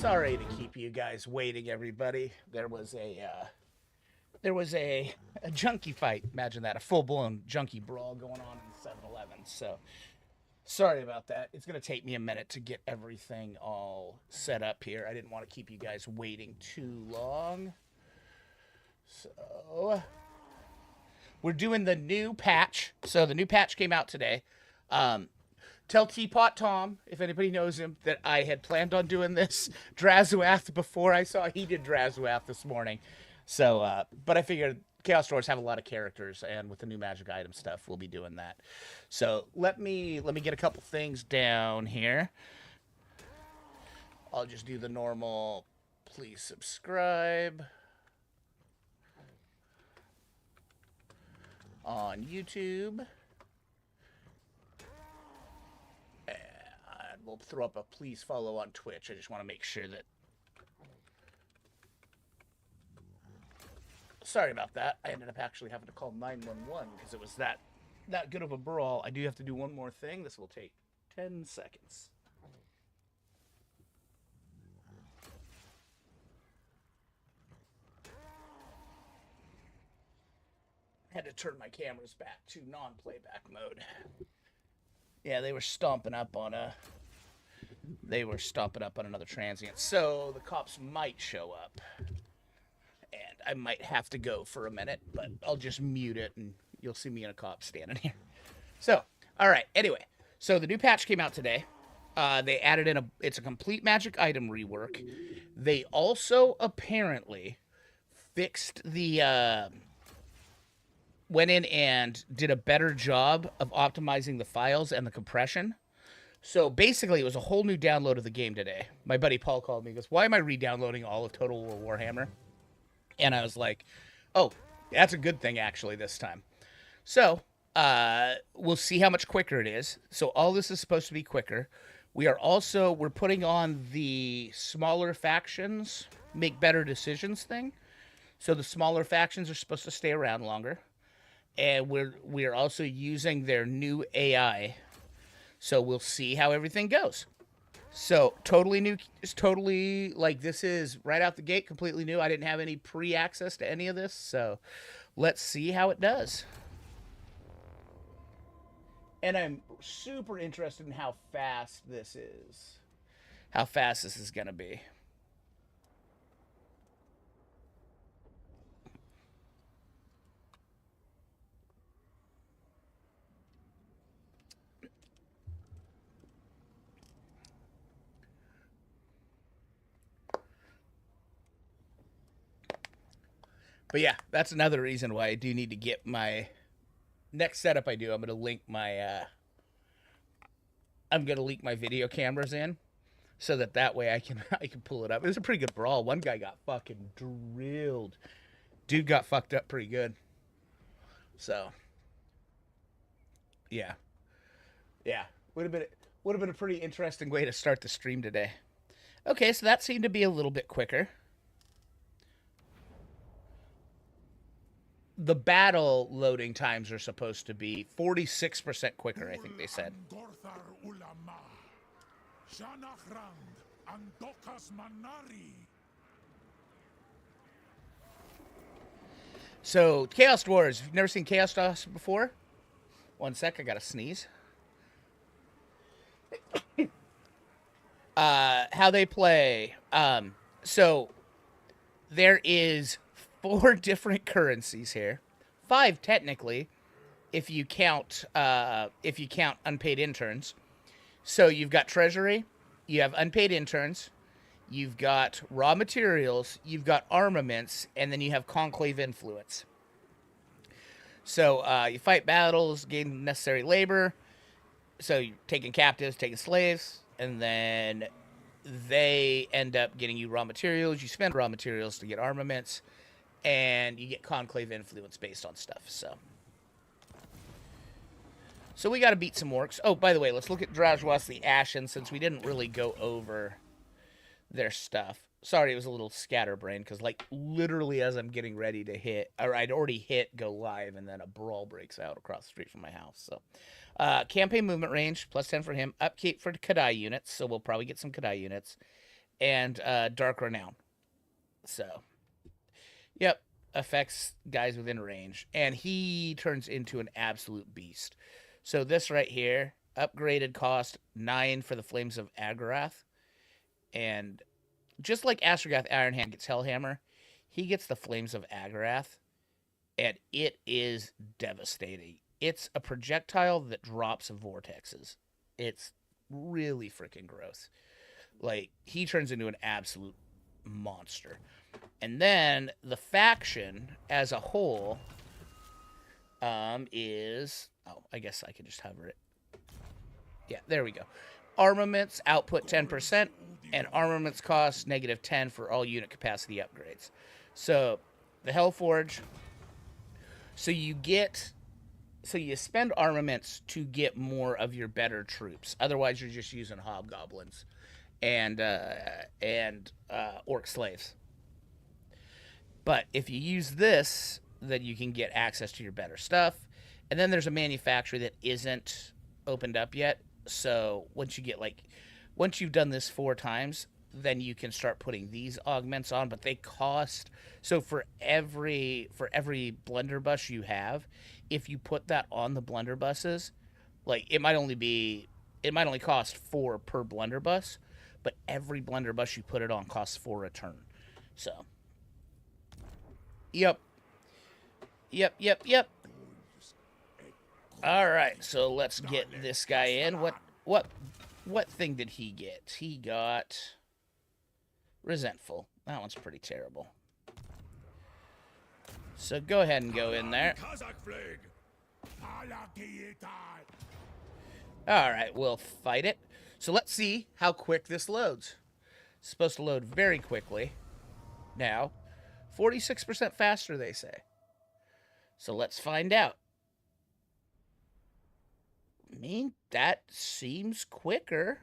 Sorry to keep you guys waiting, everybody. There was a junkie fight. Imagine that, a full-blown junkie brawl going on in the 7-Eleven. So sorry about that. It's gonna take me a minute to get everything all set up here. I didn't want to keep you guys waiting too long. So we're doing the new patch. So the new patch came out today. Tell Teapot Tom, if anybody knows him, that I had planned on doing this Drazhoath before I saw he did Drazhoath this morning. So, but I figured Chaos Dwarves have a lot of characters, and with the new magic item stuff, we'll be doing that. So let me get a couple things down here. I'll just do the normal. Please subscribe on YouTube. We'll throw up a please follow on Twitch. I just want to make sure that... Sorry about that. I ended up actually having to call 911 because it was that good of a brawl. I do have to do one more thing. This will take 10 seconds. Had to turn my cameras back to non-playback mode. Yeah, they were stomping up on another transient. So the cops might show up. And I might have to go for a minute, but I'll just mute it and you'll see me and a cop standing here. So, all right. Anyway, so the new patch came out today. They added in it's a complete magic item rework. They also apparently fixed went in and did a better job of optimizing the files and the compression. So basically, it was a whole new download of the game today. My buddy Paul called me and goes, "Why am I re-downloading all of Total War Warhammer?" And I was like, "Oh, that's a good thing, actually, this time." So we'll see how much quicker it is. So all this is supposed to be quicker. We're putting on the smaller factions make better decisions thing. So the smaller factions are supposed to stay around longer. And we're also using their new AI. So we'll see how everything goes. So totally new. It's totally like this is right out the gate, completely new. I didn't have any pre-access to any of this. So let's see how it does. And I'm super interested in how fast this is. How fast this is going to be. But yeah, that's another reason why I do need to get my next setup I do. I'm going to link my video cameras in so that way I can pull it up. It was a pretty good brawl. One guy got fucking drilled. Dude got fucked up pretty good. So yeah. Would have been a pretty interesting way to start the stream today. Okay, so that seemed to be a little bit quicker. The battle loading times are supposed to be 46% quicker, I think they said. So, Chaos Dwarves. You've never seen Chaos Dwarves before? One sec, I gotta sneeze. How they play. So, there is 4 different currencies here. 5 technically, if you count unpaid interns. So you've got treasury, you have unpaid interns, you've got raw materials, you've got armaments, and then you have conclave influence. So you fight battles, gain necessary labor. So you're taking captives, taking slaves, and then they end up getting you raw materials. You spend raw materials to get armaments. And you get conclave influence based on stuff. So we got to beat some orcs. Oh, by the way, let's look at Drazhoath the Ashen since we didn't really go over their stuff. Sorry, it was a little scatterbrained because, like, literally as I'm getting ready to hit, or I'd already hit go live, and then a brawl breaks out across the street from my house. So, campaign movement range +10 for him. Upkeep for Kadai units, so we'll probably get some Kadai units. and Dark Renown. So, yep, affects guys within range. And he turns into an absolute beast. So this right here, upgraded cost 9 for the Flames of Agrath. And just like Astragoth Ironhand gets Hellhammer, he gets the Flames of Agrath. And it is devastating. It's a projectile that drops vortexes. It's really freaking gross. Like, he turns into an absolute monster. And then the faction as a whole is... Oh, I guess I can just hover it. Yeah, there we go. Armaments, output 10%, and armaments cost -10 for all unit capacity upgrades. So, the Hellforge... So you spend armaments to get more of your better troops. Otherwise, you're just using hobgoblins and orc slaves. But if you use this, then you can get access to your better stuff. And then there's a manufactory that isn't opened up yet. So once you've done this 4 times, then you can start putting these augments on, but they cost. So for every blunderbuss you have, if you put that on the blunderbusses, like it might only cost 4 per blunderbuss, but every blunderbuss you put it on costs 4 a turn. So, yep. All right, so let's get this guy in. What thing did he get? He got Resentful. That one's pretty terrible. So go ahead and go in there. Alright, we'll fight it. So let's see how quick this loads. It's supposed to load very quickly. Now, 46% faster, they say. So let's find out. I mean, that seems quicker.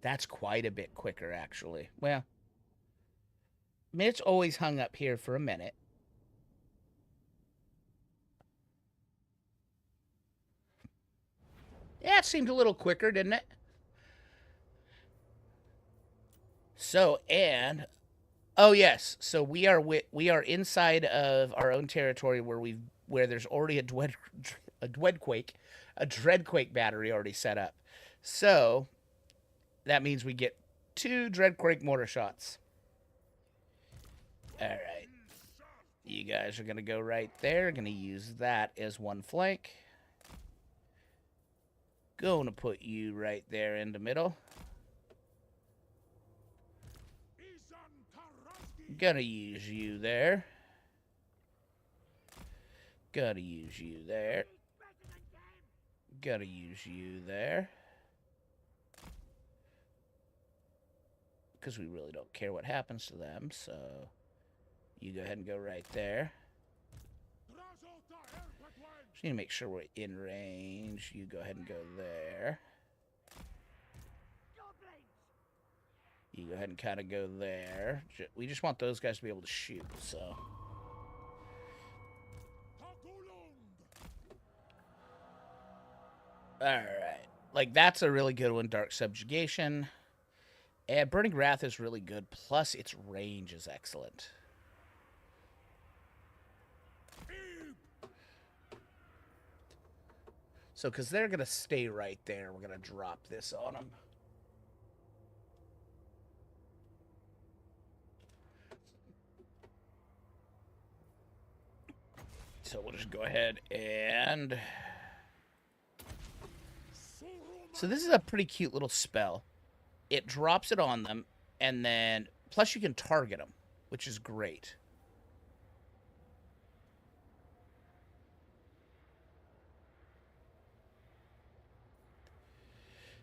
That's quite a bit quicker, actually. Well, I mean, it's always hung up here for a minute. Yeah, it seemed a little quicker, didn't it? So, and... Oh, yes. So we are inside of our own territory where there's already a Dreadquake battery already set up. So... that means we get 2 Dreadquake mortar shots. Alright. You guys are going to go right there. Going to use that as one flank. Going to put you right there in the middle. Going to use you there. Going to use you there. Going to use you there. Because we really don't care what happens to them, so you go ahead and go right there. Just need to make sure we're in range. You go ahead and go there. You go ahead and kind of go there. We just want those guys to be able to shoot, so. Alright. Like, that's a really good one, Dark Subjugation. And Burning Wrath is really good, plus its range is excellent. So, because they're going to stay right there, we're going to drop this on them. So we'll just go ahead and... So this is a pretty cute little spell. It drops it on them, and then... Plus you can target them, which is great.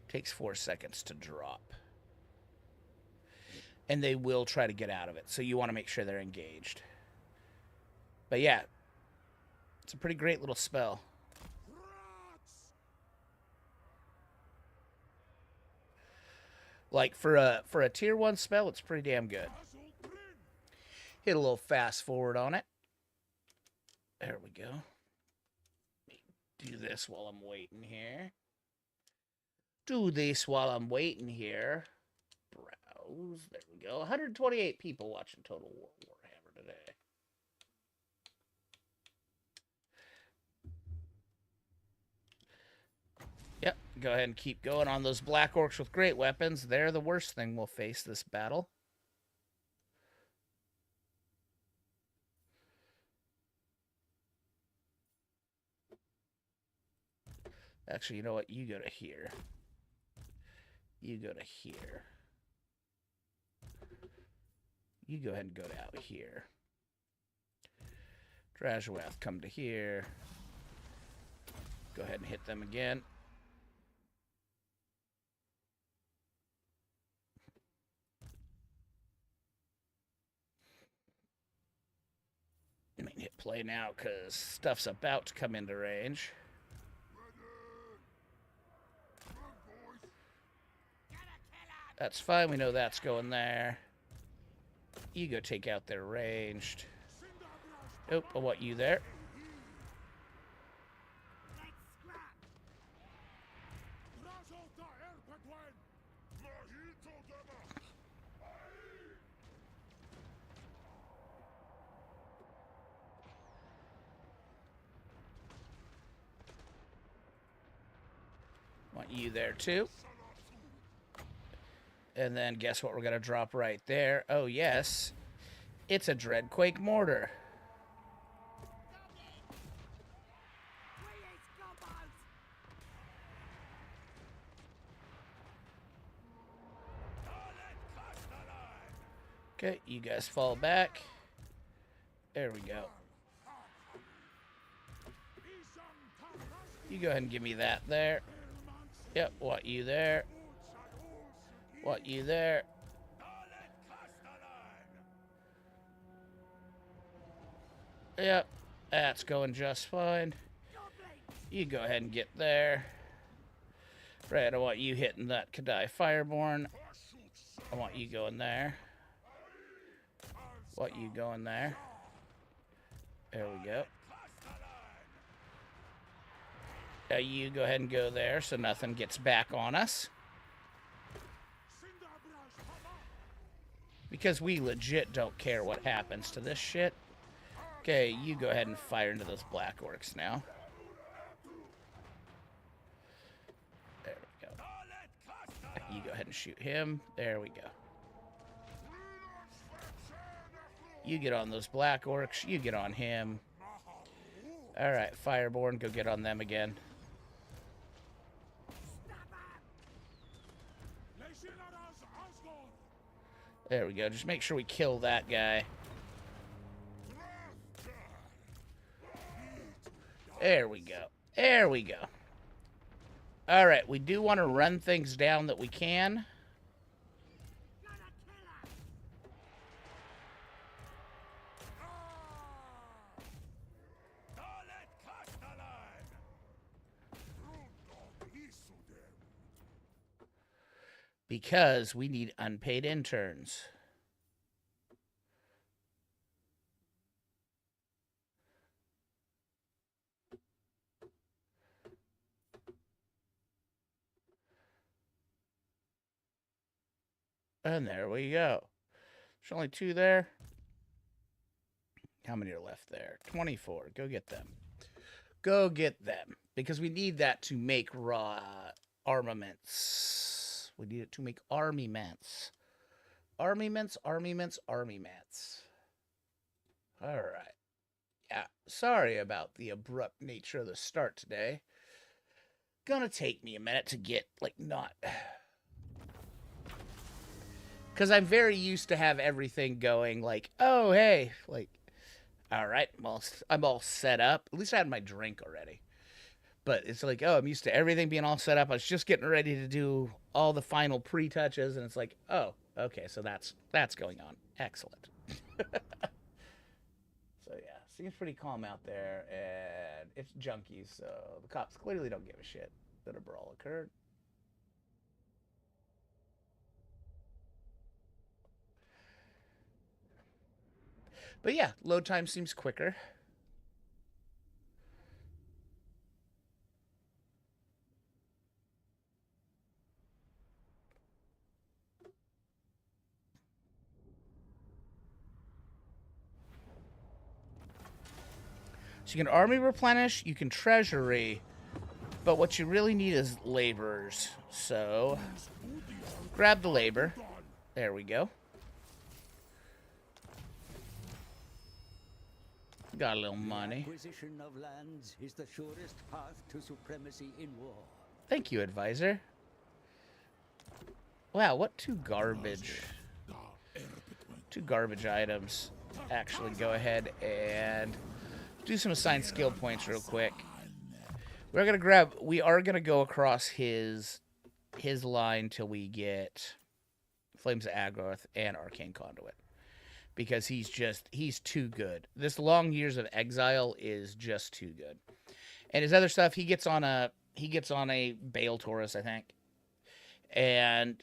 Takes 4 seconds to drop. And they will try to get out of it, so you want to make sure they're engaged. But yeah, it's a pretty great little spell. Like, for a tier 1 spell, it's pretty damn good. Hit a little fast forward on it. There we go. Do this while I'm waiting here. Do this while I'm waiting here. Browse. There we go. 128 people watching Total War Warhammer today. Yep, go ahead and keep going on those Black Orcs with great weapons. They're the worst thing we'll face this battle. Actually, you know what? You go to here. You go to here. You go ahead and go to out here. Drazhoath, come to here. Go ahead and hit them again. I mean, hit play now because stuff's about to come into range. That's fine. We know that's going there. You go take out their ranged. Oh, I want you there. Want you there too. And then guess what we're going to drop right there? Oh, yes. It's a Dreadquake Mortar. Okay, you guys fall back. There we go. You go ahead and give me that there. Yep, want you there. Want you there. Yep, that's going just fine. You go ahead and get there. Right, I want you hitting that Kadai Fireborn. I want you going there. Want you going there. There we go. Now you go ahead and go there so nothing gets back on us. Because we legit don't care what happens to this shit. Okay, you go ahead and fire into those Black Orcs now. There we go. You go ahead and shoot him. There we go. You get on those Black Orcs. You get on him. Alright, Fireborn, go get on them again. There we go. Just make sure we kill that guy. There we go. There we go. Alright, we do want to run things down that we can. Because we need unpaid interns. And there we go. There's only 2 there. How many are left there? 24. Go get them. Go get them. Because we need that to make raw armaments. We need it to make armaments. Armaments. All right. Yeah, sorry about the abrupt nature of the start today. Gonna take me a minute to get, like, not... Because I'm very used to have everything going, like, oh, hey, like, all right, well, I'm all set up. At least I had my drink already. But it's like, oh, I'm used to everything being all set up. I was just getting ready to do all the final pre-touches, and it's like, oh, okay, so that's going on. Excellent. So, yeah, seems pretty calm out there, and it's junkies, so the cops clearly don't give a shit that a brawl occurred. But yeah, load time seems quicker. So you can army replenish, you can treasury, but what you really need is laborers. So grab the labor. There we go. Got a little money. Acquisition of lands is the surest path to supremacy in war. Thank you, advisor. Wow, what two garbage items. Actually, go ahead and do some assigned skill points real quick. We are gonna go across his line till we get Flames of Agroth and Arcane Conduit. Because he's too good. This Long Years of Exile is just too good. And his other stuff, he gets on a Bale Taurus, I think. And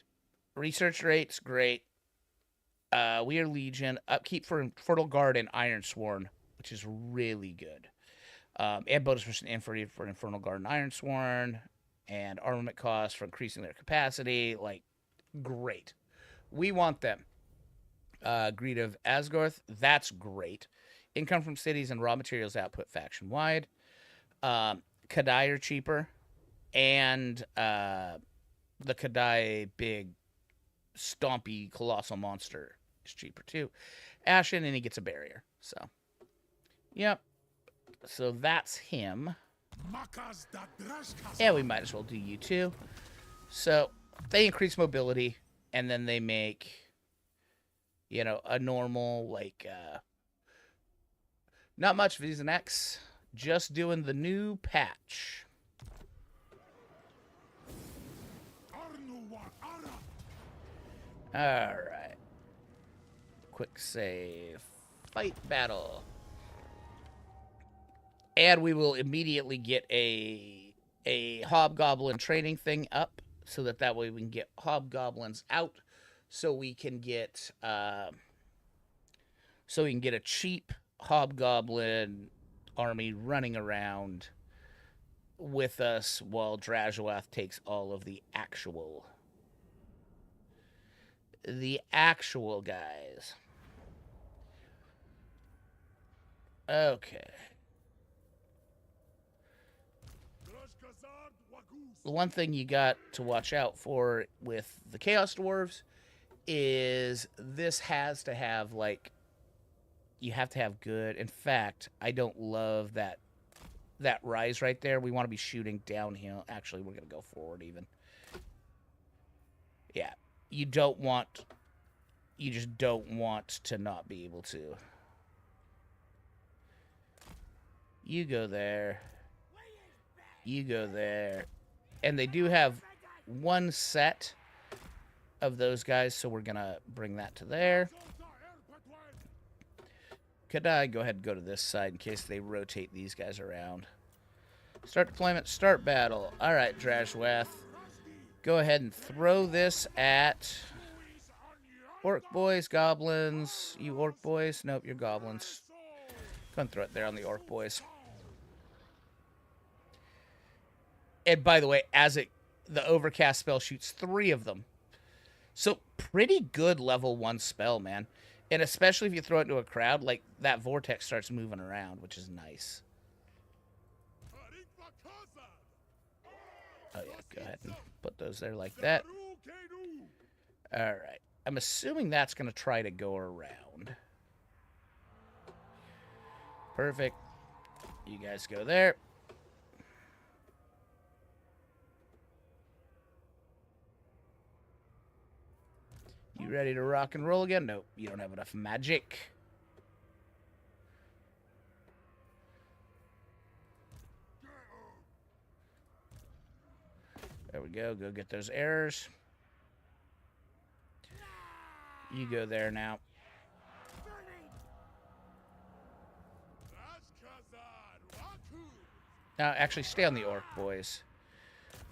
research rate's great. We are Legion. Upkeep for Fertile Guard and Iron Sworn, which is really good. And bonus percent for Infernal Guard and Iron Sworn. And armament costs for increasing their capacity. Like, great. We want them. Greed of Asgorth, that's great. Income from cities and raw materials output faction-wide. Kadai are cheaper. And the Kadai big stompy colossal monster is cheaper too. Ashen, and he gets a barrier. So, yep. So that's him. Yeah, we might as well do you too. So they increase mobility, and then they make, you know, a normal, like, not much V's and X, just doing the new patch. Alright. Quick save. Fight battle. And we will immediately get a hobgoblin training thing up, so that way we can get hobgoblins out, so we can get a cheap hobgoblin army running around with us while Drazhoath takes all of the actual guys. Okay. The one thing you got to watch out for with the Chaos Dwarves is this has to have, like, you have to have good. In fact, I don't love that rise right there. We want to be shooting downhill. Actually, we're going to go forward even. Yeah. You just don't want to not be able to. You go there. You go there. And they do have one set of those guys, so we're going to bring that to there. Could I go ahead and go to this side in case they rotate these guys around? Start deployment, start battle. All right, Drazhoath. Go ahead and throw this at orc boys, goblins. You orc boys? Nope, you're goblins. Go and throw it there on the orc boys. And by the way, the Overcast spell shoots 3 of them. So pretty good level 1 spell, man. And especially if you throw it into a crowd, like, that vortex starts moving around, which is nice. Oh yeah, go ahead and put those there like that. Alright. I'm assuming that's going to try to go around. Perfect. You guys go there. You ready to rock and roll again? Nope, you don't have enough magic. There we go. Go get those errors. You go there now. Now, actually, stay on the orc, boys.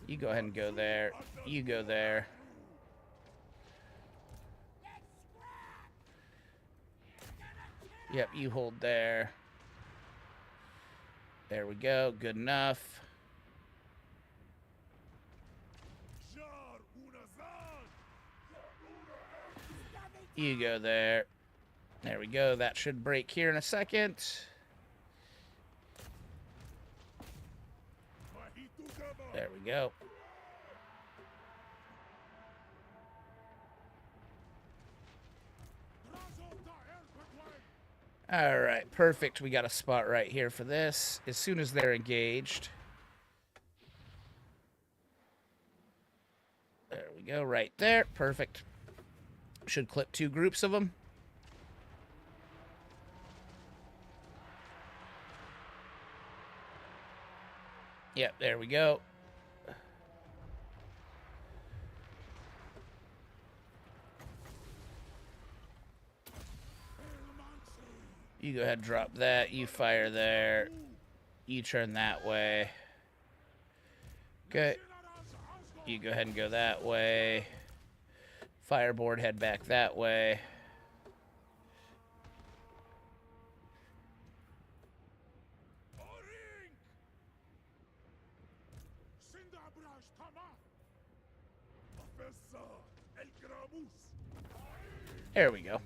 You go ahead and go there. You go there. Yep, you hold there. There we go. Good enough. You go there. There we go. That should break here in a second. There we go. All right, perfect. We got a spot right here for this. As soon as they're engaged. There we go, right there. Perfect. Should clip 2 groups of them. Yep, there we go. You go ahead and drop that. You fire there. You turn that way. Okay. You go ahead and go that way. Fireboard, head back that way. There we go.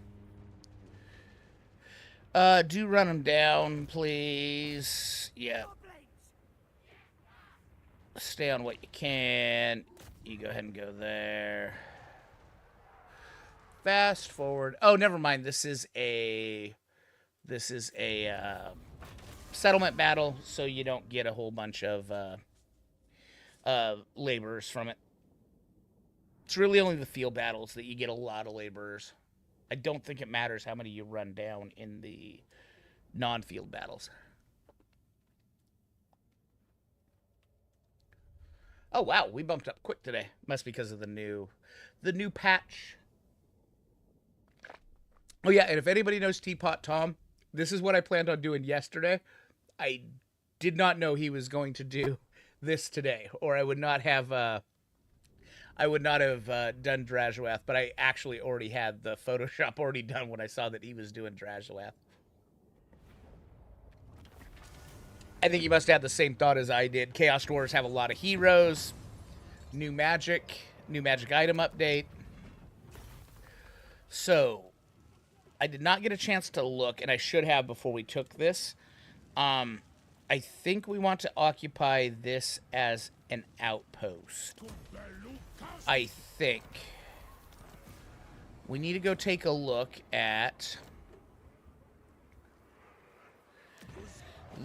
Do run them down, please. Yeah. Stay on what you can. You go ahead and go there. Fast forward. Oh, never mind. This is a settlement battle, so you don't get a whole bunch of laborers from it. It's really only the field battles that you get a lot of laborers. I don't think it matters how many you run down in the non-field battles. Oh wow, we bumped up quick today. Must be because of the new patch. Oh yeah, and if anybody knows Teapot Tom, this is what I planned on doing yesterday. I did not know he was going to do this today, or I would not have done Drazhoath, but I actually already had the Photoshop already done when I saw that he was doing Drazhoath. I think you must have the same thought as I did. Chaos Dwarves have a lot of heroes. New magic item update. So, I did not get a chance to look, and I should have before we took this. I think we want to occupy this as an outpost. I think. We need to go take a look at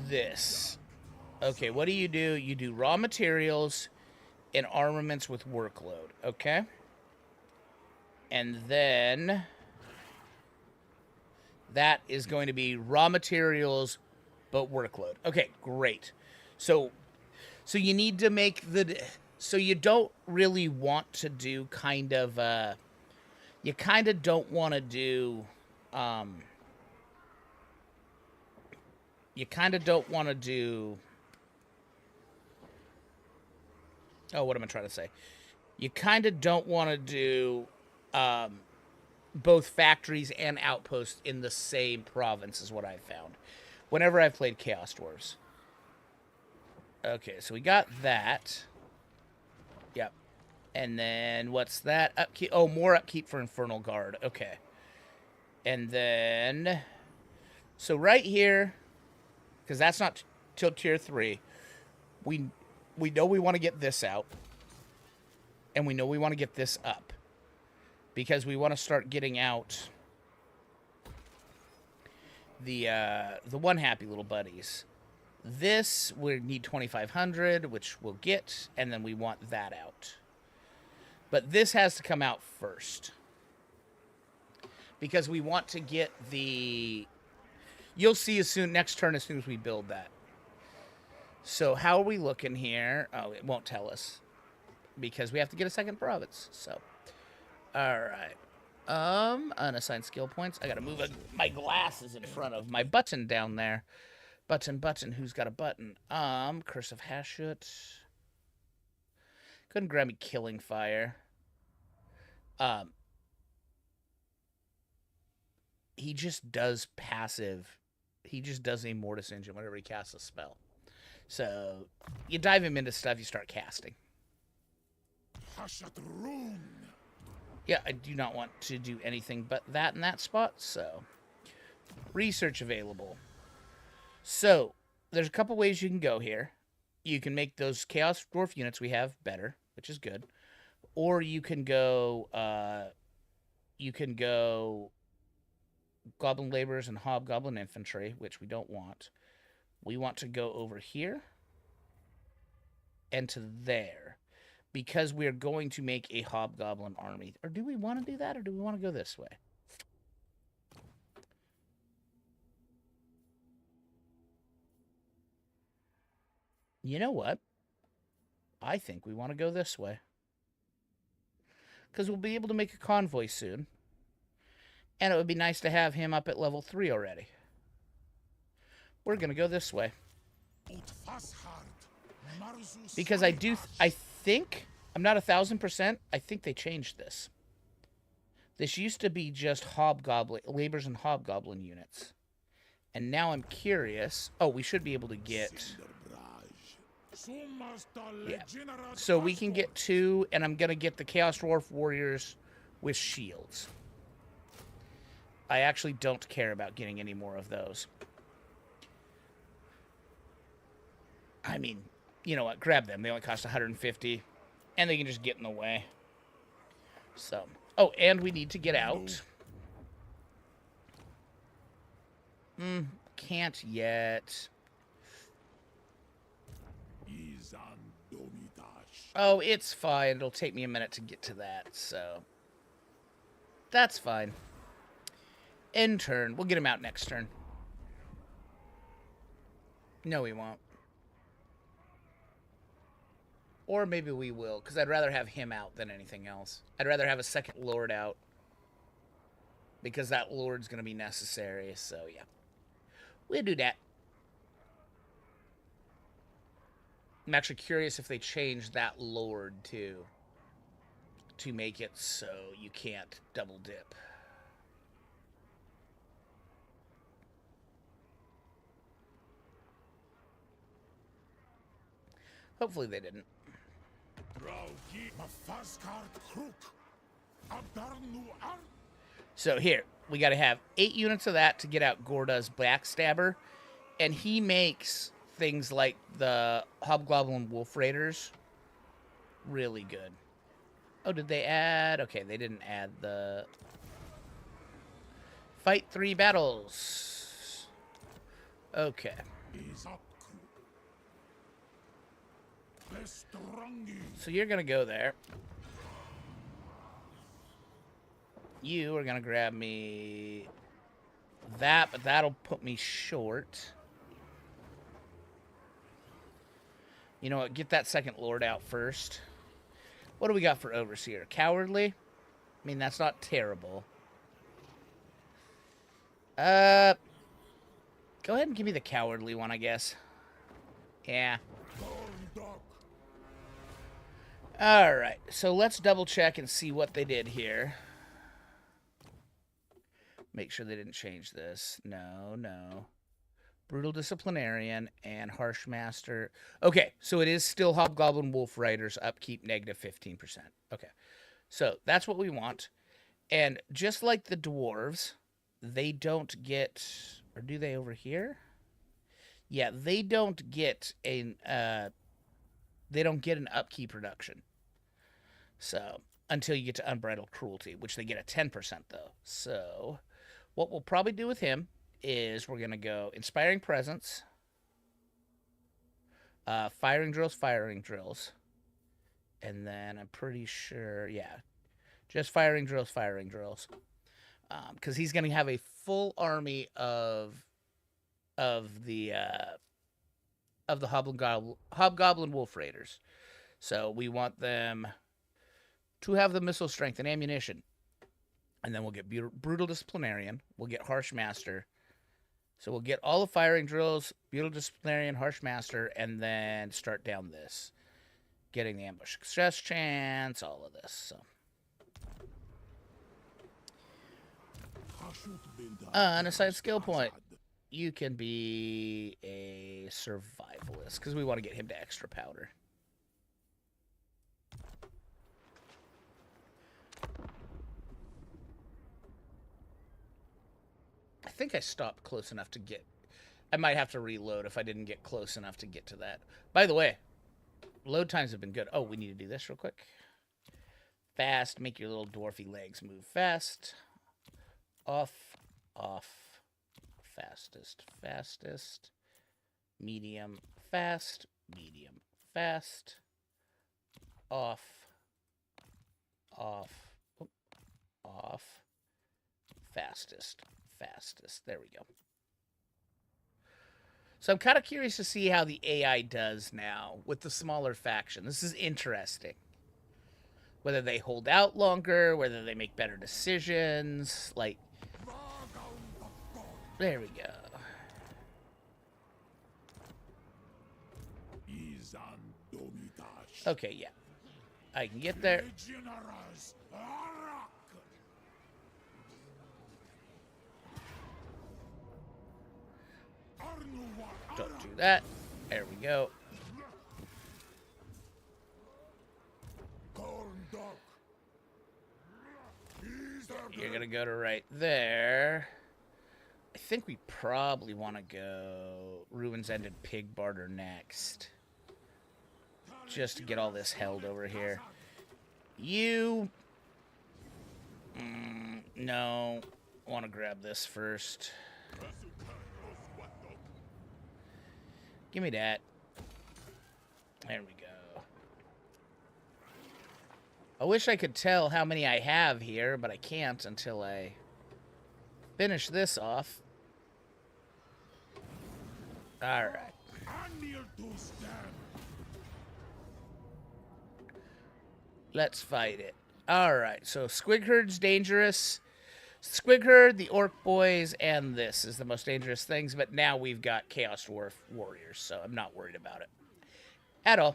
this. Okay, what do? You do raw materials and armaments with workload, okay? And then that is going to be raw materials but workload. Okay, great. So you need to make so you don't really want to do kind of you kind of don't want to do you kind of don't want to do what am I trying to say? You kind of don't want to do both factories and outposts in the same province is what I've found whenever I've played Chaos Dwarves. Okay, so we got that. Yep. And then what's that? Upkeep. Oh, more upkeep for Infernal Guard. Okay. And then so right here, because that's not till tier 3, we know we want to get this out. And we know we want to get this up. Because we want to start getting out the one happy little buddies. This we need 2,500, which we'll get, and then we want that out. But this has to come out first. Because we want to get the... You'll see next turn as soon as we build that. So how are we looking here? Oh, it won't tell us. Because we have to get a second province, so... Alright. Unassigned skill points. I gotta move my glasses in front of my button down there. Button. Who's got a button? Curse of Hashut. Couldn't grab me Killing Fire. He just does passive. He just does a Mortis Engine whenever he casts a spell. So, you dive him into stuff, you start casting. Yeah, I do not want to do anything but that in that spot, so. Research available. So, there's a couple ways you can go here. you can make those Chaos Dwarf units we have better, which is good. Or you can go Goblin Laborers and Hobgoblin Infantry, which we don't want. We want to go over here and to there, because we are going to make a Hobgoblin army. Or do we want to do that, or do we want to go this way? You know what? I think we want to go this way. Because we'll be able to make a convoy soon. And it would be nice to have him up at level 3 already. We're going to go this way. Because I think, I'm not 1,000%, I think they changed this. This used to be just Hobgoblin, Laborers and Hobgoblin units. And now I'm curious. Oh, we should be able to get... Yeah. So we can get 2, and I'm going to get the Chaos Dwarf Warriors with shields. I actually don't care about getting any more of those. I mean, you know what? Grab them. They only cost 150, and they can just get in the way. So, oh, and we need to get out. Can't yet. Oh, it's fine. It'll take me a minute to get to that, so that's fine. End turn. We'll get him out next turn. No, we won't. Or maybe we will, because I'd rather have him out than anything else. I'd rather have a second Lord out, because that Lord's going to be necessary, so yeah. We'll do that. I'm actually curious if they changed that Lord, too, to make it so you can't double dip. Hopefully they didn't. So here, we got to have 8 units of that to get out Gorda's Backstabber, and he makes things like the Hobgoblin Wolf Raiders really good. Oh, did they add? Okay, they didn't add the fight 3 battles. Okay. So you're gonna go there. You are gonna grab me that, but that'll put me short. You know what? Get that second Lord out first. What do we got for Overseer? Cowardly? I mean, that's not terrible. Go ahead and give me the Cowardly one, I guess. Yeah. Alright, so let's double check and see what they did here. Make sure they didn't change this. No. Brutal Disciplinarian and Harsh Master. Okay, so it is still Hobgoblin Wolf Riders, upkeep negative 15%. Okay, so that's what we want. And just like the dwarves, they don't get... Or do they over here? Yeah, they don't get an upkeep reduction. So, until you get to Unbridled Cruelty, which they get a 10% though. So, what we'll probably do with him is we're going to go Inspiring Presence, Firing Drills, and then I'm pretty sure, yeah, just Firing Drills. Because he's going to have a full army of the Hobgoblin Wolf Raiders. So we want them to have the missile strength and ammunition. And then we'll get Brutal Disciplinarian. We'll get Harsh Master. So we'll get all the Firing Drills, Brutal Disciplinarian, Harsh Master, and then start down this. Getting the Ambush Success Chance, all of this. So. Unassigned skill point. You can be a survivalist, because we want to get him to extra powder. I think I stopped close enough to get I might have to reload if I didn't get close enough to get to that. By the way, load times have been good. Oh, we need to do this real quick. Fast, make your little dwarfy legs move fast. Off, off, fastest, fastest. Medium, fast, medium, fast. Off, off, off. Fastest, fastest. There we go. So I'm kind of curious to see how the AI does now with the smaller faction. This is interesting. Whether they hold out longer, whether they make better decisions. Like, there we go. Okay, yeah. I can get there. Don't do that. There we go. You're gonna go to right there. I think we probably want to go Ruins Ended Pig Barter next. Just to get all this held over here. You... no. I want to grab this first. Give me that. There we go. I wish I could tell how many I have here, but I can't until I finish this off. Alright. Let's fight it. Alright, so Squigherd's dangerous. Squigherd, the Orc Boys, and this is the most dangerous things, but now we've got Chaos Dwarf Warriors, so I'm not worried about it. At all.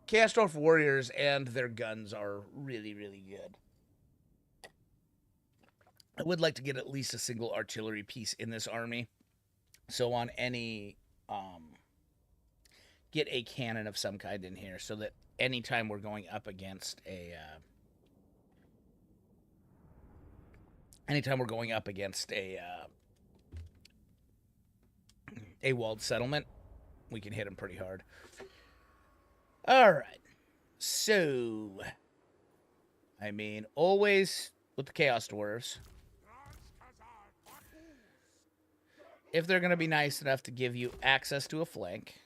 Chaos Dwarf Warriors and their guns are really, really good. I would like to get at least a single artillery piece in this army. So on any... get a cannon of some kind in here so that anytime we're going up against a... anytime we're going up against a walled settlement, we can hit them pretty hard. All right. So, I mean, always with the Chaos Dwarves, if they're going to be nice enough to give you access to a flank,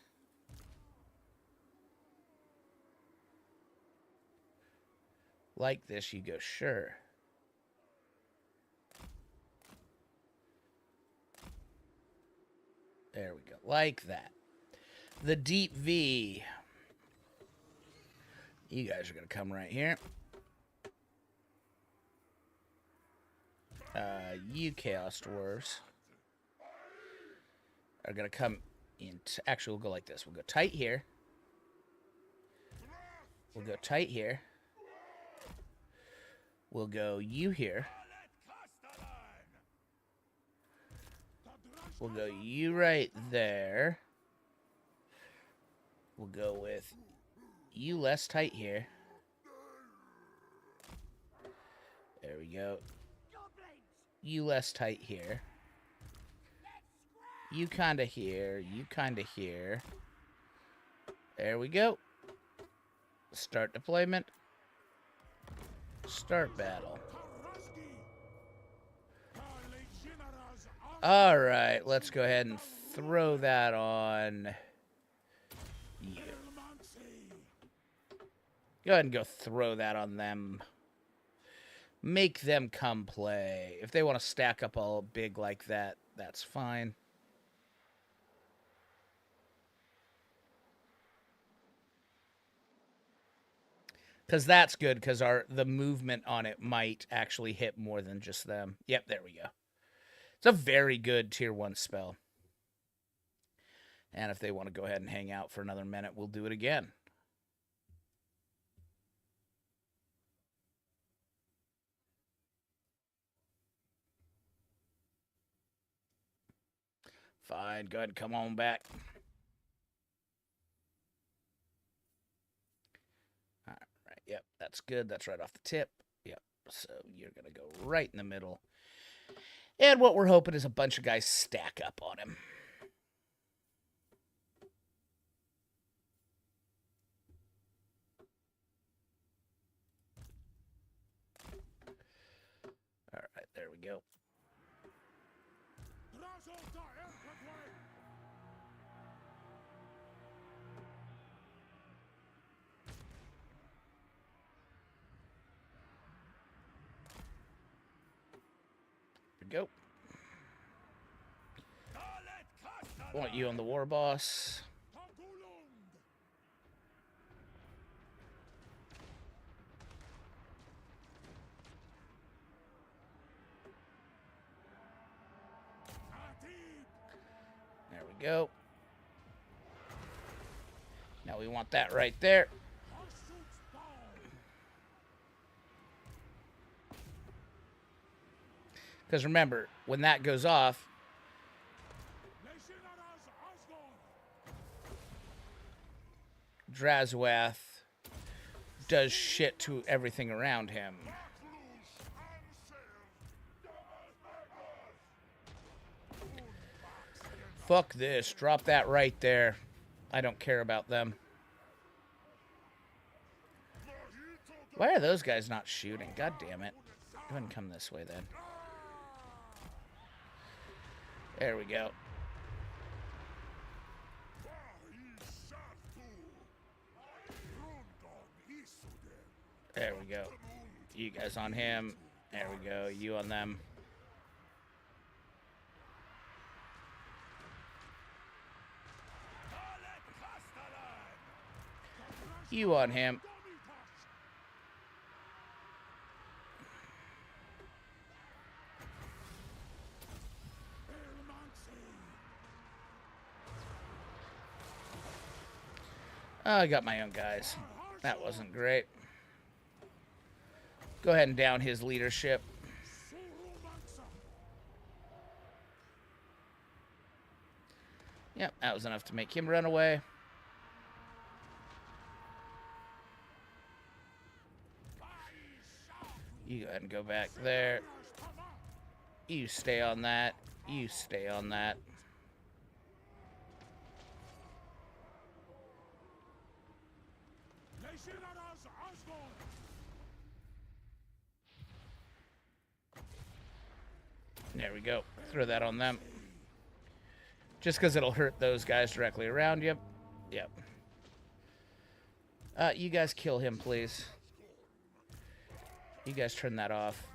like this, you go, sure. There we go. Like that. The deep V. You guys are going to come right here. You Chaos Dwarves are going to come in. Actually, we'll go like this. We'll go tight here. We'll go tight here. We'll go you here. We'll go you right there. We'll go with you less tight here. There we go. You less tight here. You kind of here. You kind of here. There we go. Start deployment. Start battle. All right, let's go ahead and throw that on you. Go ahead and go throw that on them. Make them come play. If they want to stack up all big like that, that's fine. Because that's good, because the movement on it might actually hit more than just them. Yep, there we go. It's a very good tier 1 spell. And if they want to go ahead and hang out for another minute, we'll do it again. Fine, go ahead and come on back. All right, yep, that's good. That's right off the tip. Yep, so you're going to go right in the middle. And what we're hoping is a bunch of guys stack up on him. All right, there we go. Go. Want you on the war boss. There we go. Now we want that right there. Because remember, when that goes off, Drazhoath does shit to everything around him. Fuck this. Drop that right there. I don't care about them. Why are those guys not shooting? God damn it. Go ahead and come this way then. There we go. There we go. You guys on him. There we go. You on them. You on him. Oh, I got my own guys. That wasn't great. Go ahead and down his leadership. Yep, that was enough to make him run away. You go ahead and go back there. You stay on that. You stay on that. There we go. Throw that on them. Just because it'll hurt those guys directly around you. Yep. You guys kill him, please. You guys turn that off.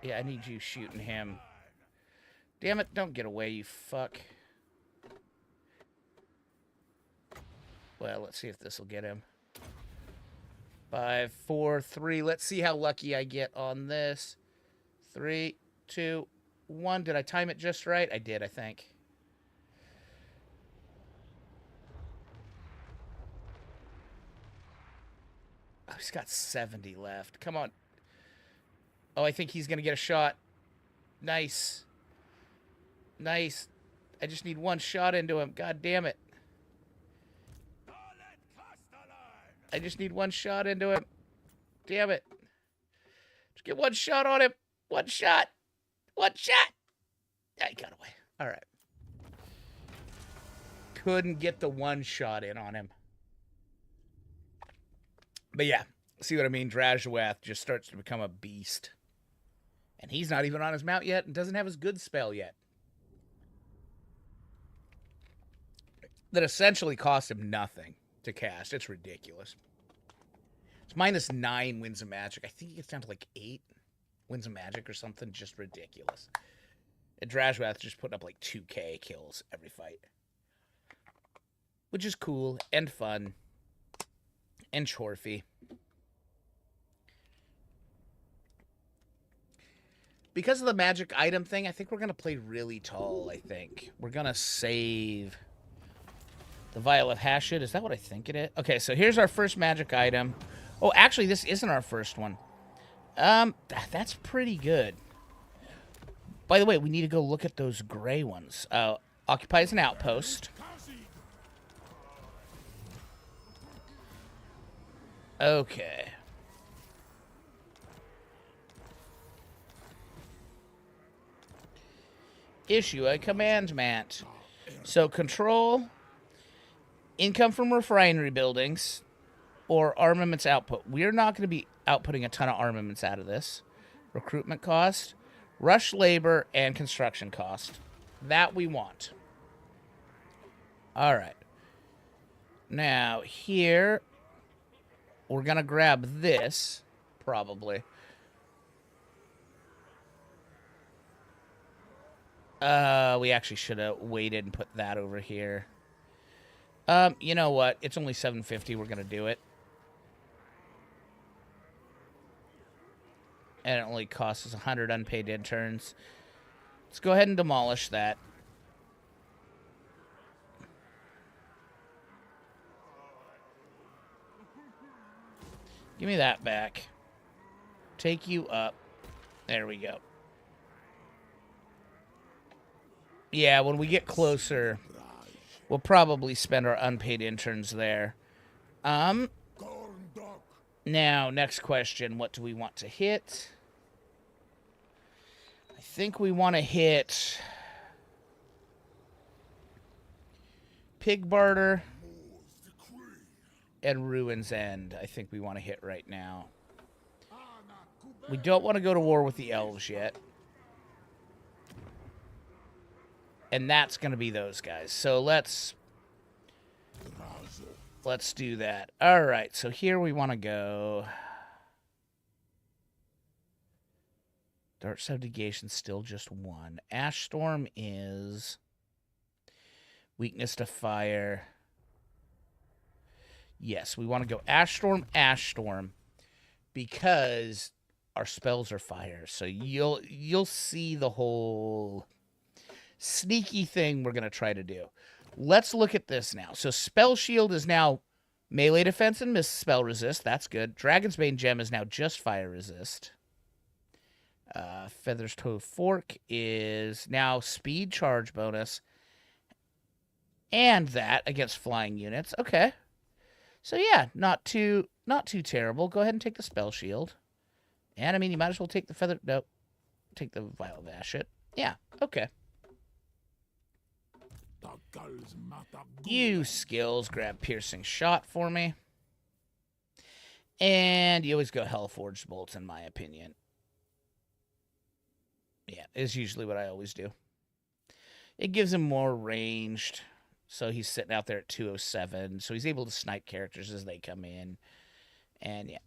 Yeah, I need you shooting him. Damn it, don't get away, you fuck. Well, let's see if this will get him. 5, 4, 3. Let's see how lucky I get on this. 3, 2, 1. Did I time it just right? I did, I think. Oh, he's got 70 left. Come on. Oh, I think he's going to get a shot. Nice. Nice. I just need one shot into him. God damn it. I just need one shot into him. Damn it. Just get one shot on him. One shot. One shot. I got away. All right. Couldn't get the one shot in on him. But yeah, see what I mean? Drazhoath just starts to become a beast. And he's not even on his mount yet and doesn't have his good spell yet. That essentially cost him nothing to cast. It's ridiculous. It's -9 wins of magic. I think he gets down to like 8 wins of magic or something. Just ridiculous. And Drazhoath just putting up like 2k kills every fight. Which is cool and fun. And chorfy. Because of the magic item thing, I think we're going to play really tall, I think. We're going to save the Vial of Hashut. Is that what I think it is? Okay, so here's our first magic item. Oh, actually, this isn't our first one. That's pretty good. By the way, we need to go look at those gray ones. Occupies an outpost. Okay. Issue a commandment. So control income from refinery buildings or armaments output. We're not going to be outputting a ton of armaments out of this. Recruitment cost, rush labor, and construction cost. That we want. All right. Now, here, we're going to grab this, probably. We actually should have waited and put that over here. You know what? It's only $750. We're going to do it. And it only costs us 100 unpaid interns. Let's go ahead and demolish that. Give me that back. Take you up. There we go. Yeah, when we get closer, we'll probably spend our unpaid interns there. Now, next question. What do we want to hit? I think we want to hit Pig Barter and Ruin's End. I think we want to hit right now. We don't want to go to war with the elves yet. And that's going to be those guys. So let's do that. All right, so here we want to go. Dart Subjugation still just 1. Ash Storm is weakness to fire. Yes, we want to go Ash Storm, because our spells are fire. So you'll see the whole sneaky thing we're going to try to do. Let's look at this now. So Spell Shield is now melee defense and spell resist. That's good. Dragon's Bane Gem is now just fire resist. Feather's Toe Fork is now speed charge bonus. And that against flying units. Okay. So yeah, not too terrible. Go ahead and take the Spell Shield. And I mean, you might as well take the Feather... Nope. Take the Vial Vashit. Yeah, okay. You skills, grab Piercing Shot for me. And you always go Hellforged Bolts, in my opinion. Yeah, is usually what I always do. It gives him more ranged. So he's sitting out there at 207. So he's able to snipe characters as they come in. And yeah.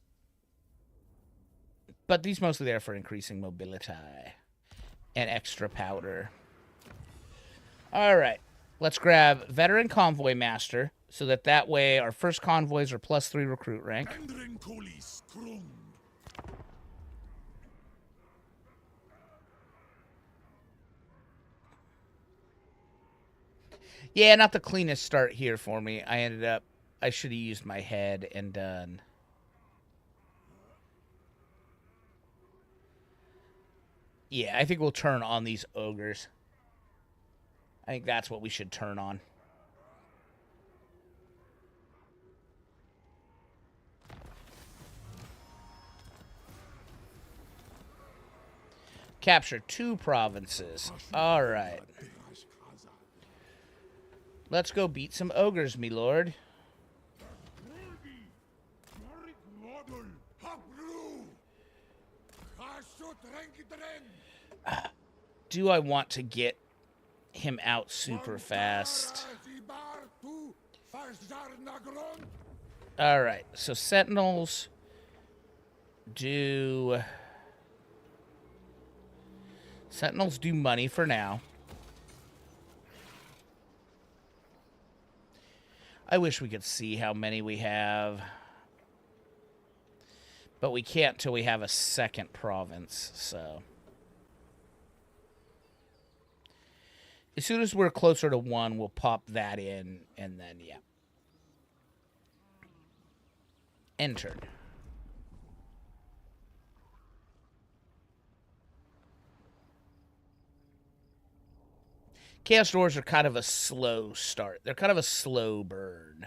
But these mostly there for increasing mobility and extra powder. All right. Let's grab Veteran Convoy Master, so that way our first convoys are +3 recruit rank. Yeah, not the cleanest start here for me. I should have used my head and done. Yeah, I think we'll turn on these ogres. I think that's what we should turn on. Capture 2 provinces. All right. Let's go beat some ogres, me lord. Do I want to get him out super fast? All right, so Sentinels do money for now. I wish we could see how many we have, but we can't till we have a second province, so as soon as we're closer to 1, we'll pop that in, and then, yeah. Entered. Chaos Doors are kind of a slow start. They're kind of a slow burn.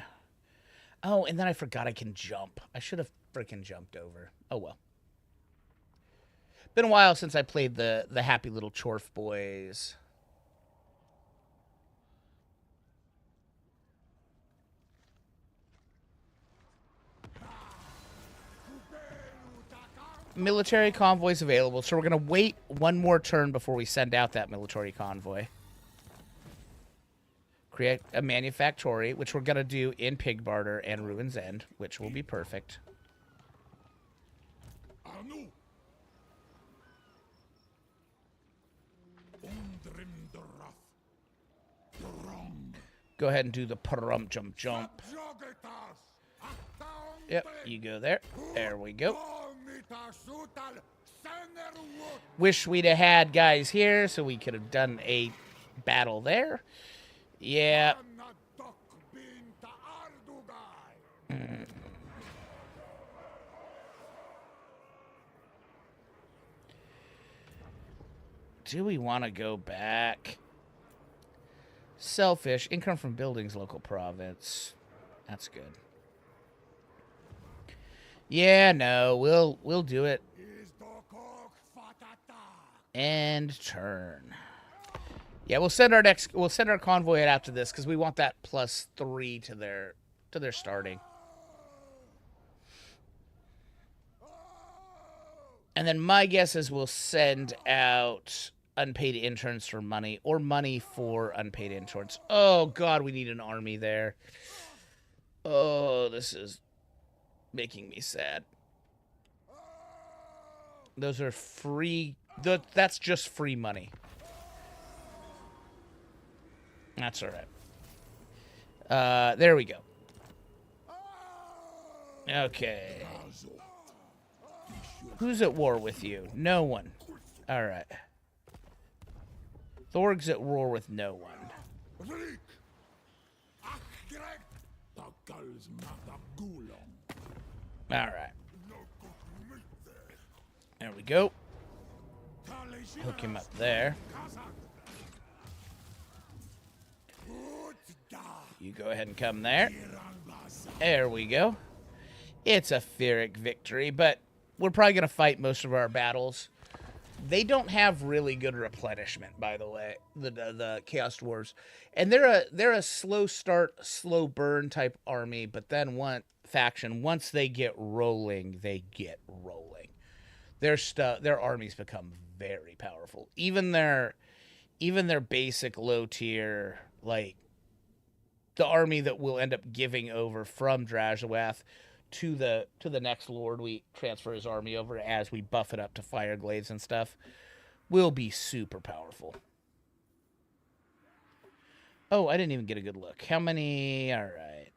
Oh, and then I forgot I can jump. I should have freaking jumped over. Oh, well. Been a while since I played the Happy Little Chorf Boys. military convoys available, so we're going to wait one more turn before we send out that military convoy. Create a manufactory, which we're going to do in Pig Barter and Ruin's End, which will be perfect. Go ahead and do the prum jump jump. Yep, you go there. There we go. Wish we'd have had guys here so we could have done a battle there. Yeah. Do we want to go back? Selfish. Income from buildings, local province. That's good. Yeah, no, we'll do it. End turn. Yeah, we'll send our convoy out after this because we want that +3 to their starting. And then my guess is we'll send out unpaid interns for money or money for unpaid interns. Oh god, we need an army there. Oh, this is making me sad. Those are free. That's just free money. That's all right. There we go. Okay. Who's at war with you? No one. All right. Thorg's at war with no one. All right. There we go. Hook him up there. You go ahead and come there. There we go. It's a Pyrrhic victory, but we're probably going to fight most of our battles. They don't have really good replenishment, by the way, the Chaos Dwarves. And they're a slow start, slow burn type army, but then once they get rolling, they get rolling. Their armies become very powerful. Even their basic low tier, like the army that will end up giving over from Drazhoath to the next lord we transfer his army over as we buff it up to fire glaives and stuff, will be super powerful. Oh, I didn't even get a good look. How many? All right.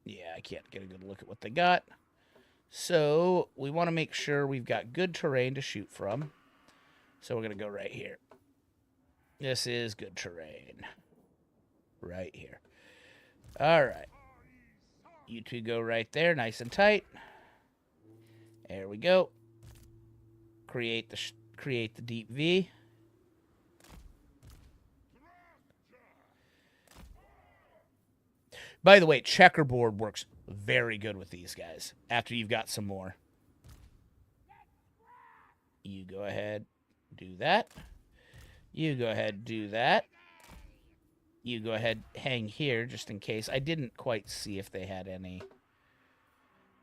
Yeah, I can't get a good look at what they got. So we want to make sure we've got good terrain to shoot from. So we're going to go right here. This is good terrain. Right here. All right. You two go right there, nice and tight. There we go. Create the deep V. By the way, checkerboard works very good with these guys after you've got some more. You go ahead, do that. You go ahead, do that. You go ahead, hang here just in case. I didn't quite see if they had any.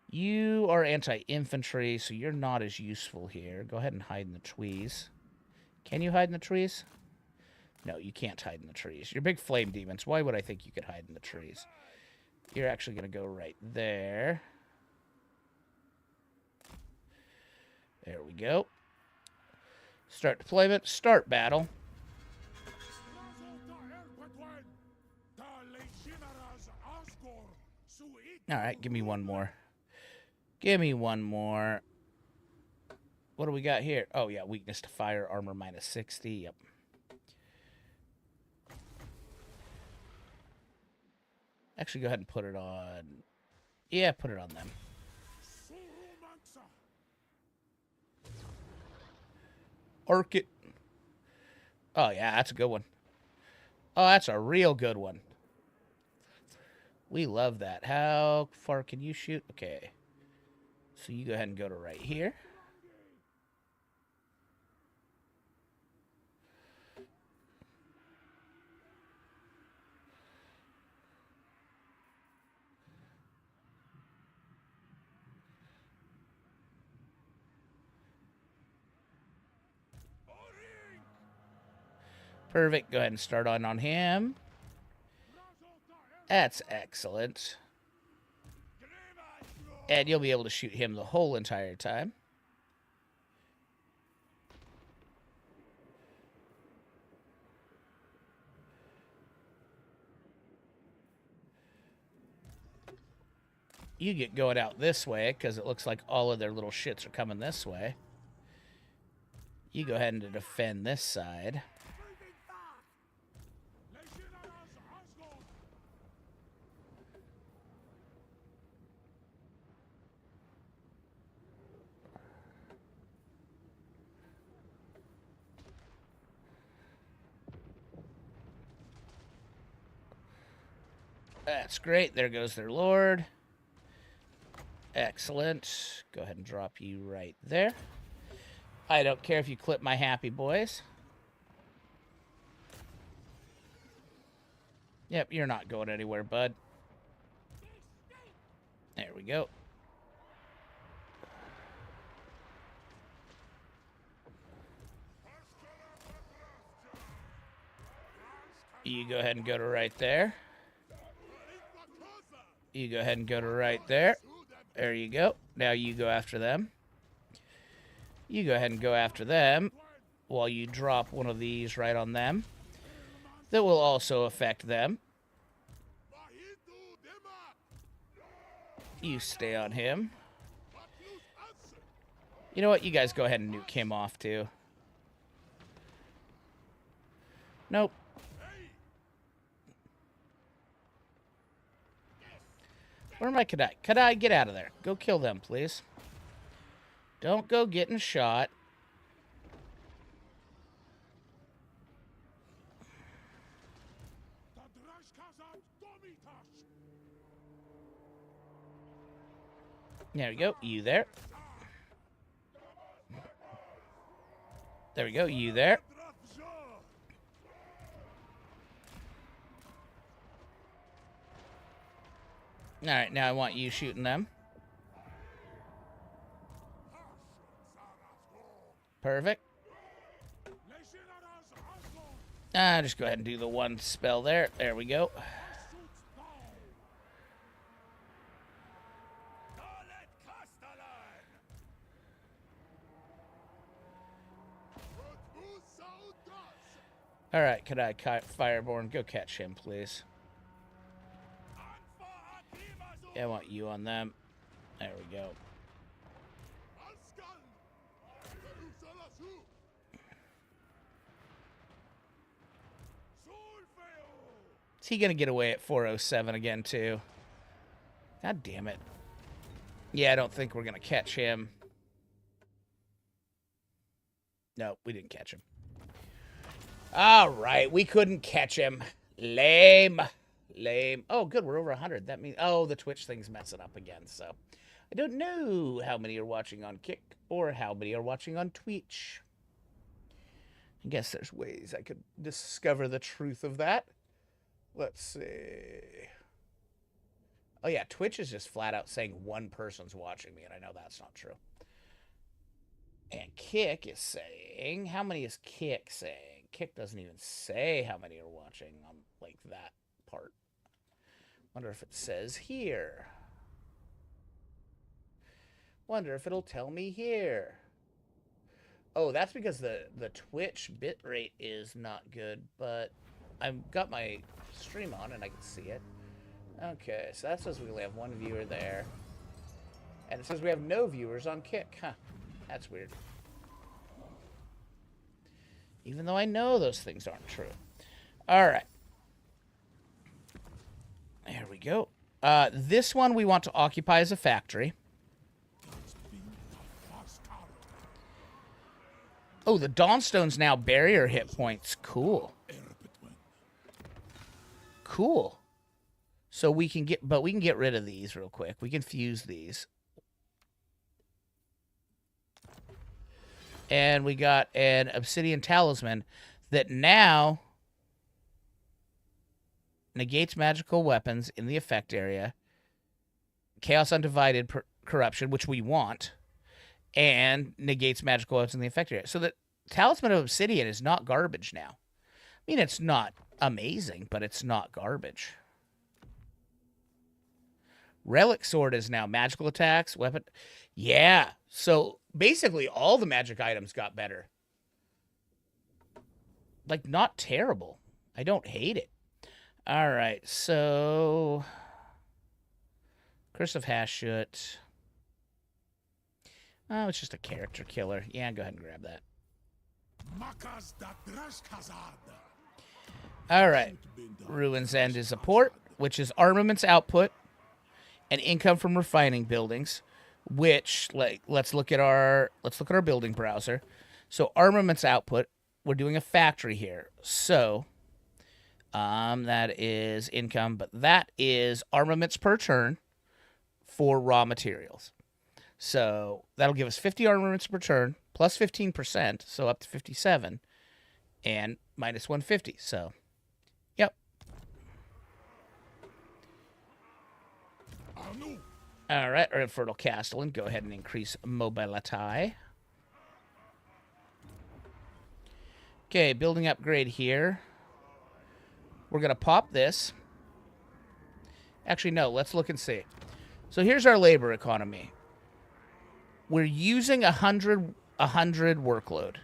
You are anti-infantry, so you're not as useful here. Go ahead and hide in the trees. Can you hide in the trees? No, you can't hide in the trees. You're big flame demons. Why would I think you could hide in the trees? You're actually going to go right there. There we go. Start deployment. Start battle. All right, give me one more. Give me one more. What do we got here? Oh, yeah, weakness to fire, armor -60. Yep. Actually, go ahead and put it on. Yeah, put it on them. Arc it. Oh, yeah, that's a good one. Oh, that's a real good one. We love that. How far can you shoot? Okay. So you go ahead and go to right here. Perfect. Go ahead and start on him. That's excellent. And you'll be able to shoot him the whole entire time. You get going out this way, because it looks like all of their little shits are coming this way. You go ahead and defend this side. That's great. There goes their lord. Excellent. Go ahead and drop you right there. I don't care if you clip my happy boys. Yep, you're not going anywhere, bud. There we go. You go ahead and go to right there. You go ahead and go to right there. There you go. Now you go after them. You go ahead and go after them while you drop one of these right on them. That will also affect them. You stay on him. You know what? You guys go ahead and nuke him off too. Nope. Where am I, Kadai? Kadai, get out of there. Go kill them, please. Don't go getting shot. There we go. You there. There we go. You there. All right, now I want you shooting them. Perfect. Just go ahead and do the one spell there. There we go. All right, could I Fireborn? Go catch him, please. Yeah, I want you on them. There we go. Is he going to get away at 407 again, too? God damn it. Yeah, I don't think we're going to catch him. No, we didn't catch him. All right, we couldn't catch him. Lame. Lame. Oh, good, we're over 100. That means... Oh, the Twitch thing's messing up again, so... I don't know how many are watching on Kick or how many are watching on Twitch. I guess there's ways I could discover the truth of that. Let's see. Oh, yeah, Twitch is just flat out saying one person's watching me, and I know that's not true. And Kick is saying... How many is Kick saying? Kick doesn't even say how many are watching on, like, that part. Wonder if it says here. Wonder if it'll tell me here. Oh, that's because the Twitch bitrate is not good, but I've got my stream on and I can see it. Okay, so that says we only have one viewer there. And it says we have no viewers on Kick. Huh, that's weird. Even though I know those things aren't true. All right. There we go. This one we want to occupy as a factory. Oh, the Dawnstone's now barrier hit points. Cool. Cool. So we can get, but we can get rid of these real quick. We can fuse these. And we got an Obsidian Talisman that now negates magical weapons in the effect area, Chaos Undivided Corruption, which we want, and negates magical weapons in the effect area. So the Talisman of Obsidian is not garbage now. mean, it's not amazing, but it's not garbage. Relic Sword is now magical attacks, weapon. Yeah, so basically all the magic items got better. Like, not terrible. I don't hate it. All right, so Curse of Hashut. Oh, it's just a character killer. Yeah, go ahead and grab that. All right. Ruin's End is a port, which is armaments output and income from refining buildings, which, like, let's look at our building browser. So armaments output, we're doing a factory here. So that is income, but that is armaments per turn for raw materials. So that'll give us 50 armaments per turn, plus 15%, so up to 57, and minus 150. So, yep. All right, our Infertile Castellan, go ahead and increase mobility. Okay, building upgrade here. We're going to pop this. Actually, no, let's look and see. So here's our labor economy. We're using 100 workload.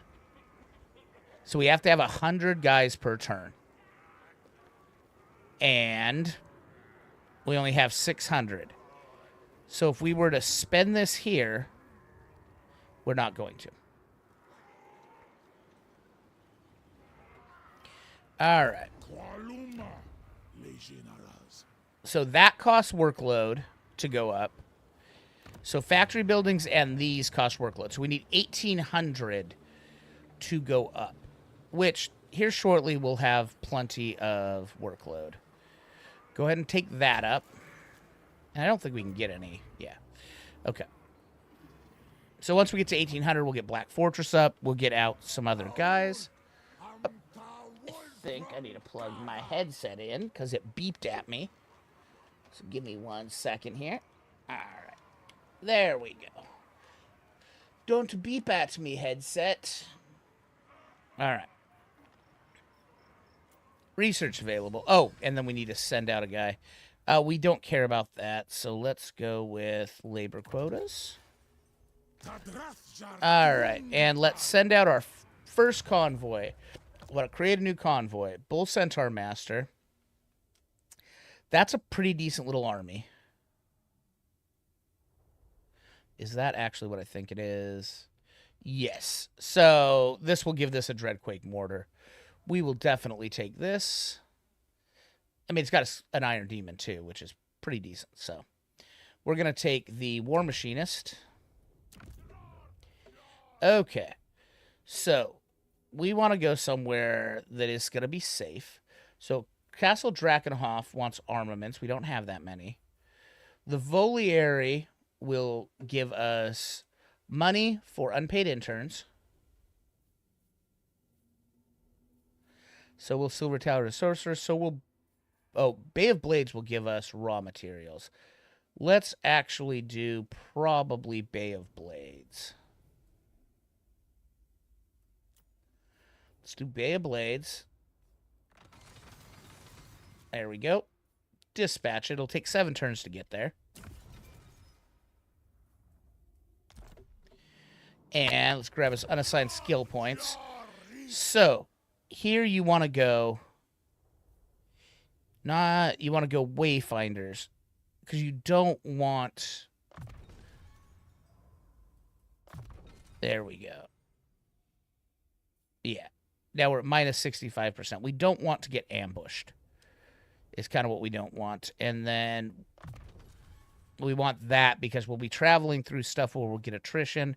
So we have to have 100 guys per turn. And we only have 600. So if we were to spend this here, we're not going to. All right. So that costs workload to go up. So factory buildings and these cost workload. So we need 1,800 to go up, which here shortly we'll have plenty of workload. Go ahead and take that up. And I don't think we can get any. Yeah. Okay. So once we get to 1,800, we'll get Black Fortress up. We'll get out some other guys. I think I need to plug my headset in because it beeped at me. So give me 1 second here. All right. There we go. Don't beep at me, headset. All right. Research available. Oh, and then we need to send out a guy. We don't care about that, so let's go with labor quotas. All right, and let's send out our first convoy. I want to create a new convoy. Bull Centaur Master. That's a pretty decent little army. Is that actually what I think it is? Yes. So this will give this a Dreadquake Mortar. We will definitely take this. I mean, it's got an Iron Demon too, which is pretty decent. So we're going to take the War Machinist. Okay. So we want to go somewhere that is going to be safe. So Castle Drazhoath wants armaments. We don't have that many. The Voliere will give us money for unpaid interns. So we'll Silver Tower to Sorcerer. So we'll... Oh, Bay of Blades will give us raw materials. Let's actually do probably Bay of Blades. Let's do Bay of Blades. There we go. Dispatch it. It'll take 7 turns to get there. And let's grab his unassigned skill points. So, here you want to go... You want to go Wayfinders. Because you don't want... There we go. Yeah. Now we're at minus 65%. We don't want to get ambushed. Is kind of what we don't want. And then we want that because we'll be traveling through stuff where we'll get attrition.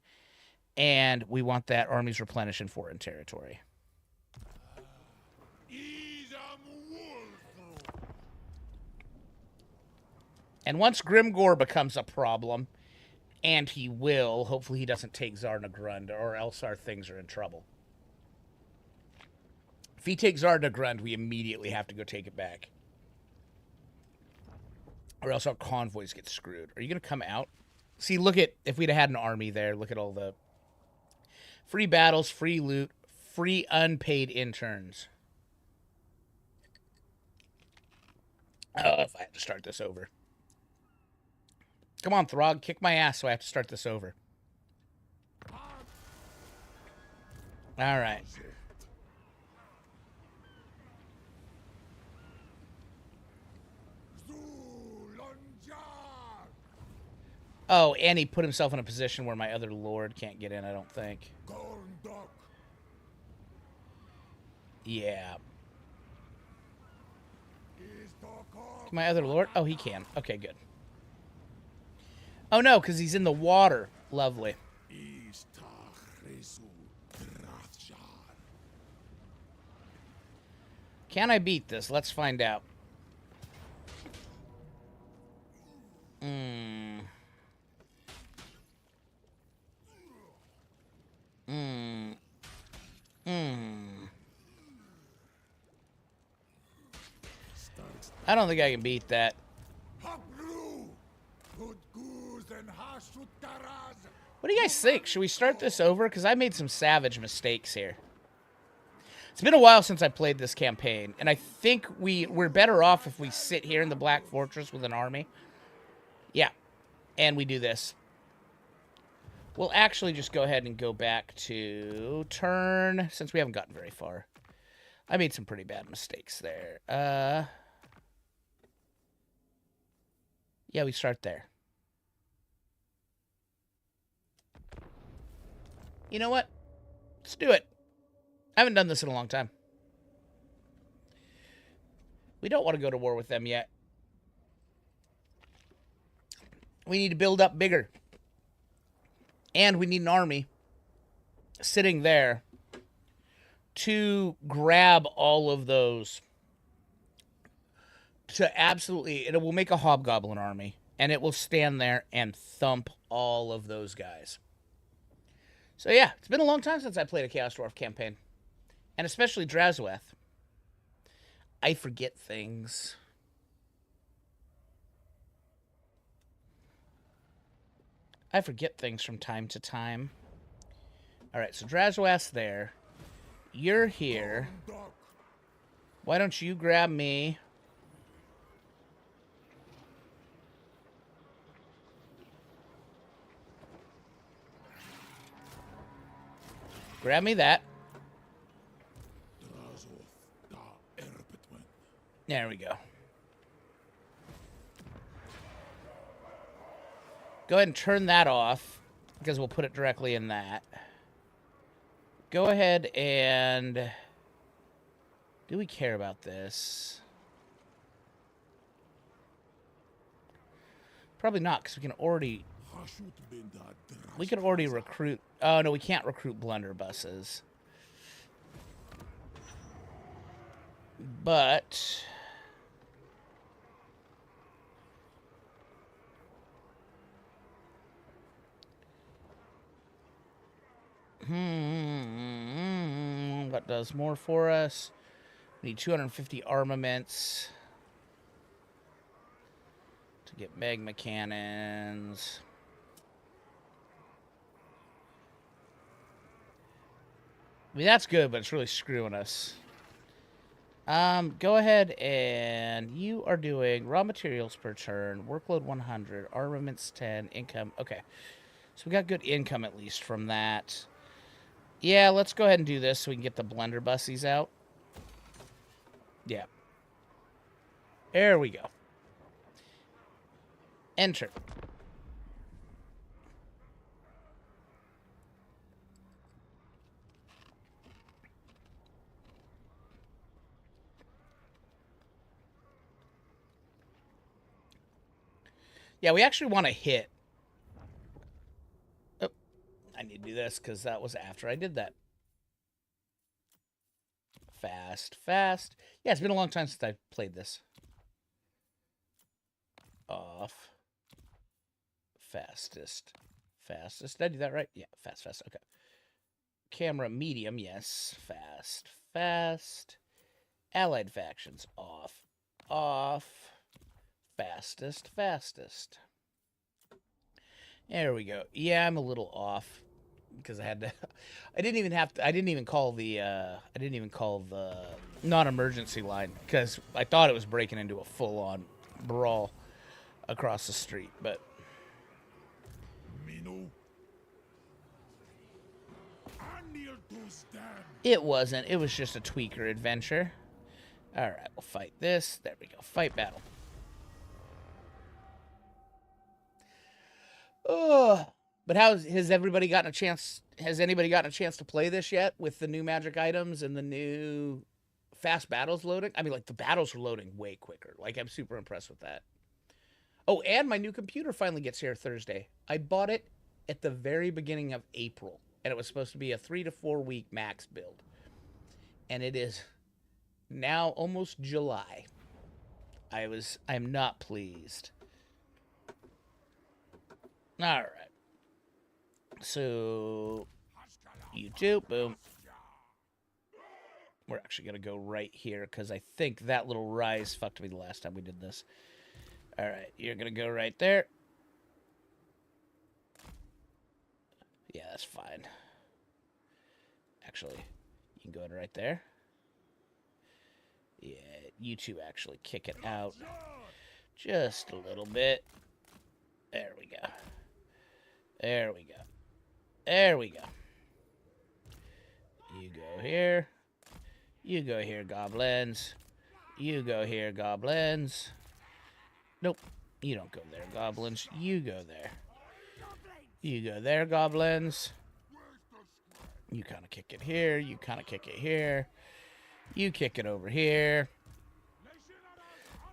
And we want that armies replenish in foreign territory. And once Grimgor becomes a problem, and he will, hopefully he doesn't take Zarnagrund, or else our things are in trouble. If he takes Zarnagrund, we immediately have to go take it back. Or else our convoys get screwed. Are you going to come out? See, look at, if we'd have had an army there, look at all the free battles, free loot, free unpaid interns. Oh, if I had to start this over. Come on, Throg, kick my ass so I have to start this over. All right. Oh, and he put himself in a position where my other lord can't get in, I don't think. Yeah. My other lord? Oh, he can. Okay, good. Oh, no, because he's in the water. Lovely. Can I beat this? Let's find out. I don't think I can beat that. What do you guys think? Should we start this over? Because I made some savage mistakes here. It's been a while since I played this campaign, and I think we're better off if we sit here in the Black Fortress with an army. Yeah, and we do this. We'll actually just go ahead and go back to turn, since we haven't gotten very far. I made some pretty bad mistakes there. Yeah, we start there. You know what? Let's do it. I haven't done this in a long time. We don't want to go to war with them yet. We need to build up bigger. And we need an army sitting there to grab all of those. To absolutely, it will make a hobgoblin army. And it will stand there and thump all of those guys. So yeah, it's been a long time since I played a Chaos Dwarf campaign. And especially Drazhoath. I forget things. I forget things from time to time. Alright, so Drazhoath's there. You're here. Why don't you grab me? Grab me that. There we go. Go ahead and turn that off, because we'll put it directly in that. Go ahead and... Do we care about this? Probably not, because we can already... We can already recruit... Oh, no, we can't recruit blunderbusses. But... What does more for us? We need 250 armaments to get magma cannons. I mean, that's good, but it's really screwing us. Go ahead and you are doing raw materials per turn, workload 100, armaments 10, income. Okay. So we got good income at least from that. Yeah, let's go ahead and do this so we can get the blunderbussies out. Yeah. There we go. Enter. Yeah, we actually want to hit. Oh, I need to do this because that was after I did that. Fast, fast. Yeah, it's been a long time since I played this. Off. Fastest. Fastest. Did I do that right? Yeah, fast, fast. Okay. Camera medium, yes. Fast, fast. Allied factions, off. Off. Fastest, fastest. There we go. Yeah, I'm a little off. because I had to. I didn't even have to. I didn't even call the. Non-emergency line because I thought it was breaking into a full-on brawl across the street, but it wasn't. It was just a tweaker adventure. All right, we'll fight this. There we go. Fight battle. Oh, but has everybody gotten a chance? Has anybody gotten a chance to play this yet with the new magic items and the new fast battles loading? I mean, like, the battles are loading way quicker. Like, I'm super impressed with that. Oh, and my new computer finally gets here Thursday. I bought it at the very beginning of April, and it was supposed to be a 3 to 4 week max build. And it is now almost July. I'm not pleased. All right. So, YouTube, boom. We're actually going to go right here because I think that little rise fucked me the last time we did this. All right, you're going to go right there. Yeah, that's fine. Actually, you can go in right there. Yeah, you two actually kick it out just a little bit. There we go. There we go. There we go. You go here. You go here, goblins. You go here, goblins. Nope. You don't go there, goblins. You go there. You go there, goblins. You kind of kick it here. You kind of kick it here. You kick it over here.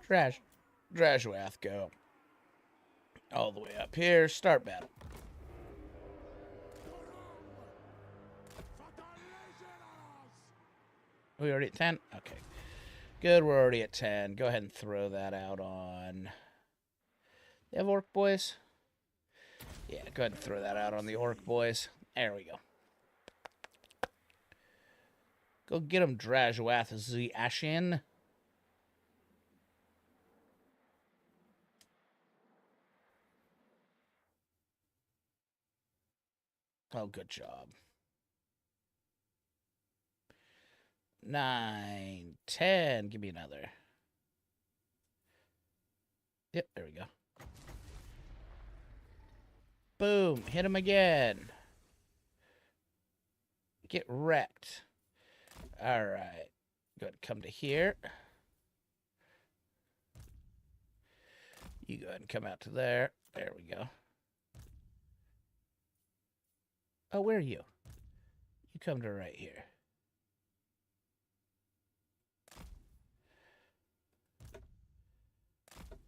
Drazhoath, go. All the way up here. Start battle. Are we already at 10? Okay. Good, we're already at 10. Go ahead and throw that out on... They have orc boys? Yeah, go ahead and throw that out on the orc boys. There we go. Go get him, Drazhoath the Ashen. Oh, good job. 9, 10. Give me another. Yep, there we go. Boom. Hit him again. Get wrecked. All right. Go ahead and come to here. You go ahead and come out to there. There we go. Oh, where are you? You come to right here.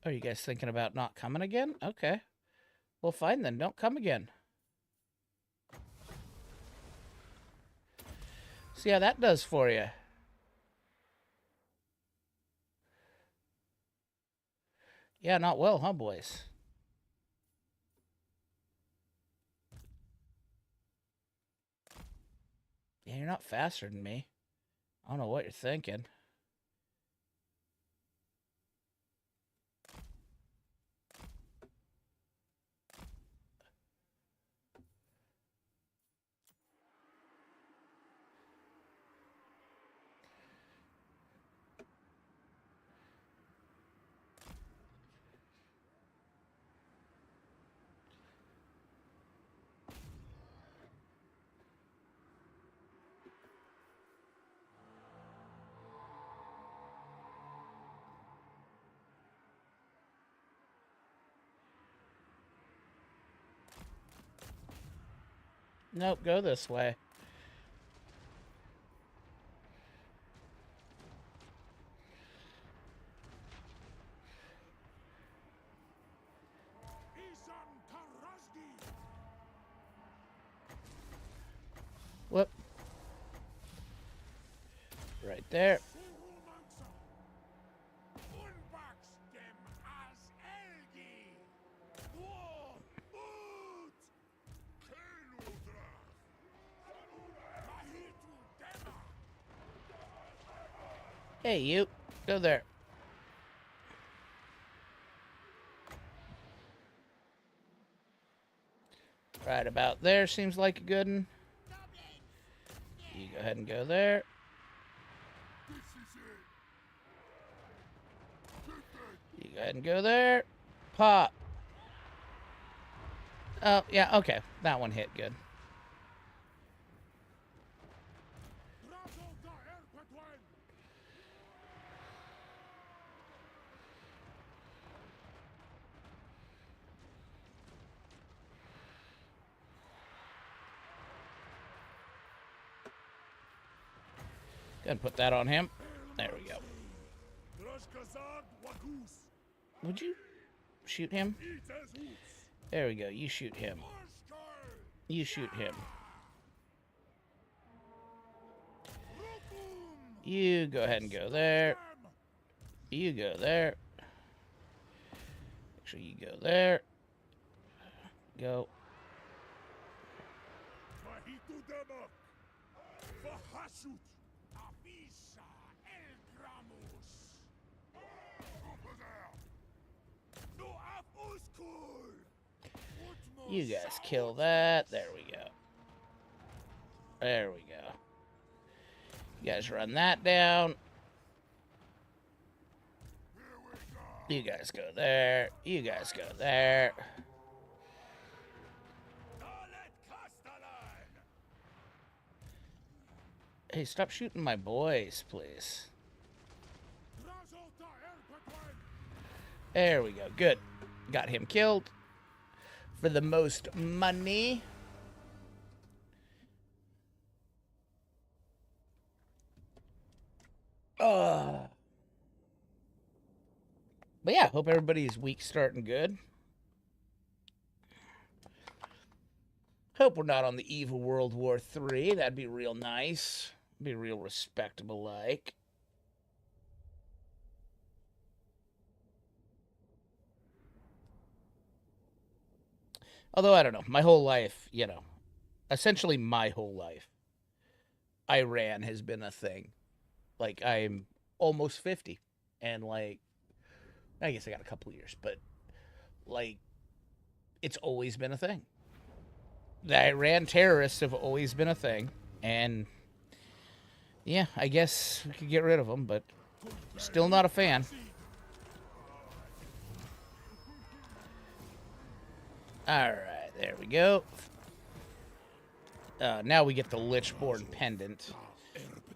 Are you guys thinking about not coming again? Okay. Well, fine then. Don't come again. See how that does for you. Yeah, not well, huh, boys? Yeah, you're not faster than me. I don't know what you're thinking. Nope, go this way. Whoop. Right there. Hey, you. Go there. Right about there seems like a good one. You go ahead and go there. You go ahead and go there. Pop. Oh, yeah, okay. That one hit good. Go ahead and put that on him. There we go. Would you shoot him? There we go. You shoot him. You shoot him. You go ahead and go there. You go there. Make sure you go there. Go. You guys kill that. There we go. There we go. You guys run that down. You guys go there. You guys go there. Hey, stop shooting my boys, please. There we go. Good. Got him killed. For the most money. But yeah, hope everybody's week's starting good. Hope we're not on the eve of World War III. That'd be real nice. Be real respectable like. Although, I don't know. My whole life, you know, essentially my whole life, Iran has been a thing. Like, I'm almost 50. And, like, I guess I got a couple of years. But, like, it's always been a thing. The Iran terrorists have always been a thing. And, yeah, I guess we could get rid of them. But still not a fan. Alright, there we go. Now we get the Lichborn Pendant.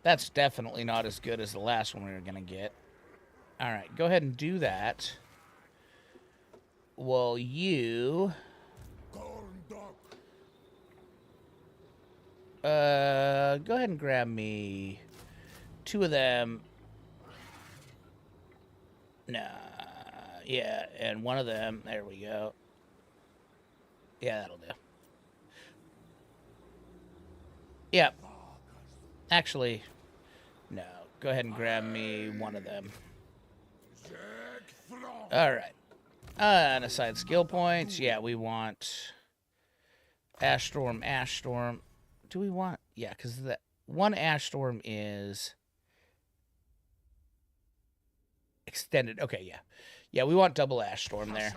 That's definitely not as good as the last one we were going to get. Alright, go ahead and do that. Well, you... go ahead and grab me 2 of them. Nah, yeah, and 1 of them. There we go. Yeah, that'll do. Yep. Actually, no. Go ahead and grab me 1 of them. Alright. Unassigned skill points. Yeah, we want Ash Storm, Ash Storm. Do we want... Yeah, because the 1 Ash Storm is extended. Okay, yeah. Yeah, we want double Ash Storm there.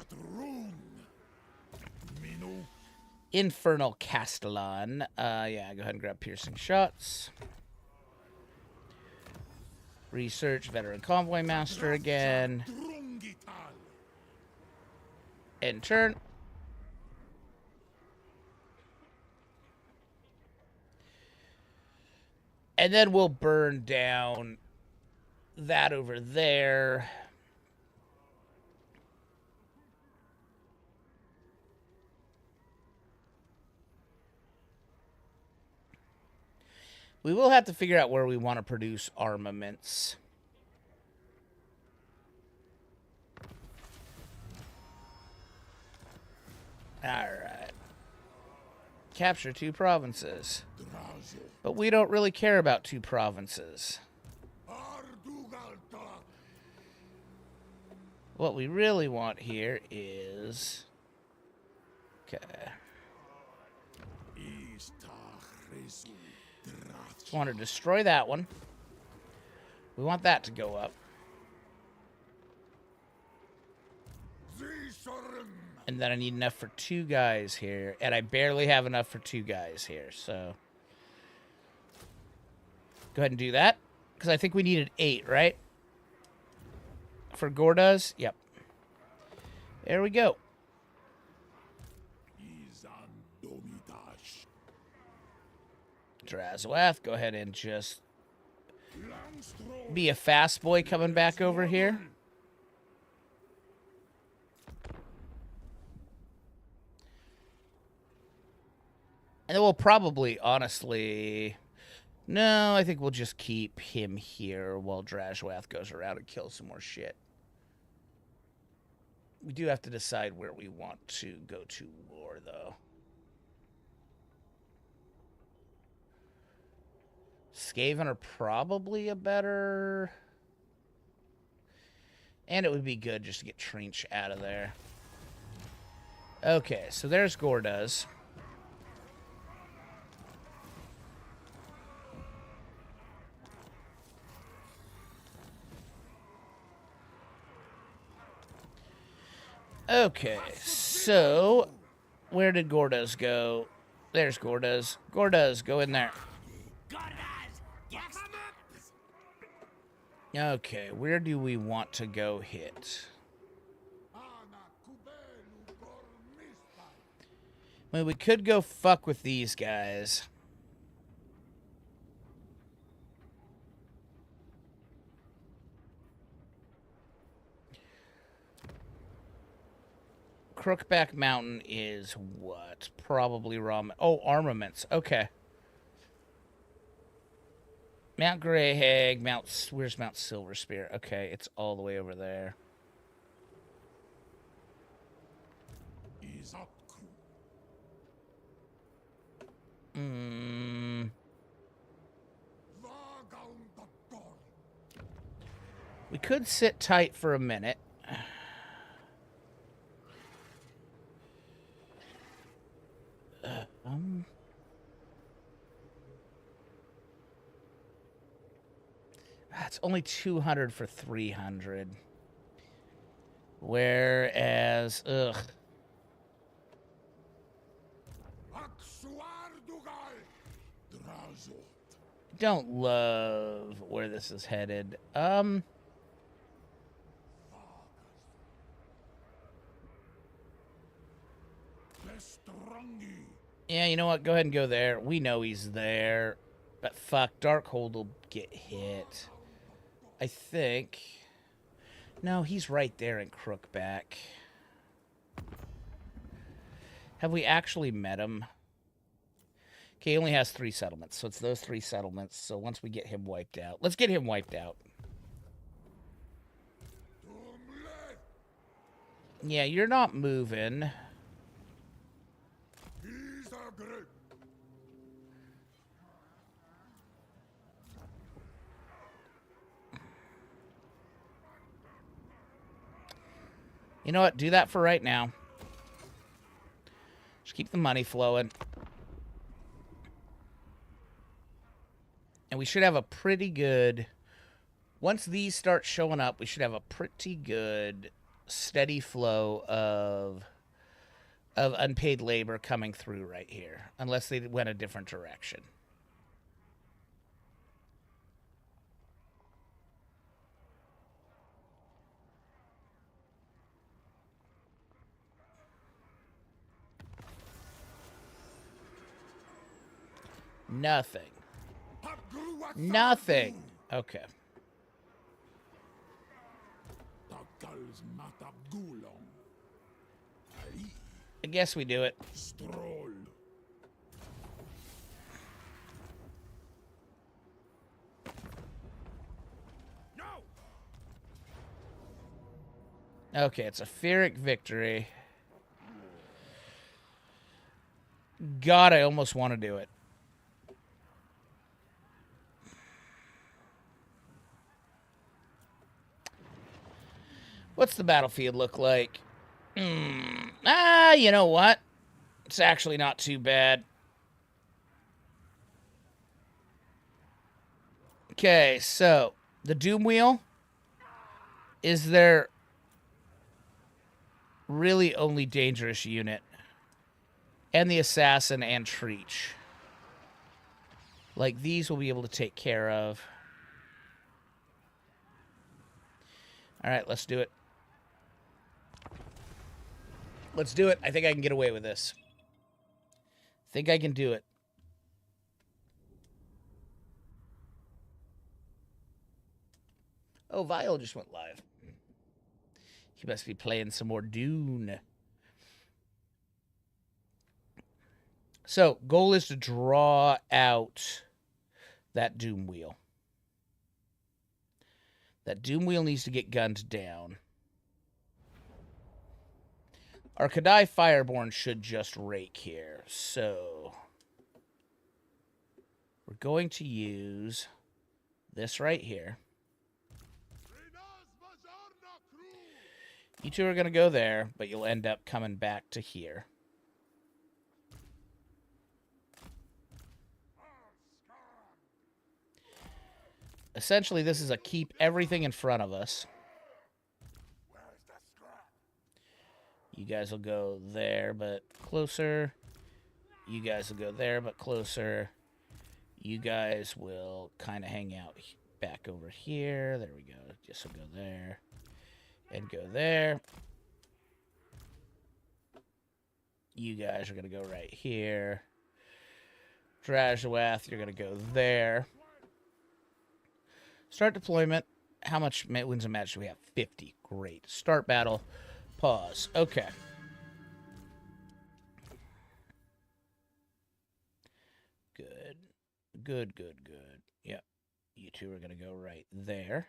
Infernal Castellan. Yeah, go ahead and grab Piercing Shots. Research Veteran Convoy Master again. End turn. And then we'll burn down that over there. We will have to figure out where we want to produce armaments. Alright. Capture 2 provinces. But we don't really care about 2 provinces. What we really want here is... Okay. Just want to destroy that one. We want that to go up. And then I need enough for 2 guys here. And I barely have enough for 2 guys here, so... Go ahead and do that. Because I think we needed 8, right? For Gordas? Yep. There we go. Drazhoath, go ahead and just be a fast boy coming back over here. And then we'll probably, honestly... No, I think we'll just keep him here while Drazhoath goes around and kills some more shit. We do have to decide where we want to go to war, though. Skaven are probably a better... And it would be good just to get Trench out of there. Okay, so there's Gordas. Okay, so where did Gordas go? There's Gordas. Gordas, go in there. Okay, where do we want to go hit? I mean, we could go fuck with these guys. Crookback Mountain is what? Probably raw... Oh, armaments. Okay. Mount Greyhag, where's Mount Silver Spear? Okay, it's all the way over there. We could sit tight for a minute. That's only 200 for 300. Whereas, ugh. Don't love where this is headed. Yeah, you know what? Go ahead and go there. We know he's there. But fuck, Darkhold will get hit. I think... No, he's right there in Crookback. Have we actually met him? Okay, he only has 3 settlements, so it's those 3 settlements. So once we get him wiped out... Let's get him wiped out. Yeah, you're not moving. You know what? Do that for right now. Just keep the money flowing. And we should have a pretty good... Once these start showing up, we should have a pretty good steady flow of unpaid labor coming through right here. Unless they went a different direction. Nothing. Nothing. Okay. I guess we do it. Okay, it's a Pyrrhic victory. God, I almost want to do it. What's the battlefield look like? You know what? It's actually not too bad. Okay, so the Doom Wheel is there really only dangerous unit. And the assassin and Treach. Like, these we'll be able to take care of. Alright, let's do it. Let's do it. I think I can get away with this. Think I can do it. Oh, Vile just went live. He must be playing some more Dune. So, goal is to draw out that Doom Wheel. That Doom Wheel needs to get gunned down. Our Kadai Fireborn should just rake here. So, we're going to use this right here. You two are going to go there, but you'll end up coming back to here. Essentially, this is a keep everything in front of us. You guys will go there, but closer. You guys will go there, but closer. You guys will kind of hang out back over here. There we go. Just will go there. And go there. You guys are going to go right here. Drazhoath, you're going to go there. Start deployment. How much wins a match do we have? 50. Great. Start battle. Pause. Okay. Good. Good, good, good. Yep. You two are going to go right there.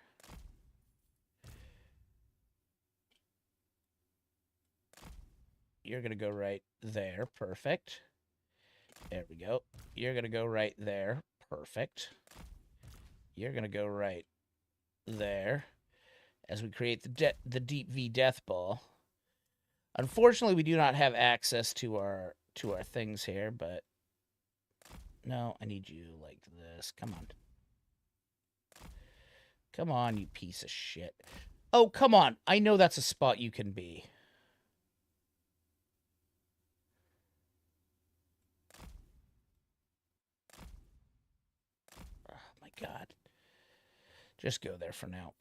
You're going to go right there. Perfect. There we go. You're going to go right there. Perfect. You're going to go right there as we create the Deep V Death Ball. Unfortunately, we do not have access to our things here, but no, I need you like this. Come on. Come on, you piece of shit. Oh, come on. I know that's a spot you can be. God. Just go there for now.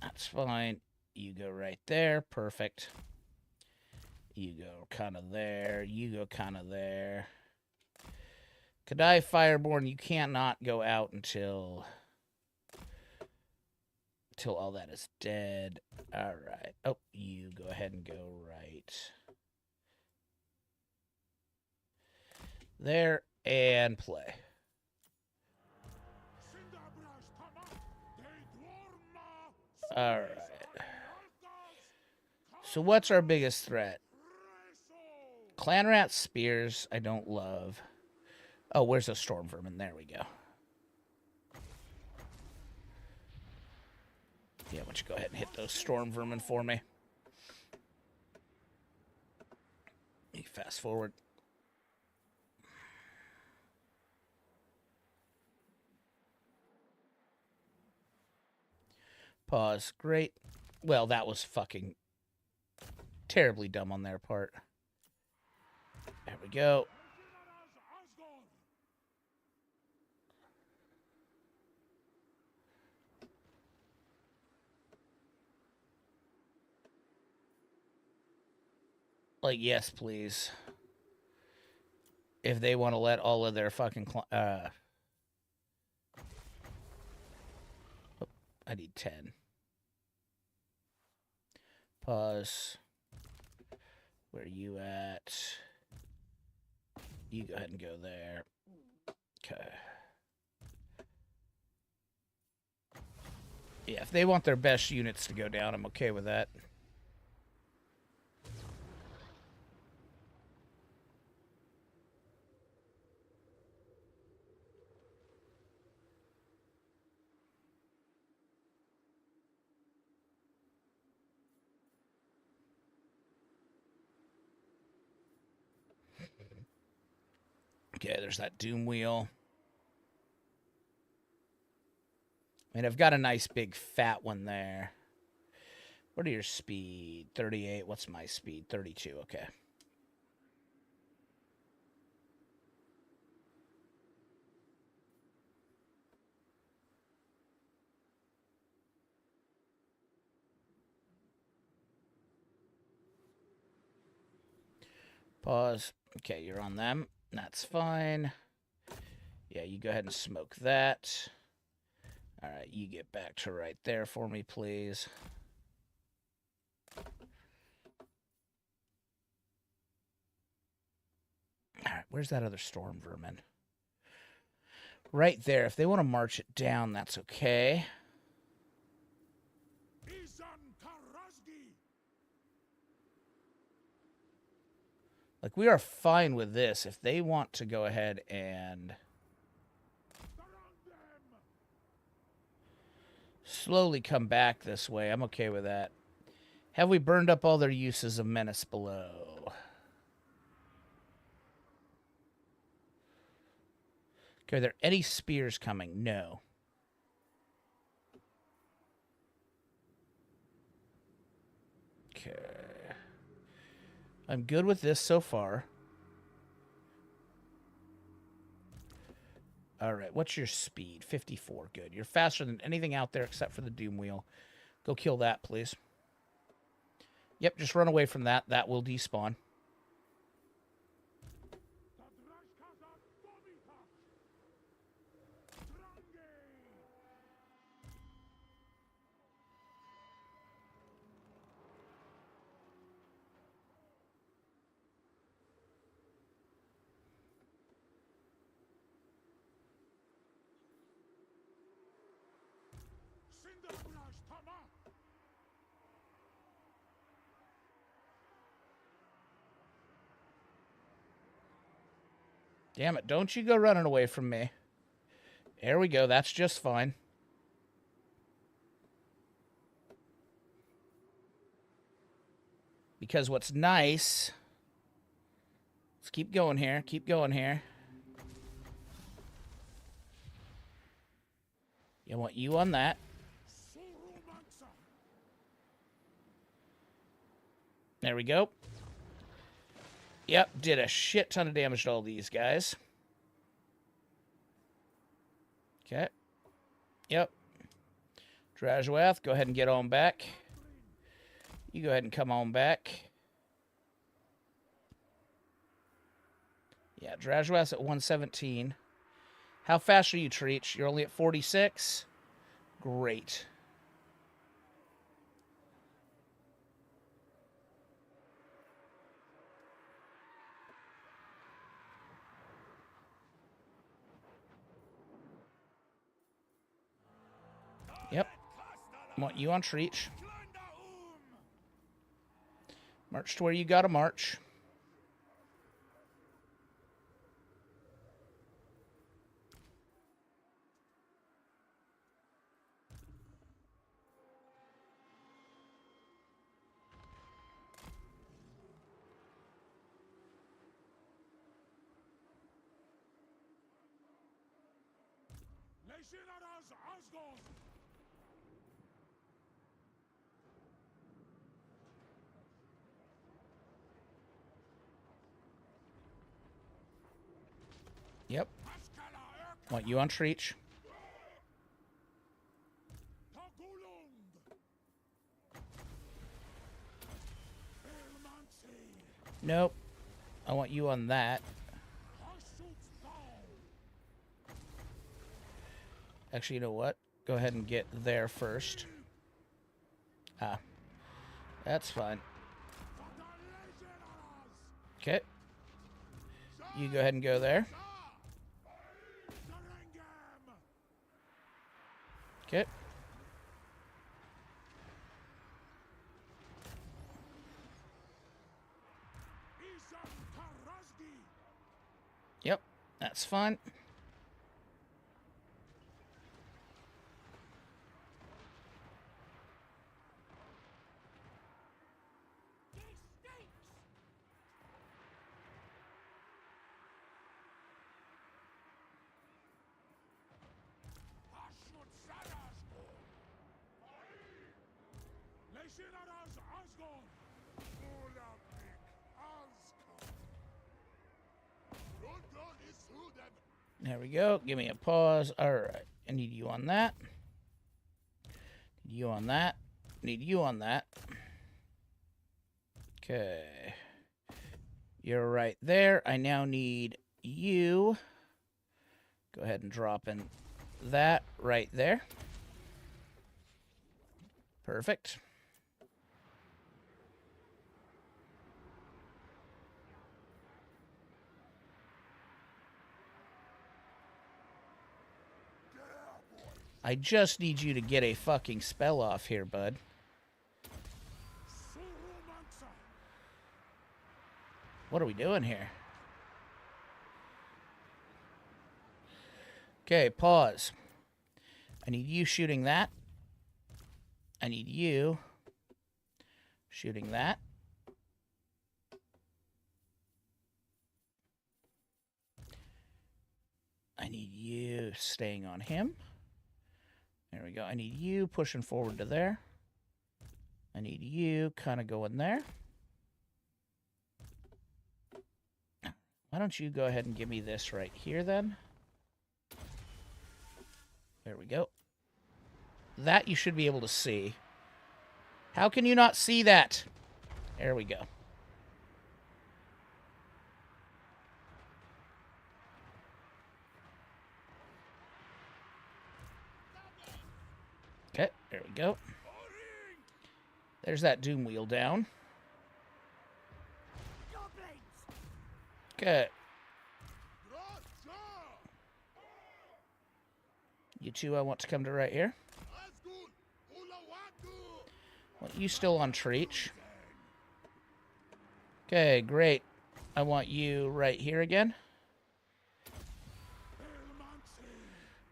That's fine. You go right there. Perfect. You go kind of there. You go kind of there. Kadai Fireborn, you cannot go out until all that is dead. All right. Oh, you go ahead and go right there and play. All right. So what's our biggest threat? Clan Rat Spears, I don't love. Oh, where's the Storm Vermin? There we go. Yeah, why don't you go ahead and hit those Storm Vermin for me? You fast forward. Pause. Great. Well, that was fucking terribly dumb on their part. There we go. Like, yes, please. If they want to let all of their fucking... I need 10. Pause. Where are you at? You go ahead and go there. Okay. Yeah, if they want their best units to go down, I'm okay with that. Okay, there's that Doom Wheel. I mean, I've got a nice big fat one there. What are your speed? 38. What's my speed? 32. Okay. Pause. Okay, you're on them. That's fine. Yeah, you go ahead and smoke that. All right, you get back to right there for me, please. All right, where's that other storm vermin? Right there. If they want to march it down, that's okay. Like, we are fine with this. If they want to go ahead and slowly come back this way, I'm okay with that. Have we burned up all their uses of menace below? Okay, are there any spears coming? No. Okay. I'm good with this so far. All right, what's your speed? 54. Good. You're faster than anything out there except for the Doom Wheel. Go kill that, please. Yep, just run away from that. That will despawn. Damn it, don't you go running away from me. There we go, that's just fine. Because what's nice... Let's keep going here, keep going here. I want you on that. There we go. Yep, did a shit ton of damage to all these guys. Okay. Yep. Drazhoath, go ahead and get on back. You go ahead and come on back. Yeah, Drazhoath's at 117. How fast are you, Treach? You're only at 46? Great. Yep. Want you on Treach. March to where you gotta march. Yep. Want you on Treach. Nope. I want you on that. Actually, you know what? Go ahead and get there first. Ah. That's fine. Okay. You go ahead and go there. Okay. Yep, that's fine. There we go. Give me a pause. All right. I need you on that. Need you on that. Need you on that. Okay. You're right there. I now need you. Go ahead and drop in that right there. Perfect. I just need you to get a fucking spell off here, bud. What are we doing here? Okay, pause. I need you shooting that. I need you shooting that. I need you staying on him. There we go. I need you pushing forward to there. I need you kind of going there. Why don't you go ahead and give me this right here then? There we go. That you should be able to see. How can you not see that? There we go. Okay, there we go. There's that doom wheel down. Okay. You two I want to come to right here. Well, you still on Treach. Okay, great. I want you right here again.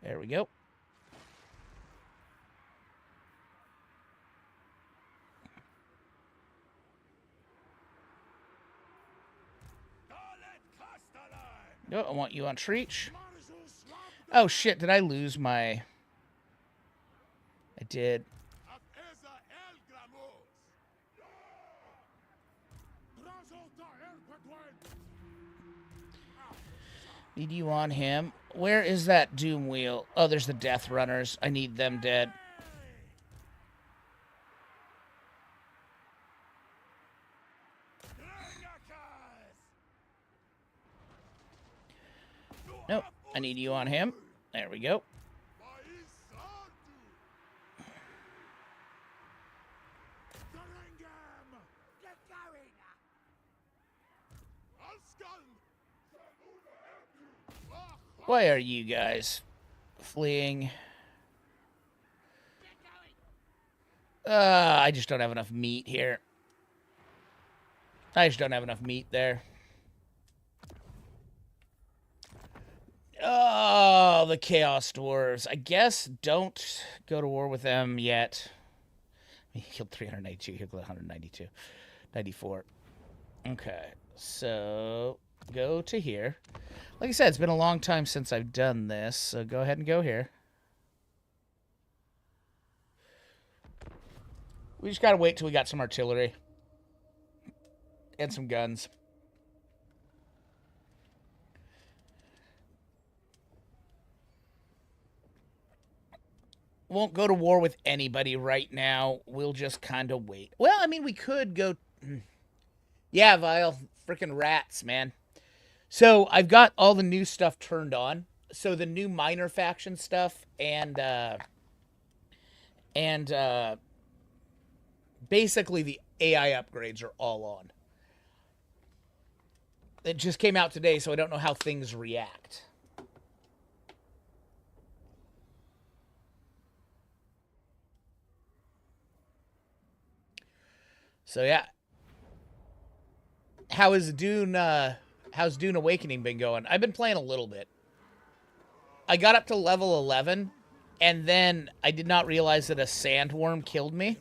There we go. No, I want you on Treach. Oh shit, did I lose my... I did. Need you on him. Where is that doom wheel? Oh, there's the death runners. I need them dead. Nope. I need you on him. There we go. Why are you guys fleeing? I just don't have enough meat here. I just don't have enough meat there. Oh, the Chaos Dwarves. I guess don't go to war with them yet. He killed 392. He killed 192. 94. Okay, so go to here. Like I said, it's been a long time since I've done this, so go ahead and go here. We just gotta wait till we got some artillery. And some guns. Won't go to war with anybody right now. We'll just kind of wait. Well, I mean, we could go... Yeah, vile freaking rats, man. So, I've got all the new stuff turned on. So, the new minor faction stuff and basically the AI upgrades are all on. It just came out today, so I don't know how things react. So yeah. How's Dune Awakening been going? I've been playing a little bit. I got up to level 11, and then I did not realize that a sandworm killed me.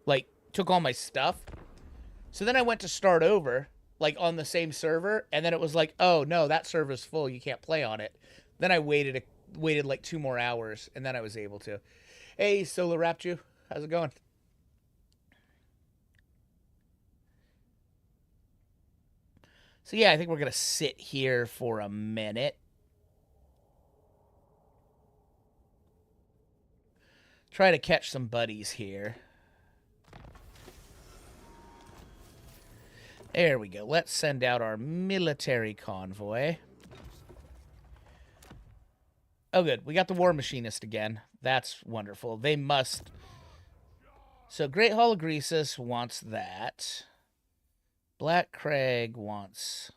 Like, took all my stuff. So then I went to start over, like, on the same server, and then it was like, oh, no, that server's full, you can't play on it. Then I waited like 2 more hours, and then I was able to. Hey, Solar Raptu, how's it going? So yeah, I think we're going to sit here for a minute. Try to catch some buddies here. There we go. Let's send out our military convoy. Oh, good. We got the War Machinist again. That's wonderful. They must... So, Great Hall of Greasus wants that. Black Crag wants...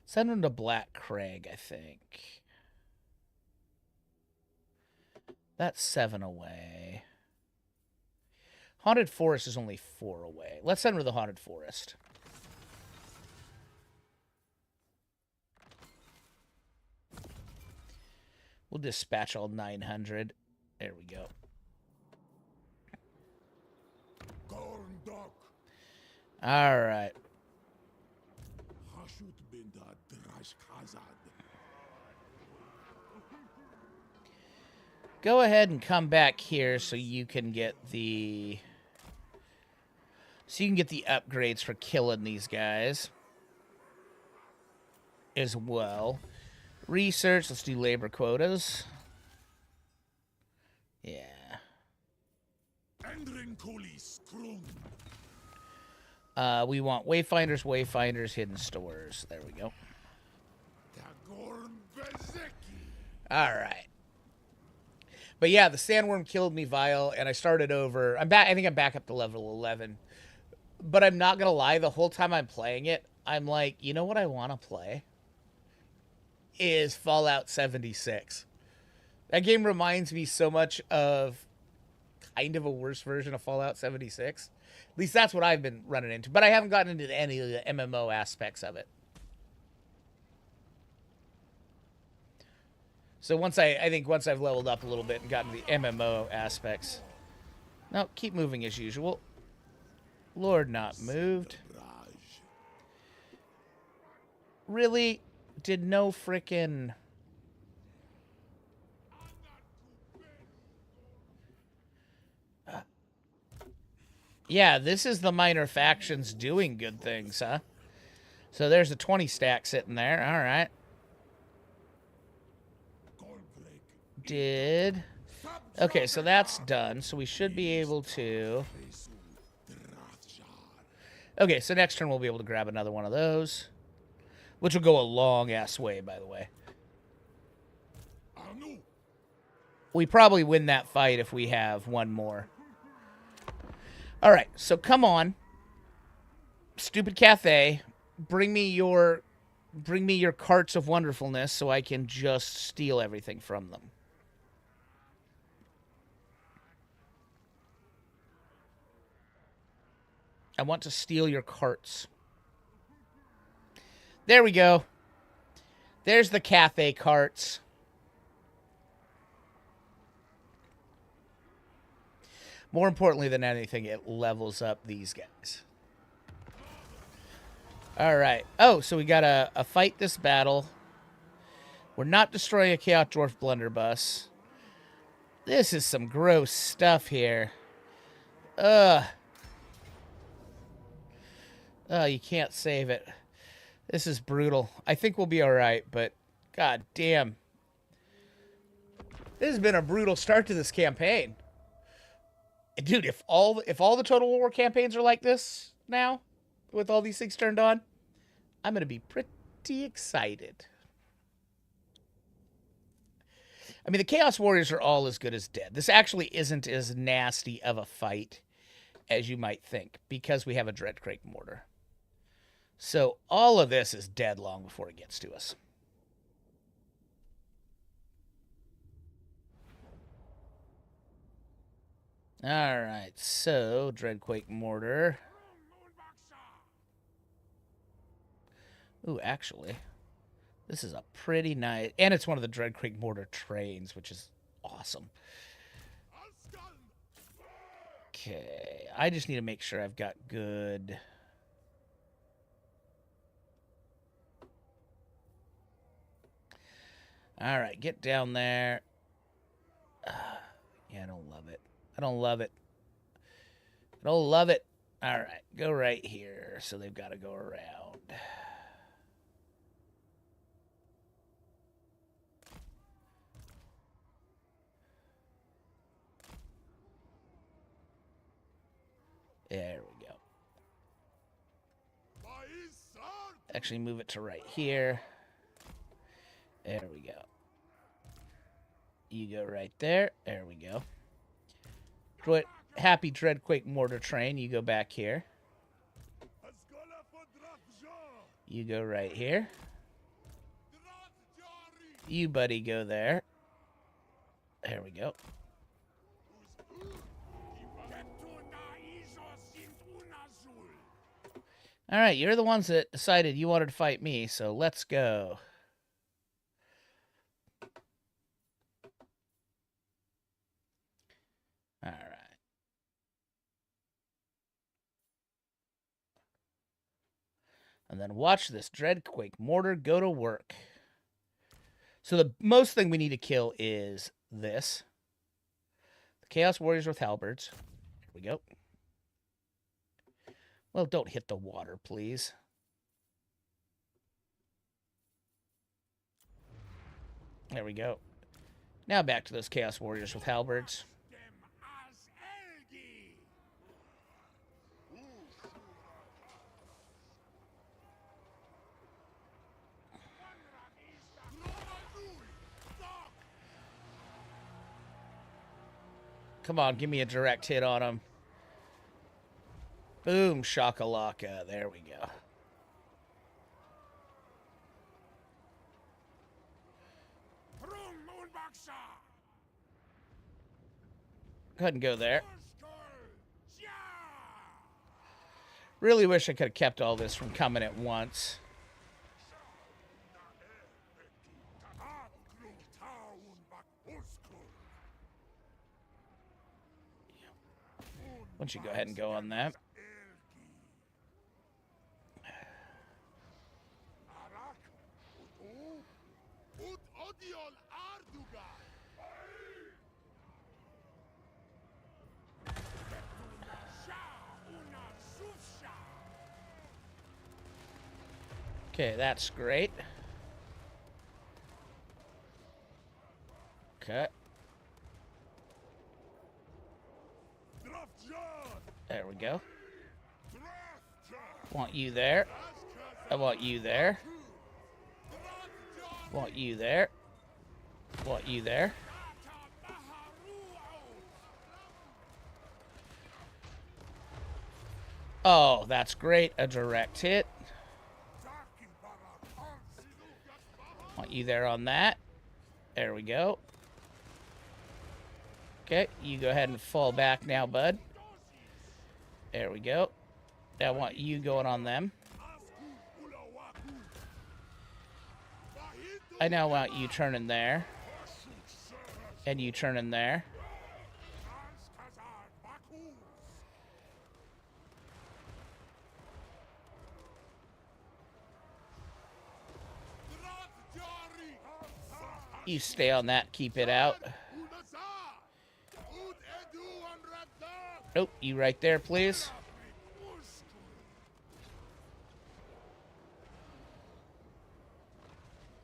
Send them to Black Crag, I think. That's 7 away. Haunted Forest is only 4 away. Let's send her to the Haunted Forest. We'll dispatch all 900. There we go. All right. Go ahead and come back here so you can get the... So you can get the upgrades for killing these guys as well. Research, let's do labor quotas. Yeah. We want wayfinders, hidden stores. There we go. All right. But yeah, the sandworm killed me, Vile, and I started over. I'm back. I think I'm back up to level 11. But I'm not gonna lie. The whole time I'm playing it, I'm like, you know what I want to play is Fallout 76. That game reminds me so much of kind of a worse version of Fallout 76. At least that's what I've been running into. But I haven't gotten into any of the MMO aspects of it. So I think once I've leveled up a little bit and gotten the MMO aspects. No, keep moving as usual. Lord not moved. Really? Did no frickin'... Yeah, this is the minor factions doing good things, huh? So there's a 20 stack sitting there. All right. Okay, so that's done. So we should be able to... Okay, so next turn we'll be able to grab another one of those. Which will go a long-ass way, by the way. We probably win that fight if we have one more. All right, so come on. Stupid Cathay. Bring me your carts of wonderfulness so I can just steal everything from them. I want to steal your carts. There we go. There's the Cathay carts. More importantly than anything, it levels up these guys. All right. Oh, so we got to fight this battle. We're not destroying a Chaos Dwarf blunderbuss. This is some gross stuff here. Ugh. Oh, you can't save it. This is brutal. I think we'll be all right, but god damn. This has been a brutal start to this campaign. Dude, if all the Total War campaigns are like this now, with all these things turned on, I'm going to be pretty excited. I mean, the Chaos Warriors are all as good as dead. This actually isn't as nasty of a fight as you might think, because we have a Dreadcrake Mortar. So all of this is dead long before it gets to us. All right, so Dreadquake Mortar. Ooh, actually, this is a pretty nice... And it's one of the Dreadquake Mortar trains, which is awesome. Okay, I just need to make sure I've got good... All right, get down there. Yeah, I don't love it. I don't love it. I don't love it. All right, go right here. So they've got to go around. There we go. Actually, move it to right here. There we go. You go right there. There we go. Happy Dreadquake Mortar Train. You go back here. You go right here. You, buddy, go there. There we go. All right, you're the ones that decided you wanted to fight me, so let's go. All right. And then watch this Dreadquake Mortar go to work. So the most thing we need to kill is this. The Chaos Warriors with halberds. Here we go. Well, don't hit the water, please. There we go. Now back to those Chaos Warriors with halberds. Come on, give me a direct hit on him. Boom, shakalaka. There we go. Go ahead and go there. Really wish I could have kept all this from coming at once. Why don't you go ahead and go on that? Okay, that's great. Okay. There we go. Want you there. I want you there. Want you there. Want you there. Oh, that's great. A direct hit. Want you there on that. There we go. Okay, you go ahead and fall back now, bud. There we go. Now I want you going on them. I now want you turning there. And you turning there. You stay on that, keep it out. Nope, you right there, please.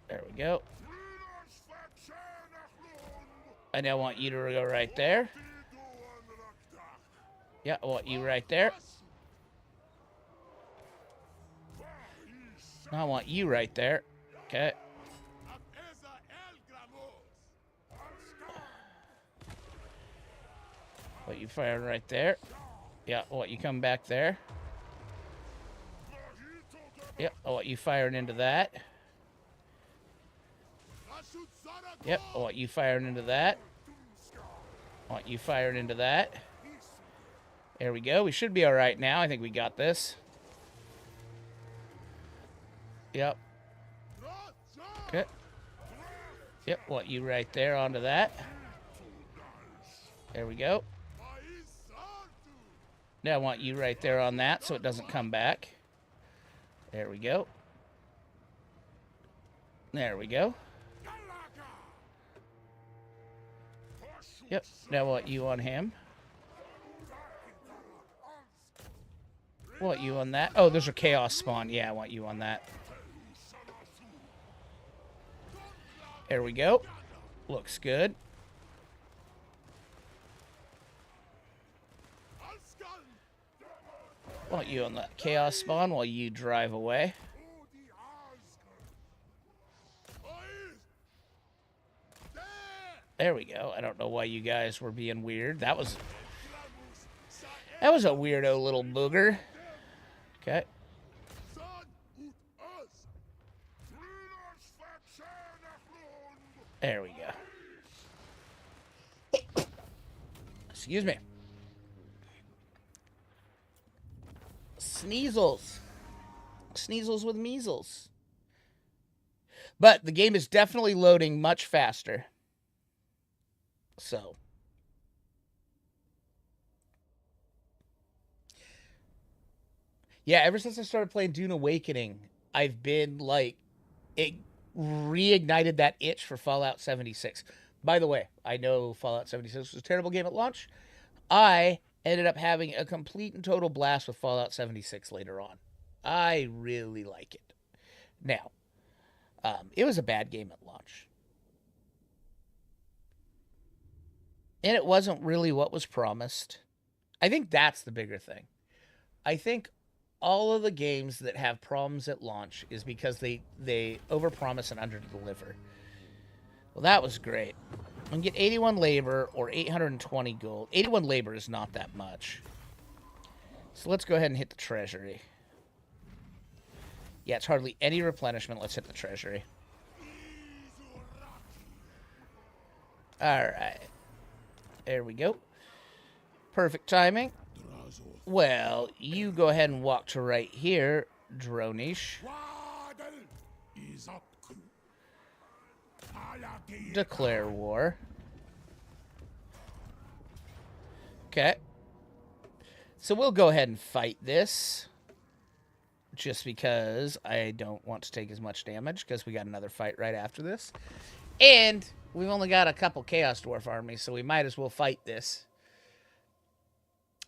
There we go. I now want you to go right there. Yeah, I want you right there. Now I want you right there. Okay. What you firing right there? Yeah, what you come back there? Yep, what you firing into that? Yep, what you firing into that? What you firing into that? There we go. We should be all right now. I think we got this. Yep. Okay. Yep, what you right there onto that? There we go. Now I want you right there on that so it doesn't come back. There we go. There we go. Yep, now I want you on him. Want you on that. Oh, there's a chaos spawn. Yeah, I want you on that. There we go. Looks good. Want you on that chaos spawn while you drive away. There we go. I don't know why you guys were being weird. That was a weirdo little booger. Okay. There we go. Excuse me. Sneasels. Sneasels with measles. But the game is definitely loading much faster. So. Yeah, ever since I started playing Dune Awakening, I've been like, it reignited that itch for Fallout 76. By the way, I know Fallout 76 was a terrible game at launch. I ended up having a complete and total blast with Fallout 76 later on. I really like it. Now, it was a bad game at launch. And it wasn't really what was promised. I think that's the bigger thing. I think all of the games that have problems at launch is because they overpromise and underdeliver. Well, that was great. I can get 81 labor or 820 gold. 81 labor is not that much. So let's go ahead and hit the treasury. Yeah, it's hardly any replenishment. Let's hit the treasury. All right. There we go. Perfect timing. Well, you go ahead and walk to right here, Dronish. Declare war. Okay. So we'll go ahead and fight this. Just because I don't want to take as much damage, because we got another fight right after this. And we've only got a couple Chaos Dwarf armies, so we might as well fight this.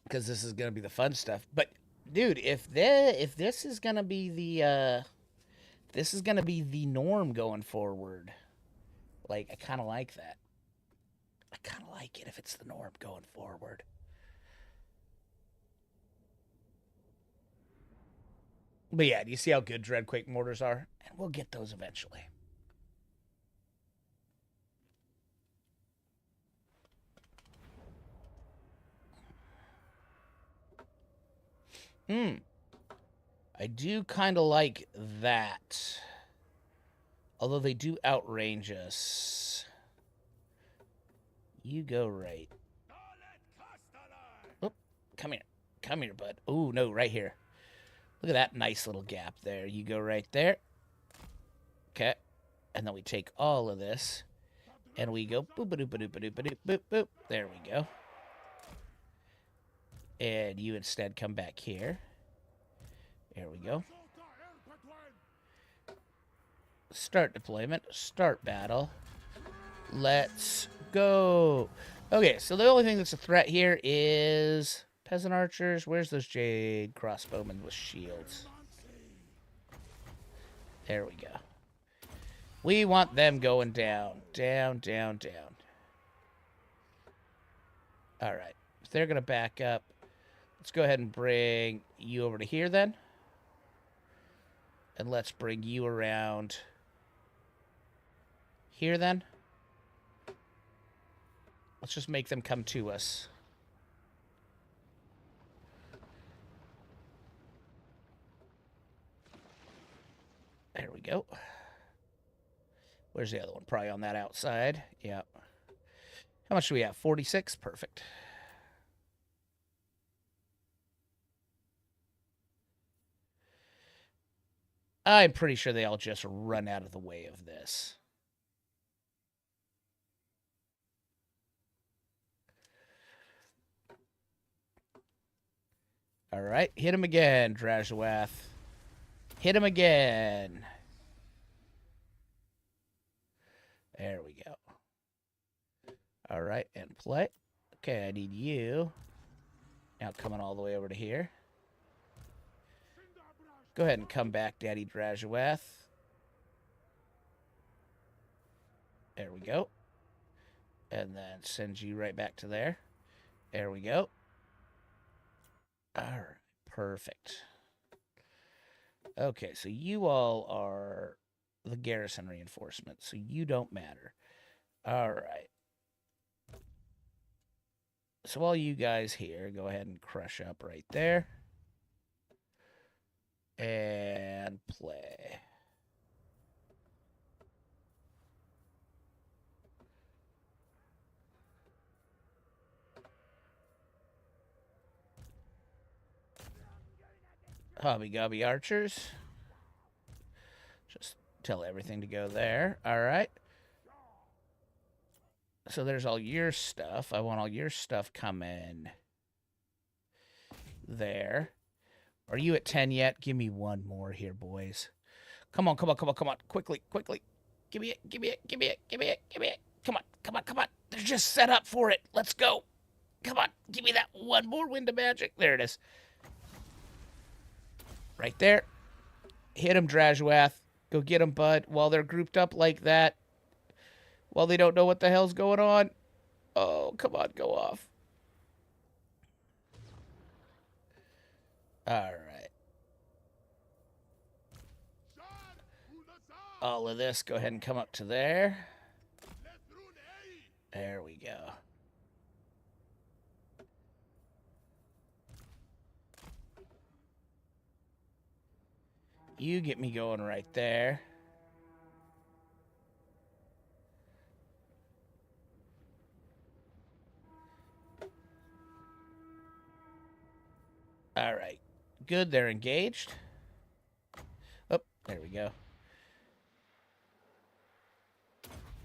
Because this is going to be the fun stuff. But, dude, if this is going to be the norm going forward, like, I kind of like that. I kind of like it if it's the norm going forward. But yeah, do you see how good Dreadquake mortars are? And we'll get those eventually. I do kind of like that. Although they do outrange us. You go right. Oh, come here. Come here, bud. Oh, no, right here. Look at that nice little gap there. You go right there. Okay. And then we take all of this. And we go boop, boop, boop, boop, boop, boop, boop. There we go. And you instead come back here. There we go. Start deployment. Start battle. Let's go. Okay, so the only thing that's a threat here is peasant archers. Where's those jade crossbowmen with shields? There we go. We want them going down. Down, down, down. All right. If they're going to back up, let's go ahead and bring you over to here then. And let's bring you around here then. Let's just make them come to us. There we go. Where's the other one? Probably on that outside. Yeah. How much do we have? 46? Perfect. I'm pretty sure they all just run out of the way of this. All right. Hit him again, Drazhoath. Hit him again. There we go. All right, and play. Okay, I need you. Now coming all the way over to here. Go ahead and come back, Daddy Drazhoath. There we go. And then send you right back to there. There we go. All right, perfect. Okay, so you all are the garrison reinforcement, so you don't matter. All right. So all you guys here, go ahead and crush up right there. And play. Hobby Gobby Archers. Just tell everything to go there. All right. So there's all your stuff. I want all your stuff coming there. Are you at 10 yet? Give me one more here, boys. Come on, come on, come on, come on. Quickly, quickly. Give me it, give me it, give me it, give me it, give me it. Come on, come on, come on. They're just set up for it. Let's go. Come on, give me that one more wind of magic. There it is. Right there. Hit him, Drazhoath. Go get him, bud. While they're grouped up like that. While they don't know what the hell's going on. Oh, come on, go off. All right. All of this, go ahead and come up to there. There we go. You get me going right there. All right. Good, they're engaged. Oh, there we go.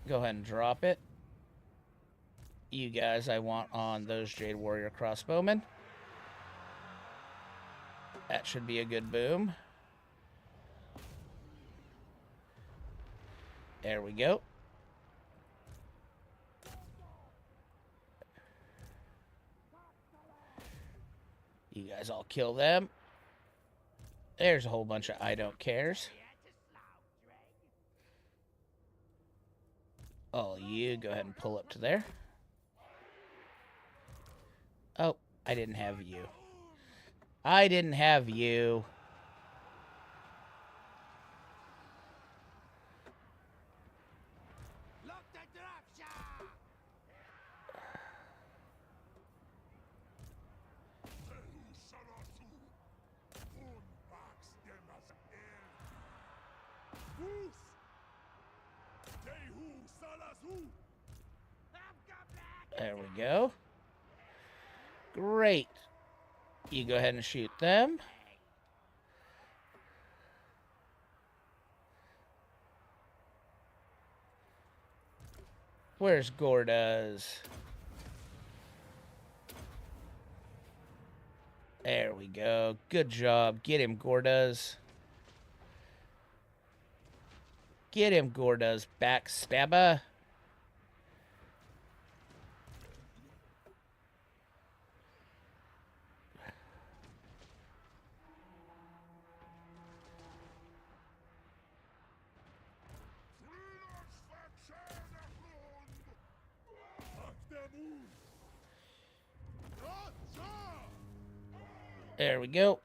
Go ahead and drop it. You guys I want on those Jade Warrior crossbowmen. That should be a good boom. There we go. You guys all kill them. There's a whole bunch of I don't cares. All you go ahead and pull up to there. Oh, I didn't have you. I didn't have you. There we go. Great. You go ahead and shoot them. Where's Gordas? There we go. Good job. Get him, Gordas. Get him, Gordas. Backstabber. There we go.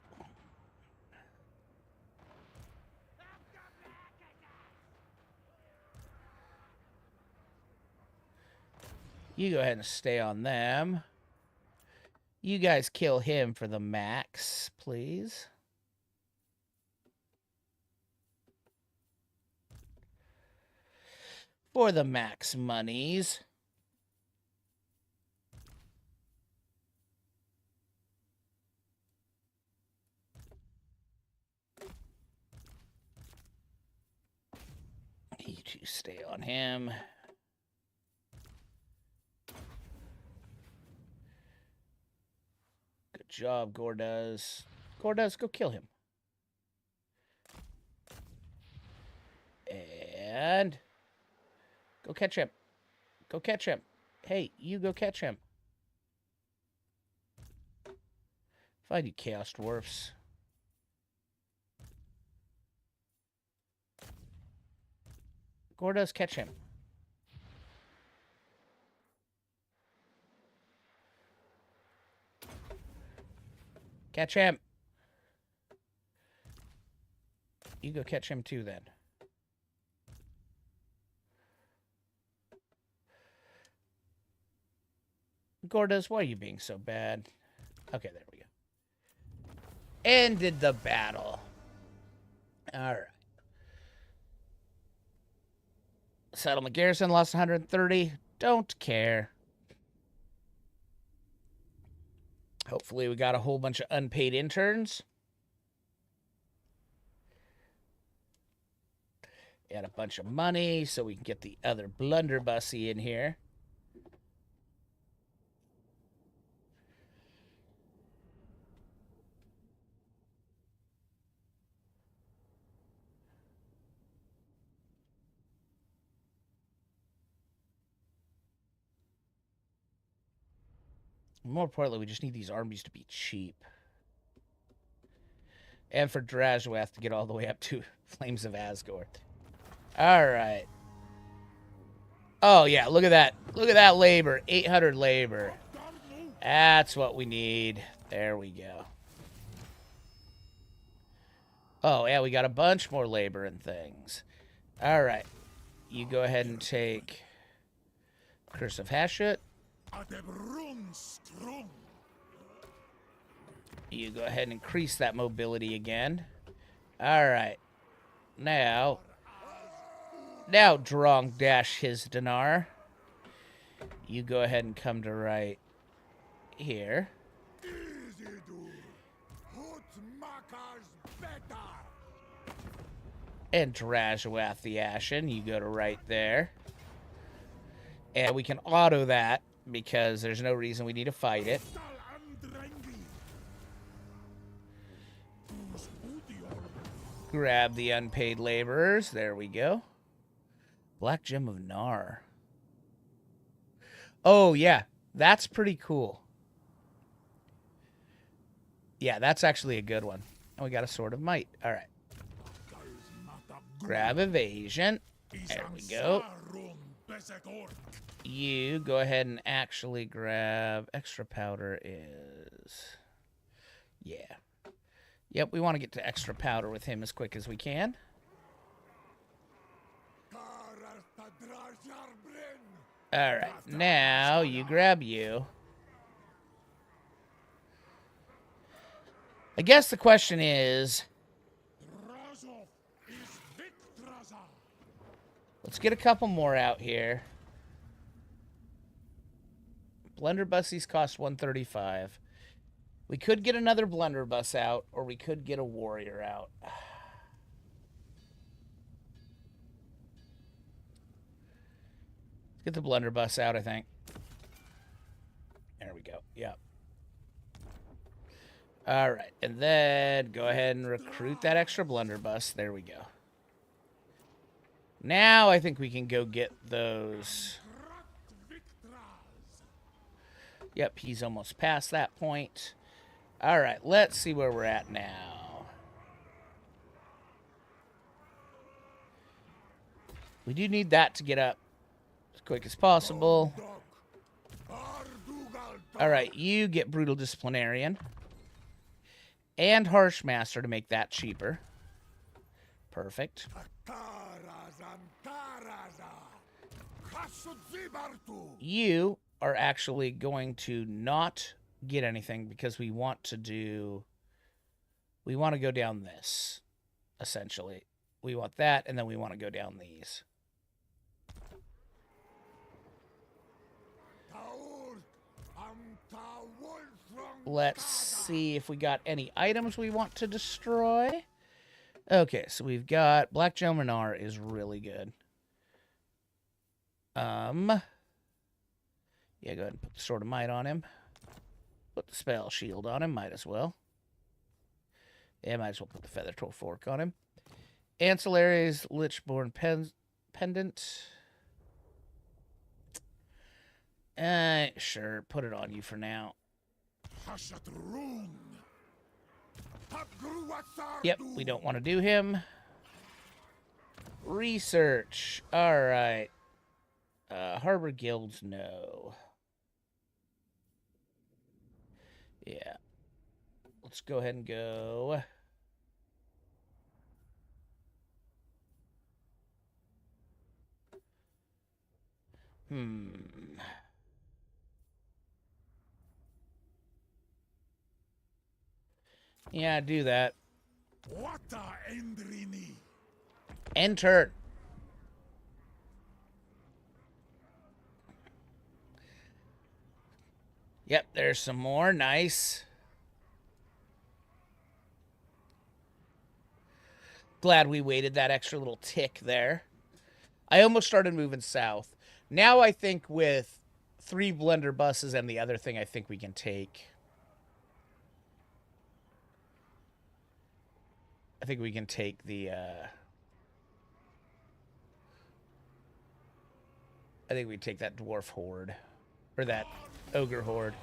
You go ahead and stay on them. You guys kill him for the max, please. For the max monies. You two stay on him. Good job, Gordas. Gordas, go kill him. And go catch him. Go catch him. Hey, you go catch him. Find you, Chaos Dwarfs. Gordos, catch him. Catch him. You go catch him too, then. Gordos, why are you being so bad? Okay, there we go. Ended the battle. All right. Settlement garrison lost 130. Don't care. Hopefully we got a whole bunch of unpaid interns. Add a bunch of money so we can get the other blunderbussy in here. More importantly, we just need these armies to be cheap. And for Drazhoath to get all the way up to Flames of Asgore. All right. Oh, yeah, look at that. Look at that labor. 800 labor. That's what we need. There we go. Oh, yeah, we got a bunch more labor and things. All right. You go ahead and take Curse of Hashut. You go ahead and increase that mobility again. All right. Now Drong dash his dinar. You go ahead and come to right here. And Drazhoath the Ashen, you go to right there. And we can auto that because there's no reason we need to fight it. Grab the unpaid laborers. There we go. Black Gem of Nar. Oh, yeah. That's pretty cool. Yeah, that's actually a good one. And we got a Sword of Might. All right. Grab evasion. There we go. You go ahead and actually grab extra powder is... Yeah. Yep, we want to get to extra powder with him as quick as we can. All right, now you grab you. I guess the question is... Let's get a couple more out here. Blunderbussies cost 135. We could get another blunderbuss out, or we could get a warrior out. Let's get the blunderbuss out, I think. There we go. Yep. All right, and then go ahead and recruit that extra blunderbuss. There we go. Now I think we can go get those. Yep, he's almost past that point. All right, let's see where we're at now. We do need that to get up as quick as possible. All right, you get Brutal Disciplinarian and Harsh Master to make that cheaper. Perfect. You are actually going to not get anything because we want to go down this, essentially. We want that, and then we want to go down these. Let's see if we got any items we want to destroy. Okay, so we've got Black Gelminar is really good. Yeah, go ahead and put the Sword of Might on him. Put the Spell Shield on him, might as well. Yeah, might as well put the Feather Toll Fork on him. Ancillaries, Lichborn Pendant. Sure, put it on you for now. Yep, we don't want to do him. Research. All right. Harbor guilds, no. Yeah. Let's go ahead and go. Yeah, do that. Enter. Yep, there's some more. Nice. Glad we waited that extra little tick there. I almost started moving south. Now I think with 3 blender buses and the other thing I think we can take. I think we can take the, I think we take that dwarf horde. Or that ogre horde.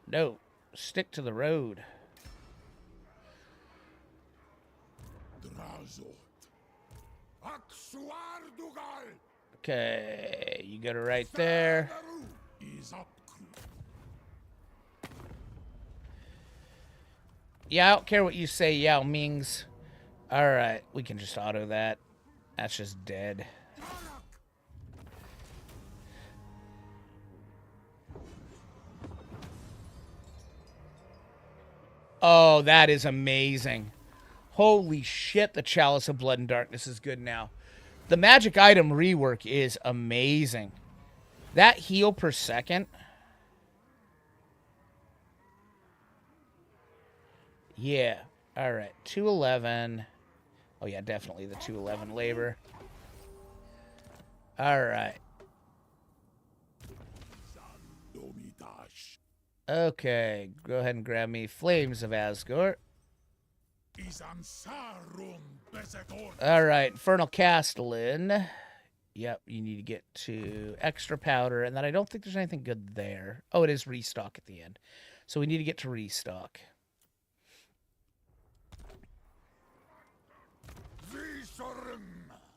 No. Stick to the road. Drazhoath. Okay, you go to right there. Yeah, I don't care what you say, Yao Mings. Alright, we can just auto that. That's just dead. Oh, that is amazing. Holy shit, the Chalice of Blood and Darkness is good now. The magic item rework is amazing. That heal per second. Yeah. All right. 211. Oh, yeah, definitely the 211 labor. All right. Okay. Go ahead and grab me Flames of Asgore. All right. Infernal Castellan. Yep, you need to get to extra powder, and then I don't think there's anything good there. Oh, it is restock at the end. So we need to get to restock.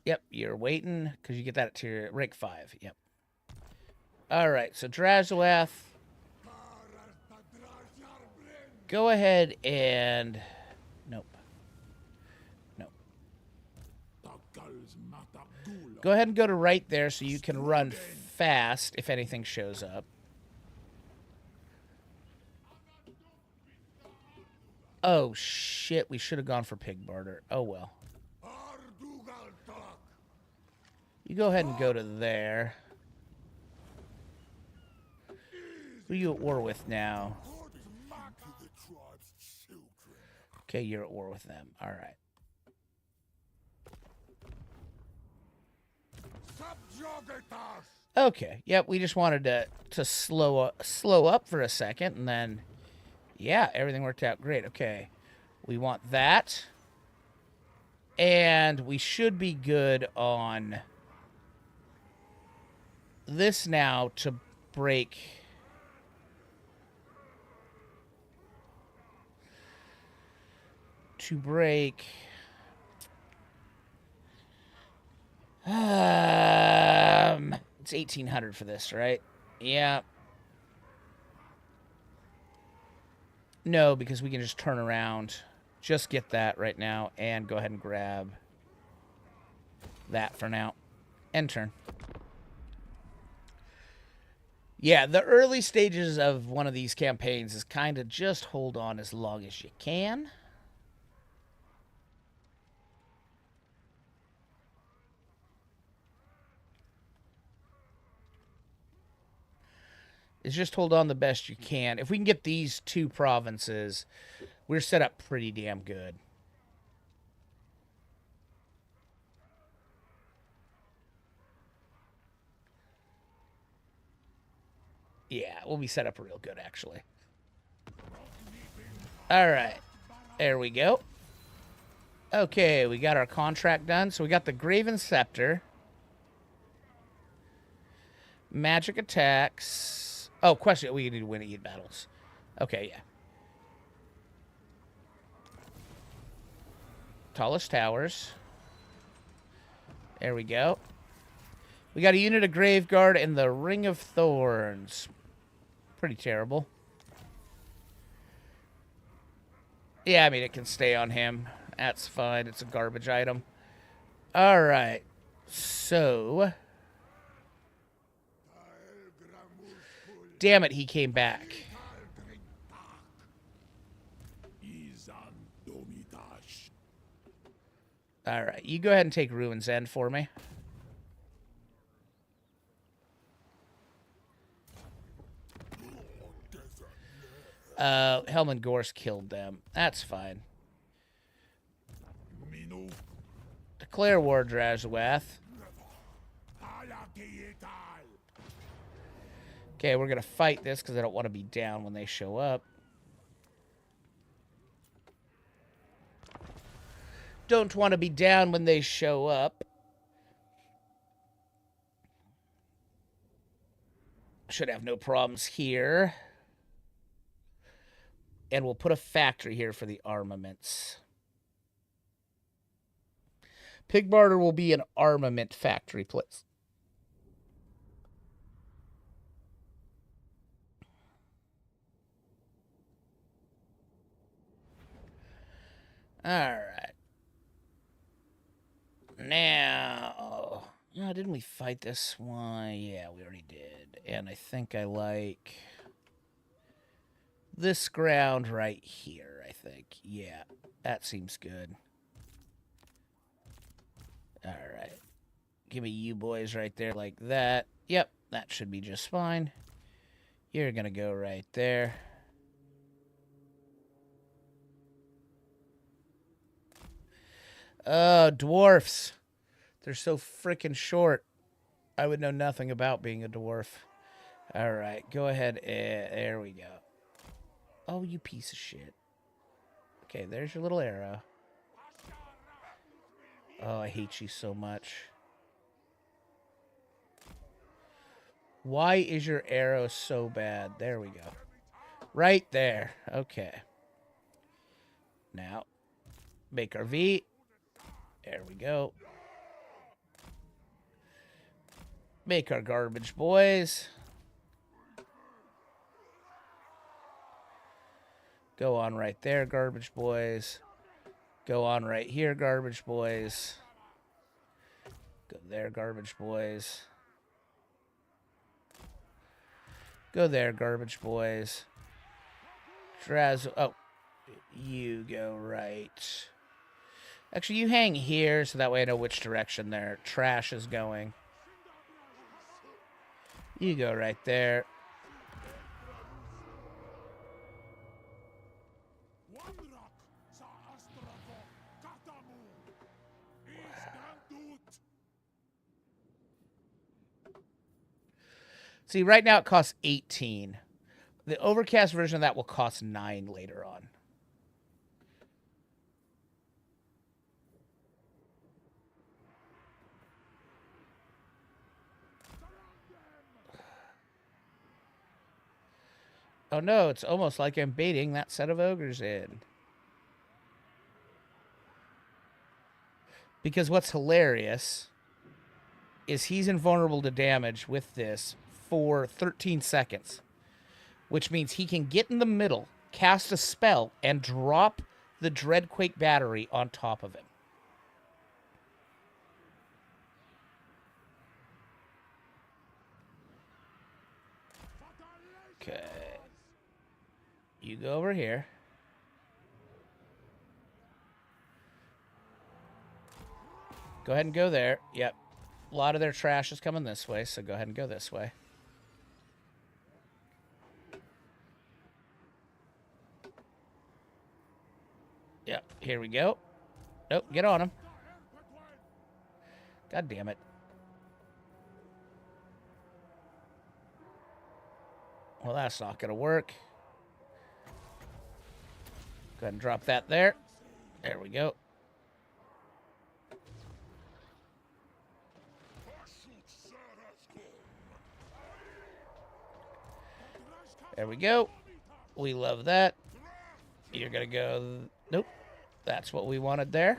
Yep, you're waiting, because you get that to your rank 5. Yep. Alright, so Drazhoath. Go ahead and... Nope. Nope. Go ahead and go to right there so you can run fast if anything shows up. Oh, shit. We should have gone for pig barter. Oh, well. You go ahead and go to there. Who are you at war with now? Okay, you're at war with them. All right. Okay. Yep, we just wanted to slow up for a second, and then, yeah, everything worked out great. Okay. We want that. And we should be good on this now to break... It's 1800 for this, right? Yeah. No, because we can just turn around. Just get that right now and go ahead and grab that for now. End turn. Yeah, the early stages of one of these campaigns is kind of just hold on as long as you can. Is just hold on the best you can. If we can get these 2 provinces, we're set up pretty damn good. Yeah, we'll be set up real good, actually. All right. There we go. Okay, we got our contract done. So we got the Graven Scepter. Magic attacks. Oh, question. We need to win 8 battles. Okay, yeah. Tallest towers. There we go. We got a unit of Graveguard and the Ring of Thorns. Pretty terrible. Yeah, I mean, it can stay on him. That's fine. It's a garbage item. All right. So. Damn it, he came back. All right. You go ahead and take Ruin's End for me. Helman Gorse killed them. That's fine. Declare war, Drazhoath. Okay, we're going to fight this because I don't want to be down when they show up. Don't want to be down when they show up. Should have no problems here. And we'll put a factory here for the armaments. Pig Barter will be an armament factory place. All right. Now, didn't we fight this one? Yeah, we already did. And I think I like this ground right here, I think. Yeah, that seems good. All right. Give me you boys right there like that. Yep, that should be just fine. You're going to go right there. Dwarfs. They're so freaking short. I would know nothing about being a dwarf. All right, go ahead. There we go. Oh, you piece of shit. Okay, there's your little arrow. Oh, I hate you so much. Why is your arrow so bad? There we go. Right there. Okay. Now, make our V. There we go. Make our garbage boys. Go on right there, garbage boys. Go on right here, garbage boys. Go there, garbage boys. Go there, garbage boys. Oh, you go right. Actually, you hang here so that way I know which direction their trash is going. You go right there. See, right now it costs 18. The overcast version of that will cost 9 later on. Oh no, it's almost like I'm baiting that set of ogres in. Because what's hilarious is he's invulnerable to damage with this for 13 seconds. Which means he can get in the middle, cast a spell, and drop the Dreadquake battery on top of him. Okay. You go over here. Go ahead and go there. Yep. A lot of their trash is coming this way, so go ahead and go this way. Yep, here we go. Nope, get on him. God damn it. Well, that's not going to work. Go ahead and drop that there. There we go. There we go. We love that. You're going to go... Nope. That's what we wanted there.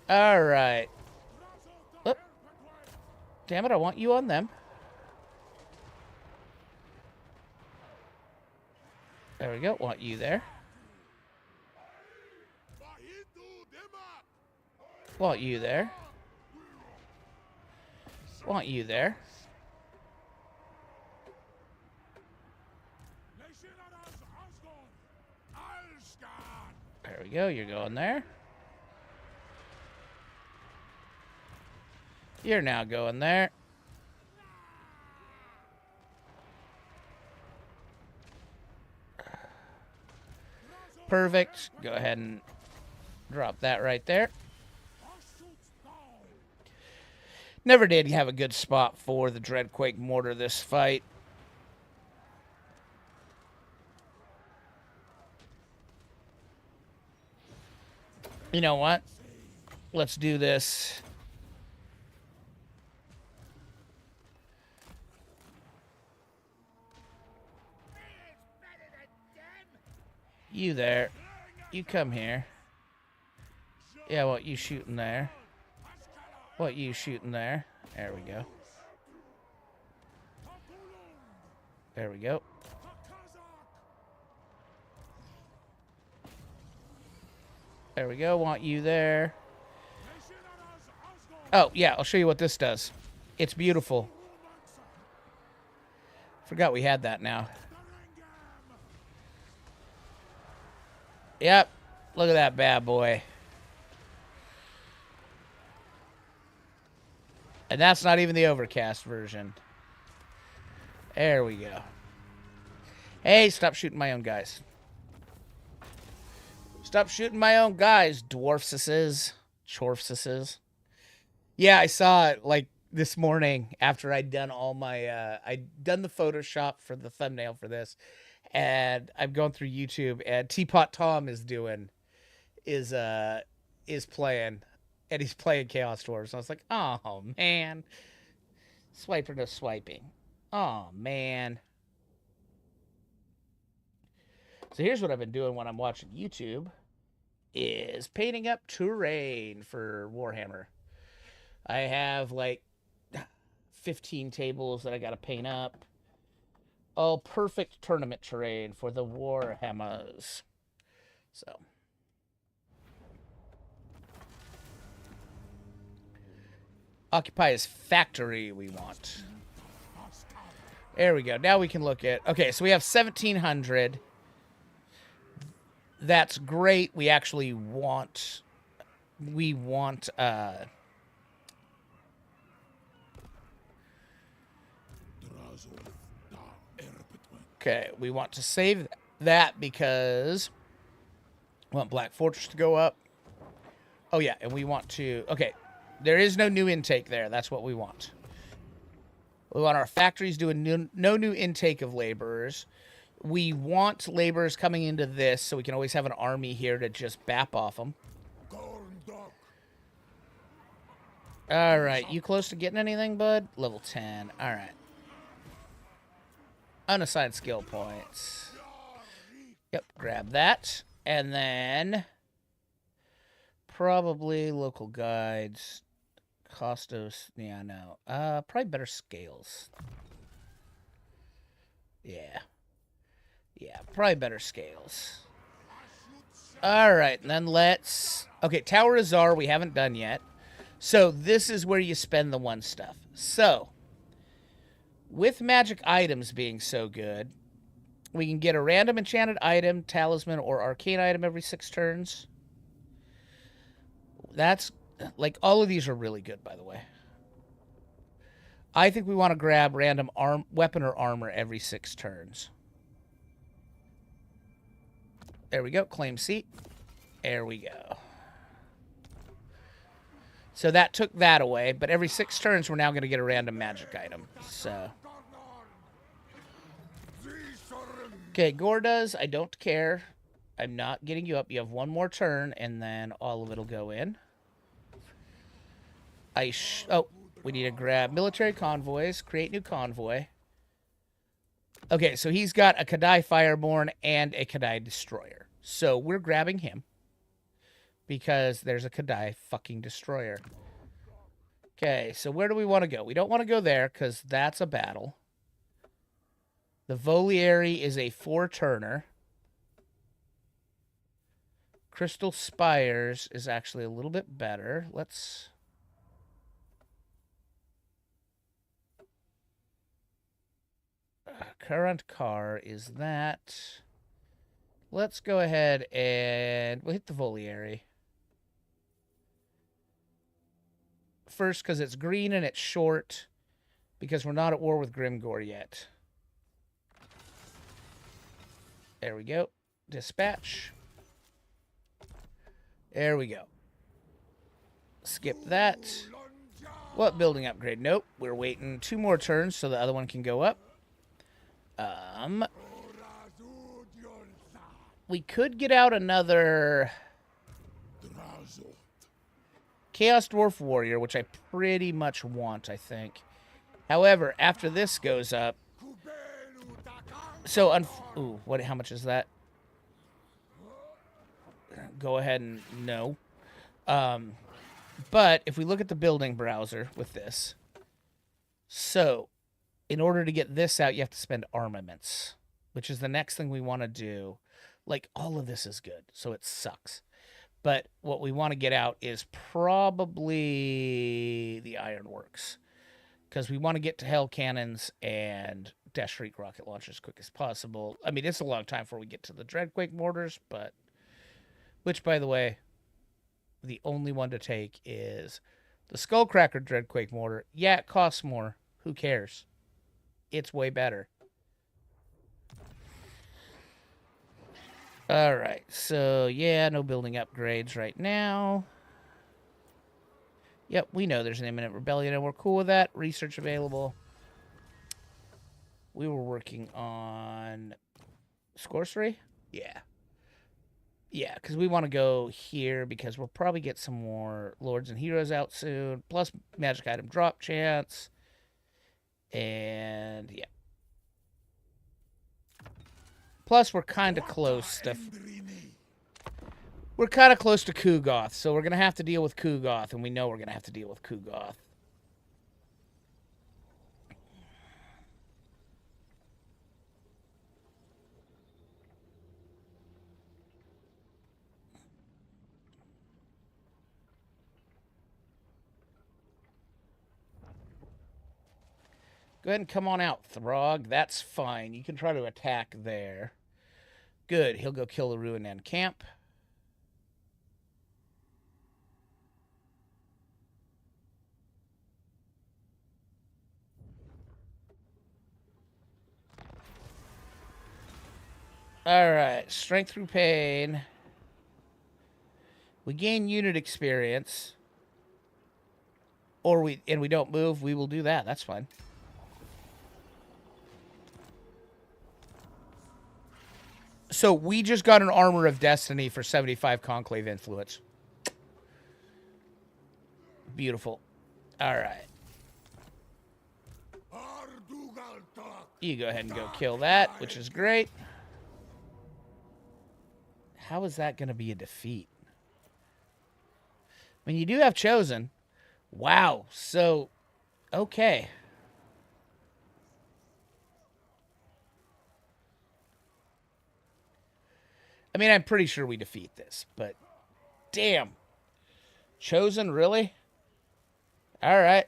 All right. Oh, damn it, I want you on them. There we go. Want you there. Want you there. Want you there. There we go. You're going there. You're now going there. Perfect. Go ahead and drop that right there. Never did have a good spot for the Dreadquake Mortar this fight. You know what? Let's do this. You there. You come here. Yeah, what you shooting there? What you shooting there? There we go. There we go. There we go. Want you there. Oh, yeah. I'll show you what this does. It's beautiful. Forgot we had that now. Yep. Look at that bad boy. And that's not even the overcast version. There we go. Hey, stop shooting my own guys. Stop shooting my own guys, dwarfsises. Chorfsises. Yeah, I saw it like this morning after I'd done all my I'd done the Photoshop for the thumbnail for this. And I'm going through YouTube and Teapot Tom is playing. And he's playing Chaos Dwarves. I was like, oh, man. Swiper no swiping. Oh, man. So here's what I've been doing when I'm watching YouTube. Is painting up terrain for Warhammer. I have like 15 tables that I got to paint up. All perfect tournament terrain for the Warhammers. So... Occupy his factory we want. There we go. Now we can look at... Okay, so we have 1,700. That's great. We actually want... We want... Okay, we want to save that because... We want Black Fortress to go up. Oh, yeah, and we want to... Okay. There is no new intake there. That's what we want. We want our factories doing no new intake of laborers. We want laborers coming into this so we can always have an army here to just bap off them. All right. You close to getting anything, bud? Level 10. All right. Unassigned skill points. Yep. Grab that. And then... Probably local guides... Costos, yeah, no. Probably better scales. Yeah. Yeah, probably better scales. Alright, and then let's... Okay, Tower Azar we haven't done yet. So, this is where you spend the one stuff. So, with magic items being so good, we can get a random enchanted item, talisman, or arcane item every 6 turns. That's... Like, all of these are really good, by the way. I think we want to grab random weapon or armor every 6 turns. There we go. Claim seat. There we go. So that took that away, but every 6 turns, we're now going to get a random magic item. So. Okay, Gordas, I don't care. I'm not getting you up. You have one more turn, and then all of it will go in. Oh, we need to grab military convoys, create new convoy. Okay, so he's got a Kadai Fireborn and a Kadai Destroyer. So we're grabbing him. because there's a Kadai fucking destroyer. Okay, so where do we want to go? We don't want to go there because that's a battle. The Volieri is a 4-turner. Crystal Spires is actually a little bit better. Let's... current car is that. Let's go ahead and we'll hit the Volieri. First, because it's green and it's short, because we're not at war with Grimgor yet. There we go. Dispatch. There we go. Skip that. What building upgrade? Nope. We're waiting 2 more turns so the other one can go up. We could get out another Chaos Dwarf Warrior, which I pretty much want, I think. However, after this goes up... So, ooh, what? How much is that? Go ahead and no. But if we look at the building browser with this... So, in order to get this out, you have to spend armaments, which is the next thing we want to do. Like, all of this is good, so it sucks. But what we want to get out is probably the Ironworks, because we want to get to Hell Cannons and Death Shriek rocket launchers as quick as possible. I mean, it's a long time before we get to the Dreadquake mortars, but... Which, by the way, the only one to take is the Skullcracker Dreadquake mortar. Yeah, it costs more. Who cares? It's way better. Alright, so yeah, no building upgrades right now. Yep, we know there's an imminent rebellion and we're cool with that. Research available. We were working on sorcery? Yeah. Yeah, because we want to go here because we'll probably get some more Lords and Heroes out soon. Plus magic item drop chance. And yeah. Plus, we're kind of close to... We're kind of close to Kugoth, so we're going to have to deal with Kugoth, and we know we're going to have to deal with Kugoth. Go ahead and come on out, Throg. That's fine. You can try to attack there. Good. He'll go kill the Ruin End camp. Alright. Strength through pain. We gain unit experience. Or we don't move. We will do that. That's fine. So we just got an Armor of Destiny for 75 Conclave influence. Beautiful. All right. You go ahead and go kill that, which is great. How is that going to be a defeat? I mean, you do have Chosen. Wow. So, okay. I mean, I'm pretty sure we defeat this, but damn. Chosen, really? All right.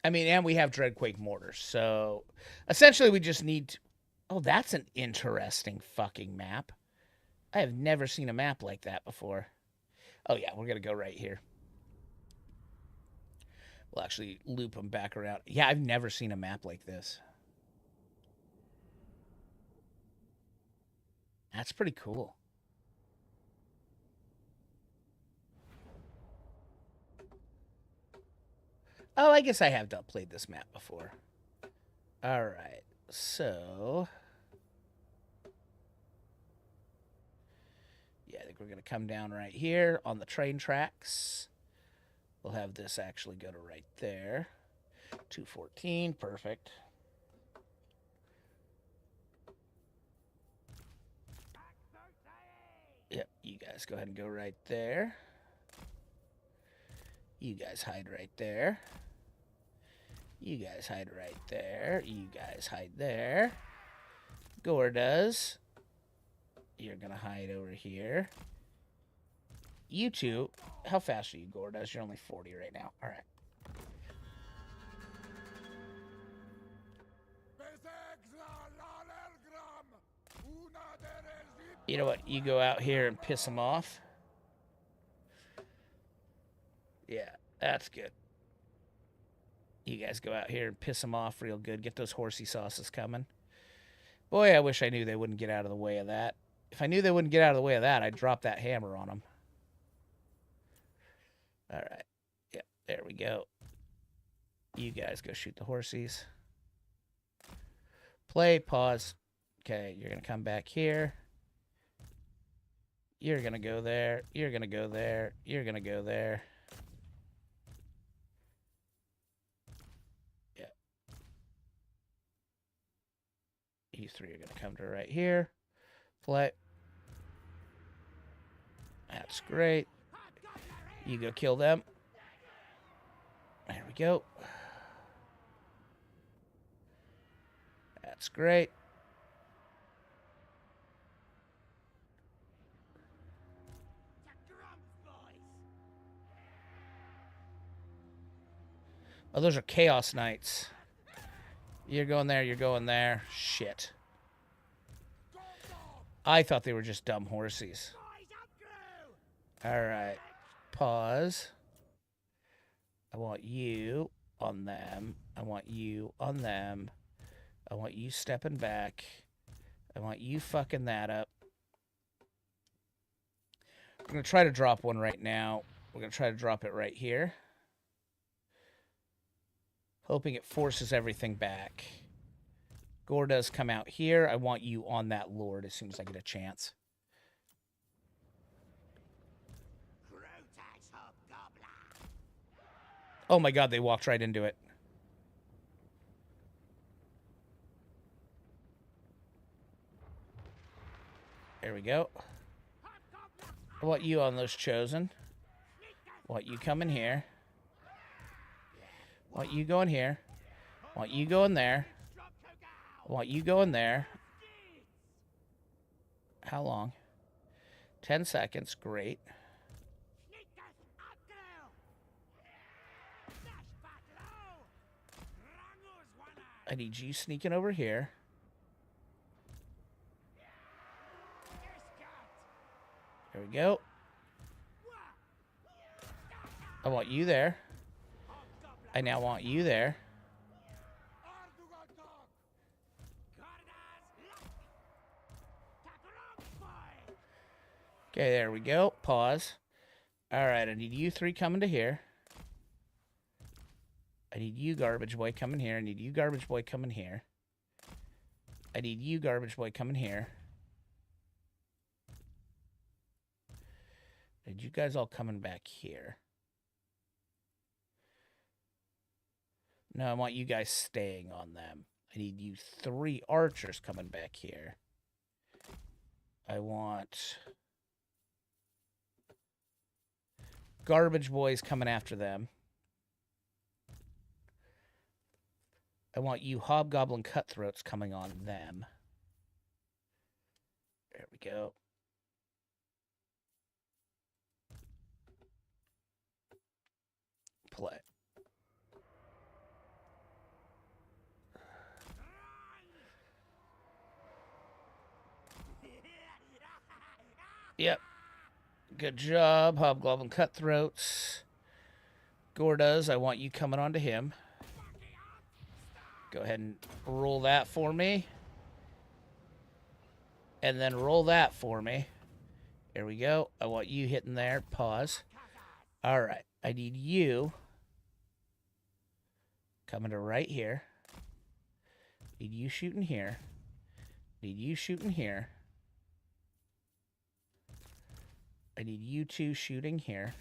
I mean, and we have Dreadquake mortars, so essentially we just need to... Oh, that's an interesting fucking map. I have never seen a map like that before. Oh, yeah, we're going to go right here. We'll actually loop them back around. Yeah, I've never seen a map like this. That's pretty cool. Oh, I guess I have played this map before. All right, so... Yeah, I think we're going to come down right here on the train tracks. We'll have this actually go to right there. 214, perfect. Yep, you guys go ahead and go right there. You guys hide right there. You guys hide right there. You guys hide there. Gore does. You're going to hide over here. You two, how fast are you, Gore does? You're only 40 right now. All right. You know what? You go out here and piss them off. Yeah, that's good. You guys go out here and piss them off real good. Get those horsey sauces coming. Boy, I wish I knew they wouldn't get out of the way of that. If I knew they wouldn't get out of the way of that, I'd drop that hammer on them. All right. Yep, there we go. You guys go shoot the horsies. Play, pause. Okay, you're going to come back here. You're going to go there. You're going to go there. You're going to go there. Yeah. You three are going to come to right here. Play. That's great. You go kill them. There we go. That's great. Oh, those are Chaos Knights. You're going there, you're going there. Shit. I thought they were just dumb horsies. Alright. Pause. I want you on them. I want you on them. I want you stepping back. I want you fucking that up. I'm going to try to drop one right now. We're going to try to drop it right here. Hoping it forces everything back. Gore does come out here. I want you on that Lord as soon as I get a chance. Oh my god, they walked right into it. There we go. I want you on those chosen. I want you coming here. I want you going here. I want you going there. I want you going there. How long? 10 seconds. Great. I need you sneaking over here. There we go. I want you there. I now want you there. Okay, there we go. Pause. All right, I need you three coming to here. I need you, garbage boy, coming here. I need you, garbage boy, coming here. I need you, garbage boy, coming here. I need you guys all coming back here. No, I want you guys staying on them. I need you three archers coming back here. I want garbage boys coming after them. I want you hobgoblin cutthroats coming on them. There we go. Play. Yep. Good job, hobgoblin cutthroats. Gordas, I want you coming onto him. Go ahead and roll that for me. And then roll that for me. There we go. I want you hitting there. Pause. All right. I need you coming to right here. Need you shooting here. Need you shooting here. I need you two shooting here.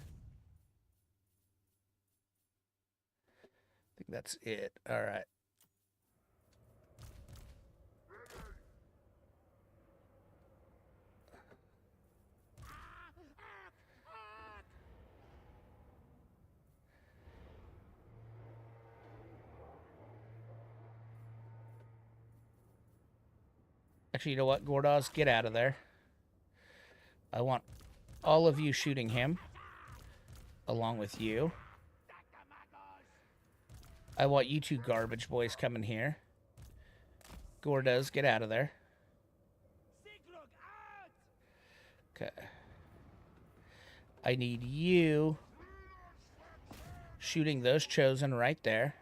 I think that's it. All right. Actually, you know what, Gordoz? Get out of there. I want all of you shooting him, along with you. I want you two garbage boys coming here. Gordoz, get out of there. Okay. I need you shooting those chosen right there.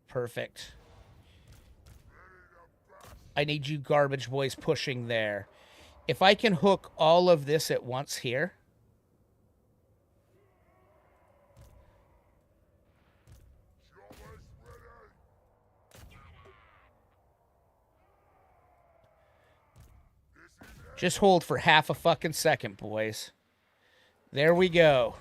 Perfect. I need you garbage boys pushing there. If I can hook all of this at once here. Just hold for half a fucking second, boys. There we go.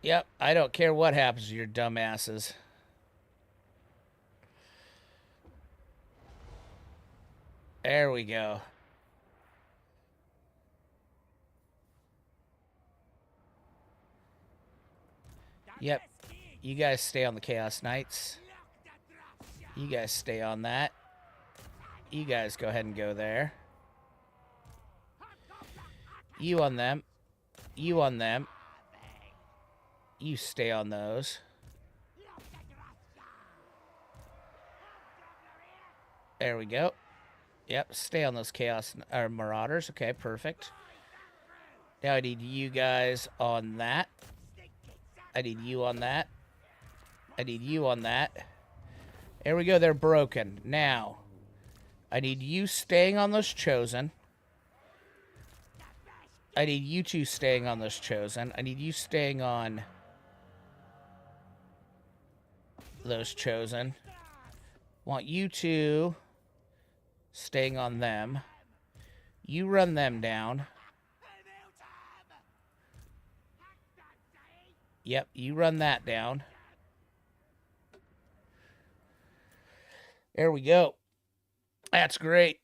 Yep, I don't care what happens to your dumbasses. There we go. Yep. You guys stay on the Chaos Knights. You guys stay on that. You guys go ahead and go there. You on them. You on them. You stay on those. There we go. Yep, stay on those Chaos or Marauders. Okay, perfect. Now I need you guys on that. I need you on that. I need you on that. There we go. They're broken. Now, I need you staying on those chosen. I need you two staying on those chosen. I need you staying on those chosen. Want you two staying on them. You run them down. Yep, you run that down. There we go. That's great.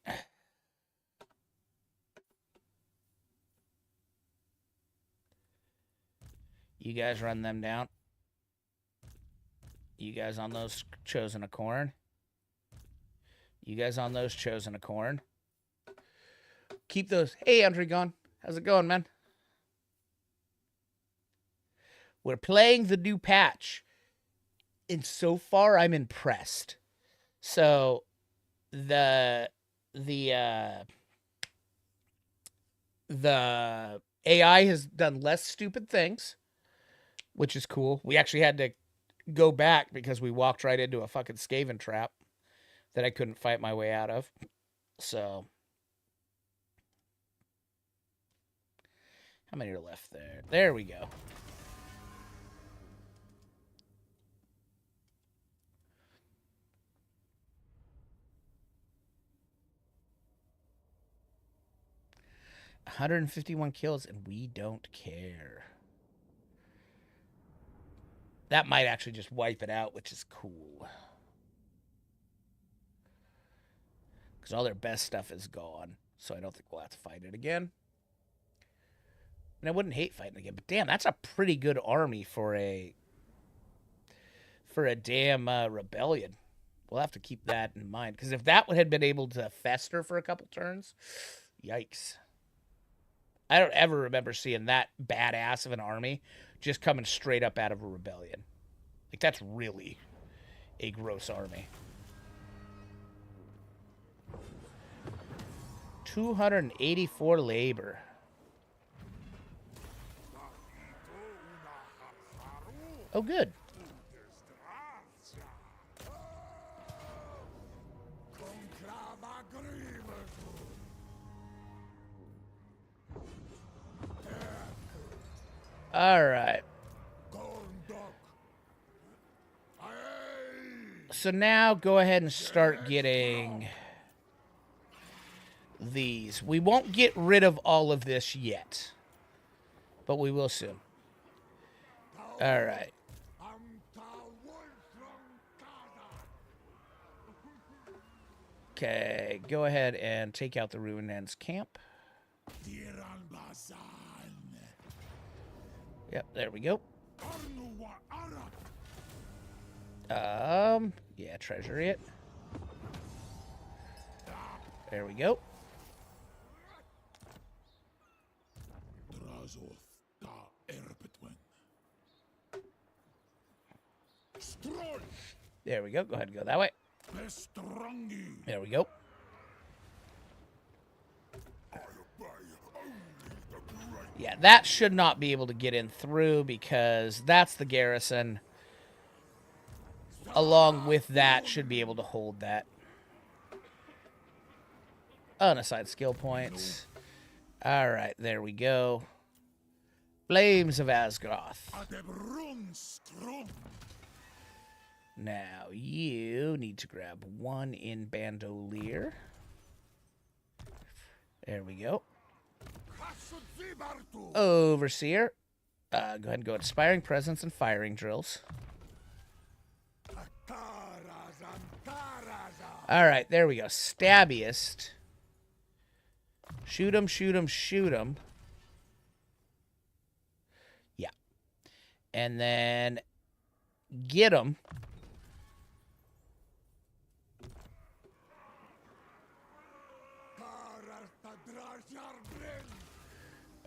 You guys run them down. You guys on those chosen a corn. You guys on those chosen a corn. Keep those. Hey, Andregon. How's it going, man? We're playing the new patch. And so far, I'm impressed. So, the AI has done less stupid things, which is cool. We actually had to go back because we walked right into a fucking Skaven trap that I couldn't fight my way out of. So, how many are left there? There we go. $151 kills, and we don't care. That might actually just wipe it out, which is cool. Because all their best stuff is gone. So I don't think we'll have to fight it again. And I wouldn't hate fighting again. But damn, that's a pretty good army for a damn rebellion. We'll have to keep that in mind. Because if that had been able to fester for a couple turns, yikes. I don't ever remember seeing that badass of an army just coming straight up out of a rebellion. Like, that's really a gross army. 284 labor. Oh, good. All right. So now go ahead and start getting these. We won't get rid of all of this yet, but we will soon. All right. Okay, go ahead and take out the Ruined Ends camp. Yep, there we go. Yeah, treasure it. There we go. There we go. Go ahead and go that way. There we go. Yeah, that should not be able to get in through because that's the garrison. Along with that, should be able to hold that. Unassigned skill points. All right, there we go. Flames of Asgoth. Now, you need to grab one in Bandolier. There we go. Overseer. Go ahead and go Inspiring Presence and Firing Drills. All right, there we go. Stabbiest. Shoot him, shoot him, shoot him. Yeah. And then get him.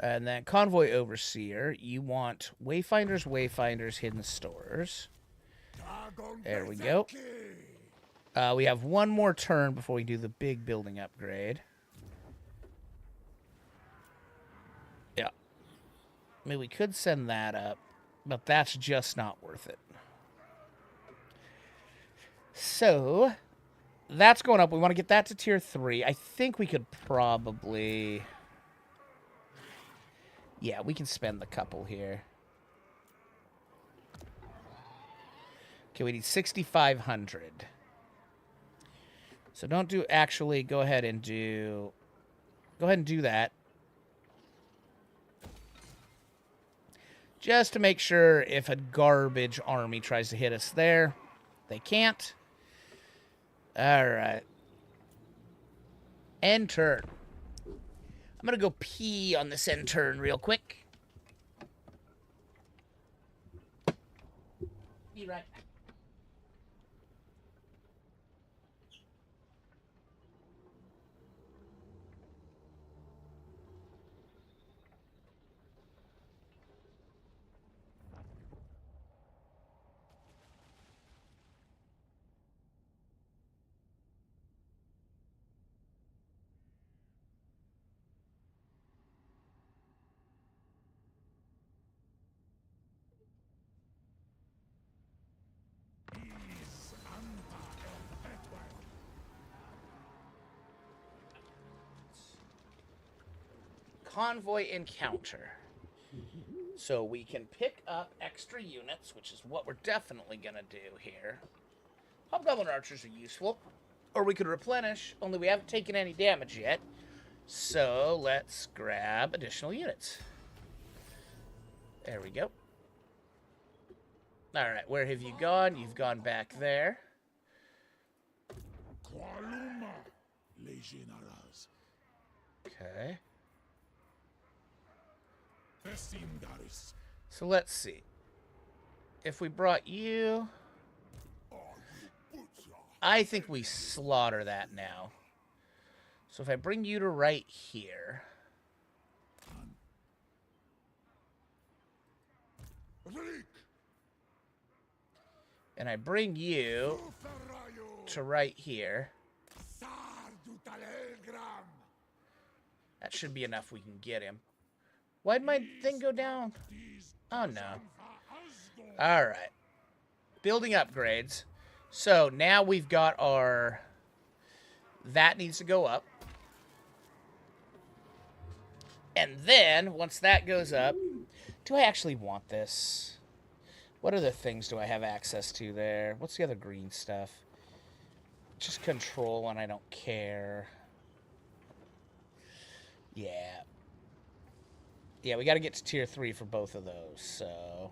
And then Convoy Overseer, you want Wayfinders, Wayfinders, Hidden Stores. There we go. We have one more turn before we do the big building upgrade. Yeah. I mean, we could send that up, but that's just not worth it. So, that's going up. We want to get that to tier 3. I think we could probably... Yeah, we can spend the couple here. Okay, we need 6,500. So don't do... Actually, go ahead and do... Go ahead and do that. Just to make sure if a garbage army tries to hit us there, they can't. All right. End turn. I'm going to go pee on this end turn real quick. Be right back. Convoy encounter. So we can pick up extra units, which is what we're definitely going to do here. Hobgoblin archers are useful. Or we could replenish, only we haven't taken any damage yet. So let's grab additional units. There we go. Alright, where have you gone? You've gone back there. Okay. So let's see. If we brought you... I think we slaughter that now. So if I bring you to right here... And I bring you to right here... That should be enough we can get him. Why'd my thing go down? Oh, no. Alright. Building upgrades. So, now we've got our... That needs to go up. And then, once that goes up, do I actually want this? What other things do I have access to there? What's the other green stuff? Just control, and I don't care. Yeah. Yeah, we got to get to tier 3 for both of those, so...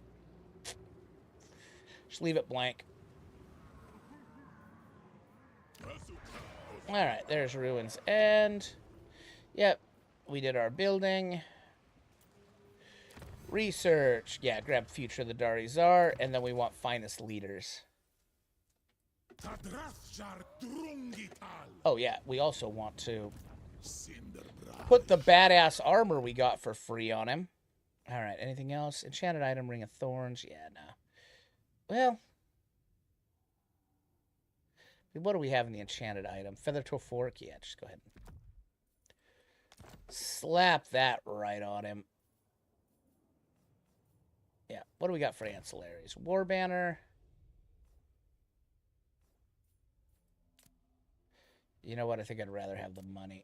Just leave it blank. Alright, there's Ruins End. Yep, we did our building. Research. Yeah, grab Future of the Dari Czar, and then we want Finest Leaders. Oh yeah, we also want to put the badass armor we got for free on him. Alright, anything else? Enchanted item, Ring of Thorns. Yeah, no. Well... What do we have in the enchanted item? Feather Toe Fork? Yeah, just go ahead and slap that right on him. Yeah, what do we got for ancillaries? War Banner. You know what? I think I'd rather have the money.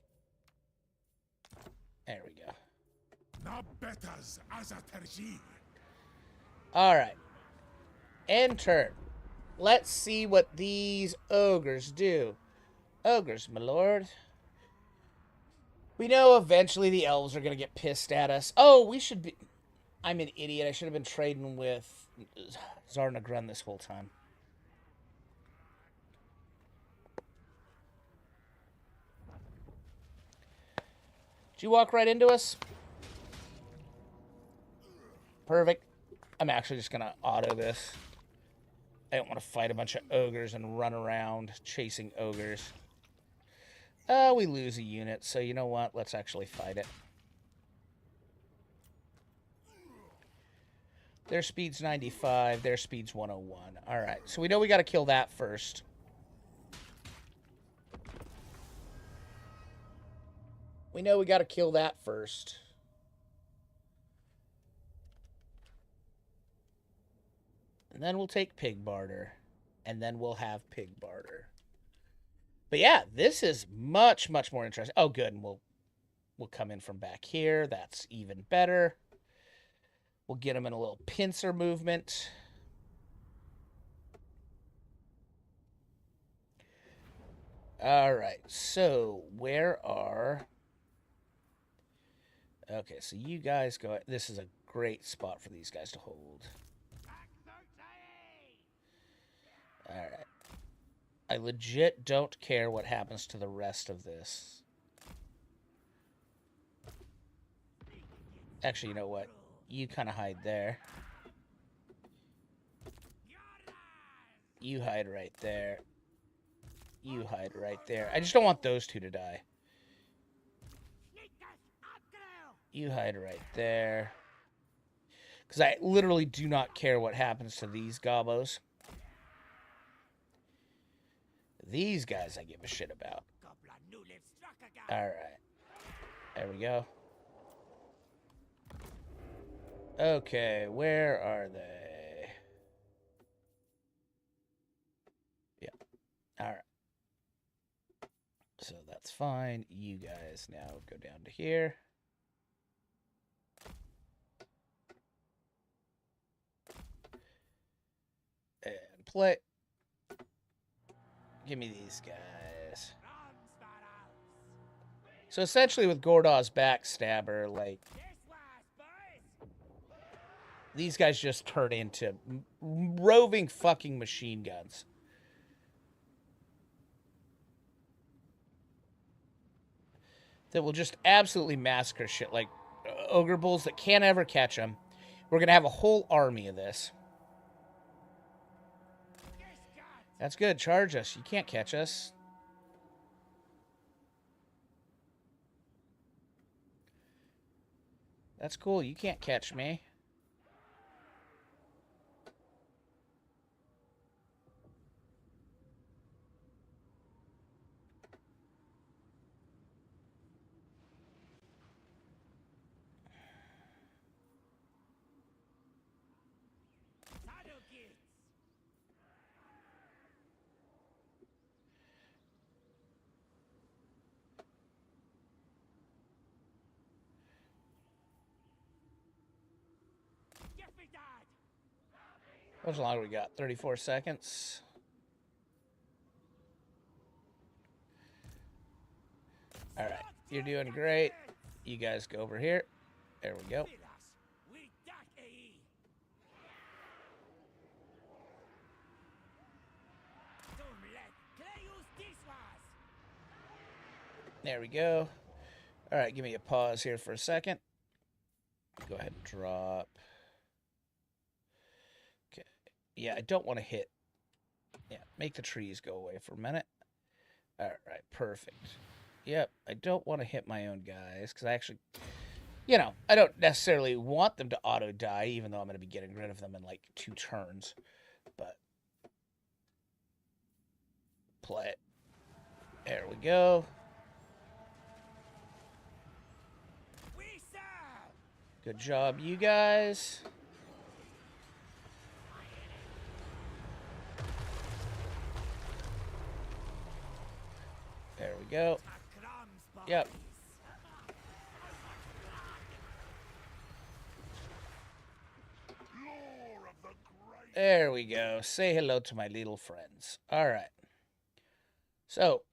There we go. Alright. End turn. Let's see what these ogres do. Ogres, my lord. We know eventually the elves are going to get pissed at us. Oh, we should be... I'm an idiot. I should have been trading with Zarnagrun this whole time. Did you walk right into us? Perfect. I'm actually just going to auto this. I don't want to fight a bunch of ogres and run around chasing ogres. We lose a unit, so you know what? Let's actually fight it. Their speed's 95, their speed's 101. Alright, so we know we got to kill that first. We know we got to kill that first. And then we'll take pig barter. And then we'll have pig barter. But yeah, this is much, much more interesting. Oh, good. And we'll come in from back here. That's even better. We'll get them in a little pincer movement. All right. So where are... Okay, so you guys go... This is a great spot for these guys to hold. All right. I legit don't care what happens to the rest of this. Actually, you know what? You kind of hide there. You hide right there. You hide right there. I just don't want those two to die. You hide right there. Because I literally do not care what happens to these gobos. These guys I give a shit about. Alright. There we go. Okay, where are they? Yeah. Alright. So that's fine. You guys now go down to here. And play. Give me these guys. So essentially with Gordaw's backstabber, like... These guys just turn into roving fucking machine guns. That will just absolutely massacre shit like ogre bulls that can't ever catch them. We're going to have a whole army of this. That's good. Charge us. You can't catch us. That's cool. You can't catch me. How much longer we got? 34 seconds. All right. You're doing great. You guys go over here. There we go. There we go. All right, give me a pause here for a second. Go ahead and drop. Okay. Yeah, I don't want to hit. Yeah, make the trees go away for a minute. All right, perfect. Yep, I don't want to hit my own guys because I actually, you know, I don't necessarily want them to auto die, even though I'm going to be getting rid of them in like 2 turns. But play it. There we go. Good job, you guys. There we go. Yep. There we go. Say hello to my little friends. All right. So,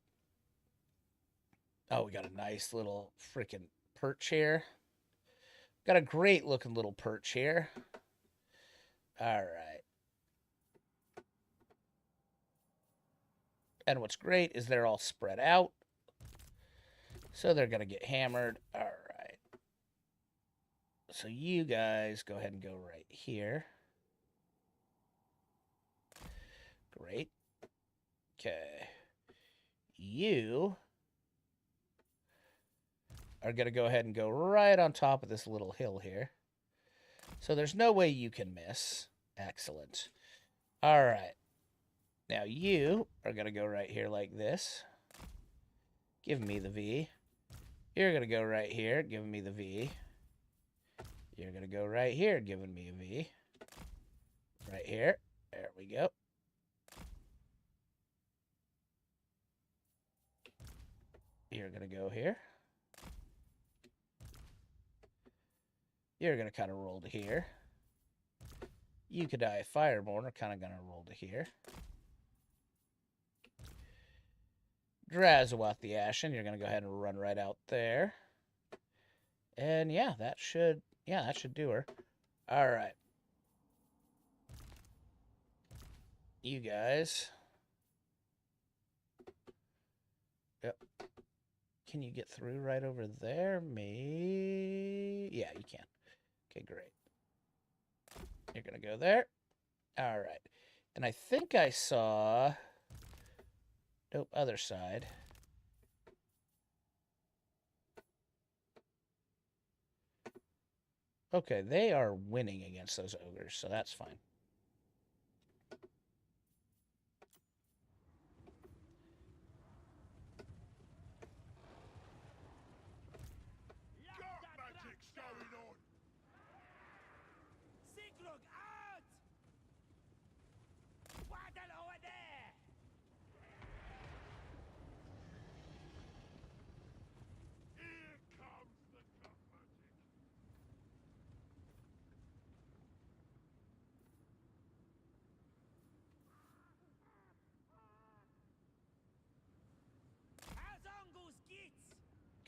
oh, we got a nice little freaking perch here. Got a great looking little perch here. All right. And what's great is they're all spread out. So they're going to get hammered. All right. So you guys go ahead and go right here. Great. Okay. You are going to go ahead and go right on top of this little hill here. So there's no way you can miss. Excellent. All right. Now you are going to go right here like this. Give me the V. You're going to go right here, giving me the V. You're going to go right here, giving me a V. Right here. There we go. You're going to go here. You're going to kind of roll to here. You could die Fireborn are kind of going to roll to here. Drazhoath the Ashen, you're going to go ahead and run right out there. And yeah, that should do her. All right. You guys. Yep. Can you get through right over there? Maybe. Yeah, you can. Okay, great. You're going to go there. All right. And I think I saw... Nope, other side. Okay, they are winning against those ogres, so that's fine.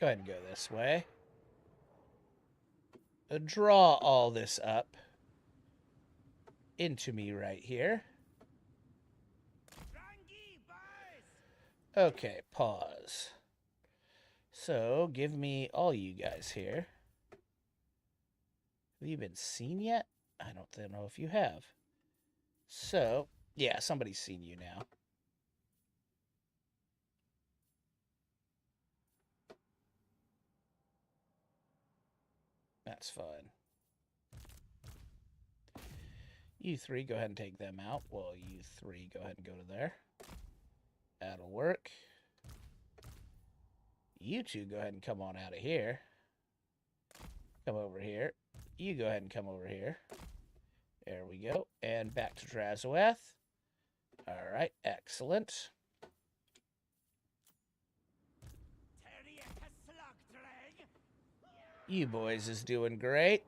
Go ahead and go this way. Draw all this up into me right here. Okay, pause. So, give me all you guys here. Have you been seen yet? I don't know if you have. So, yeah, somebody's seen you now. That's fine. You 3, go ahead and take them out. Well, you 3, go ahead and go to there. That'll work. You 2, go ahead and come on out of here. Come over here. You go ahead and come over here. There we go. And back to Drazhoath. All right, excellent. You boys is doing great.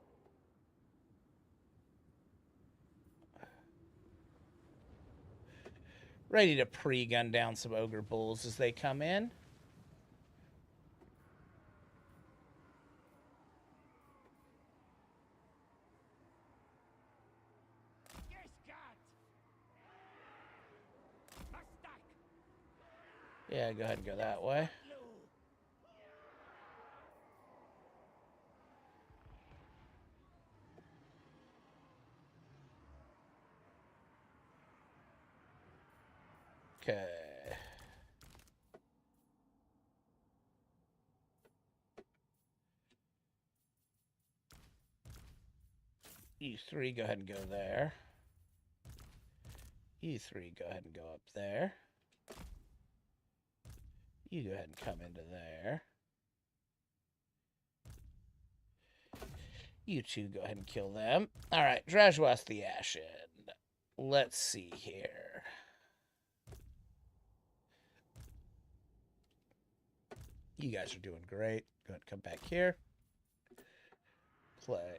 Ready to pre-gun down some ogre bulls as they come in. Yeah, go ahead and go that way. Okay. You three, go ahead and go there. You three, go ahead and go up there. You go ahead and come into there. You two, go ahead and kill them. All right, Drazhoath the Ashen. Let's see here. You guys are doing great. Go ahead and come back here. Play.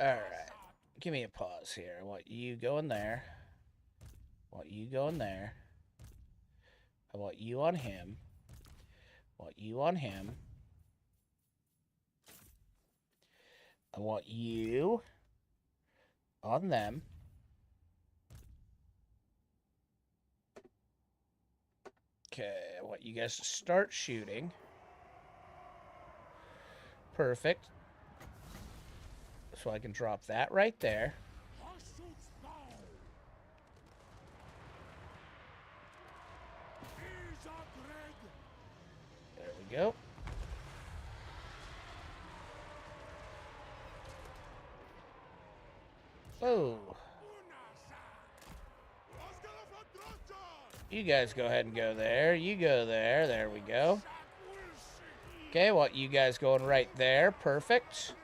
All right. Give me a pause here. I want you going there. I want you going there. I want you on him. I want you on him. I want you on them. Okay, I want you guys to start shooting. Perfect. So I can drop that right there. There we go. Oh. You guys go ahead and go there. You go there. There we go. Okay, well, you guys going right there. Perfect.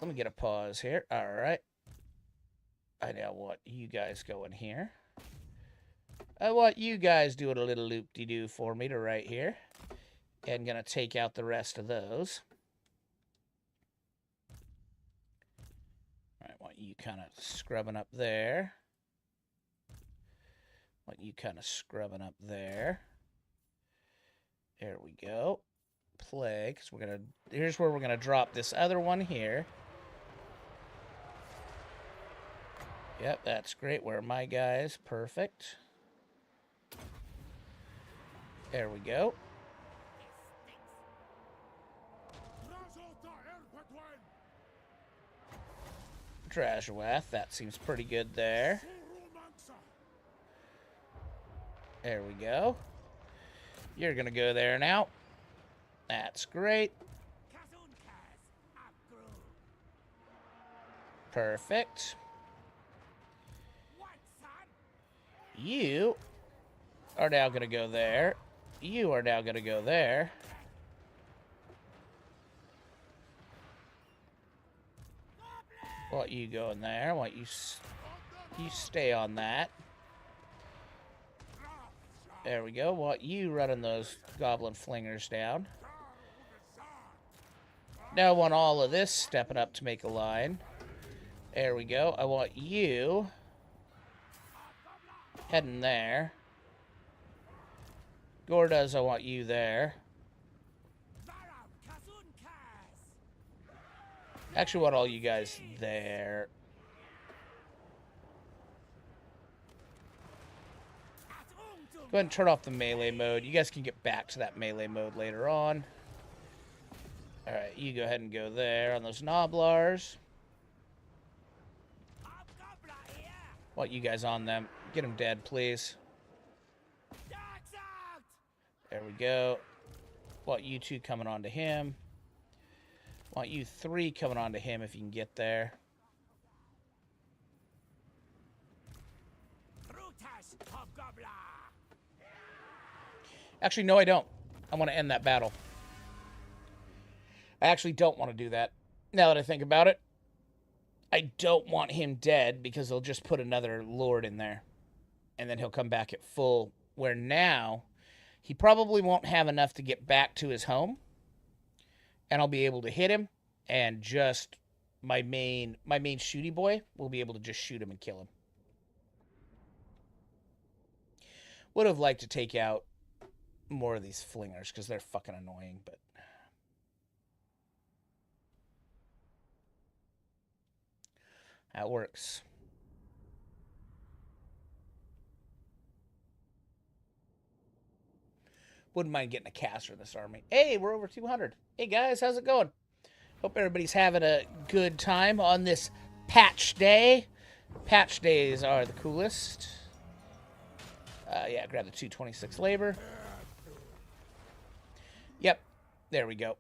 Let me get a pause here. All right. I now want you guys going here. I want you guys doing a little loop-de-doo for me to right here. And going to take out the rest of those. All right, I want you kind of scrubbing up there. I want you kind of scrubbing up there. There we go. Play, because we're going to... Here's where we're going to drop this other one here. Yep, that's great. Where are my guys? Perfect. There we go. Drazhoath, that seems pretty good there. There we go. You're going to go there now. That's great. Perfect. You are now going to go there. You are now going to go there. I want you going there. I want you stay on that. There we go. I want you running those goblin flingers down. Now I want all of this stepping up to make a line. There we go. I want you heading there. Gordas, I want you there. Actually, I want all you guys there. Go ahead and turn off the melee mode. You guys can get back to that melee mode later on. Alright, you go ahead and go there on those Noblars. Want you guys on them. Get them dead, please. There we go. Want you two coming on to him. Want you three coming on to him if you can get there. Actually, no, I don't. I want to end that battle. I actually don't want to do that. Now that I think about it, I don't want him dead because they'll just put another lord in there. And then he'll come back at full. Where now, he probably won't have enough to get back to his home. And I'll be able to hit him. And just my main shooty boy will be able to just shoot him and kill him. Would have liked to take out more of these flingers because they're fucking annoying, but that works. Wouldn't mind getting a caster in this army. Hey, we're over 200. Hey guys, how's it going? Hope everybody's having a good time on this patch day. Patch days are the coolest. Yeah, grab the 226 labor. Yep, there we go.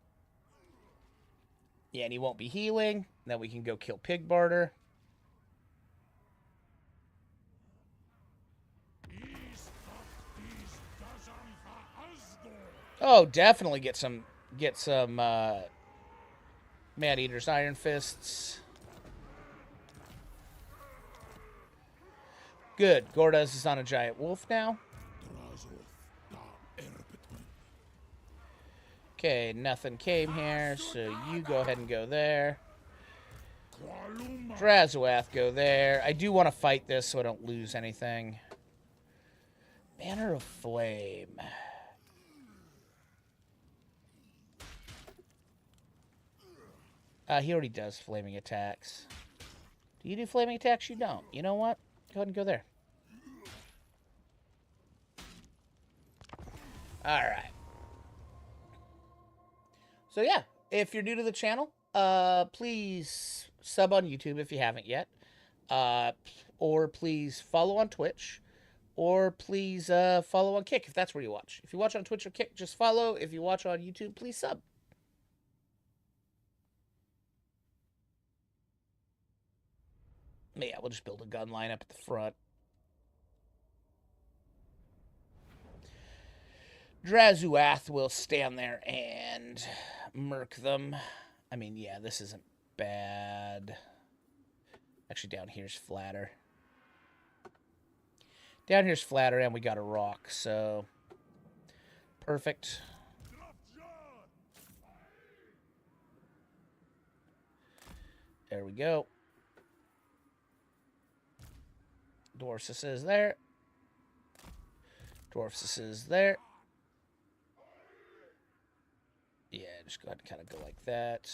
Yeah, and he won't be healing. Then we can go kill Pig Barter. Oh, definitely get some Man Eater's Iron Fists. Good. Gordas is on a giant wolf now. Okay, nothing came here, so you go ahead and go there. Drazhoath, go there. I do want to fight this so I don't lose anything. Banner of Flame. He already does flaming attacks. Do you do flaming attacks? You don't. You know what? Go ahead and go there. Alright. So yeah, if you're new to the channel, please sub on YouTube if you haven't yet. Or please follow on Twitch. Or please follow on Kick if that's where you watch. If you watch on Twitch or Kick, just follow. If you watch on YouTube, please sub. Yeah, we'll just build a gun line up at the front. Drazhoath will stand there and murk them. I mean, yeah, this isn't bad. Actually, down here's flatter. Down here's flatter, and we got a rock, so perfect. There we go. Dwarfs is there. Dwarfs is there. Yeah, just go ahead and kind of go like that.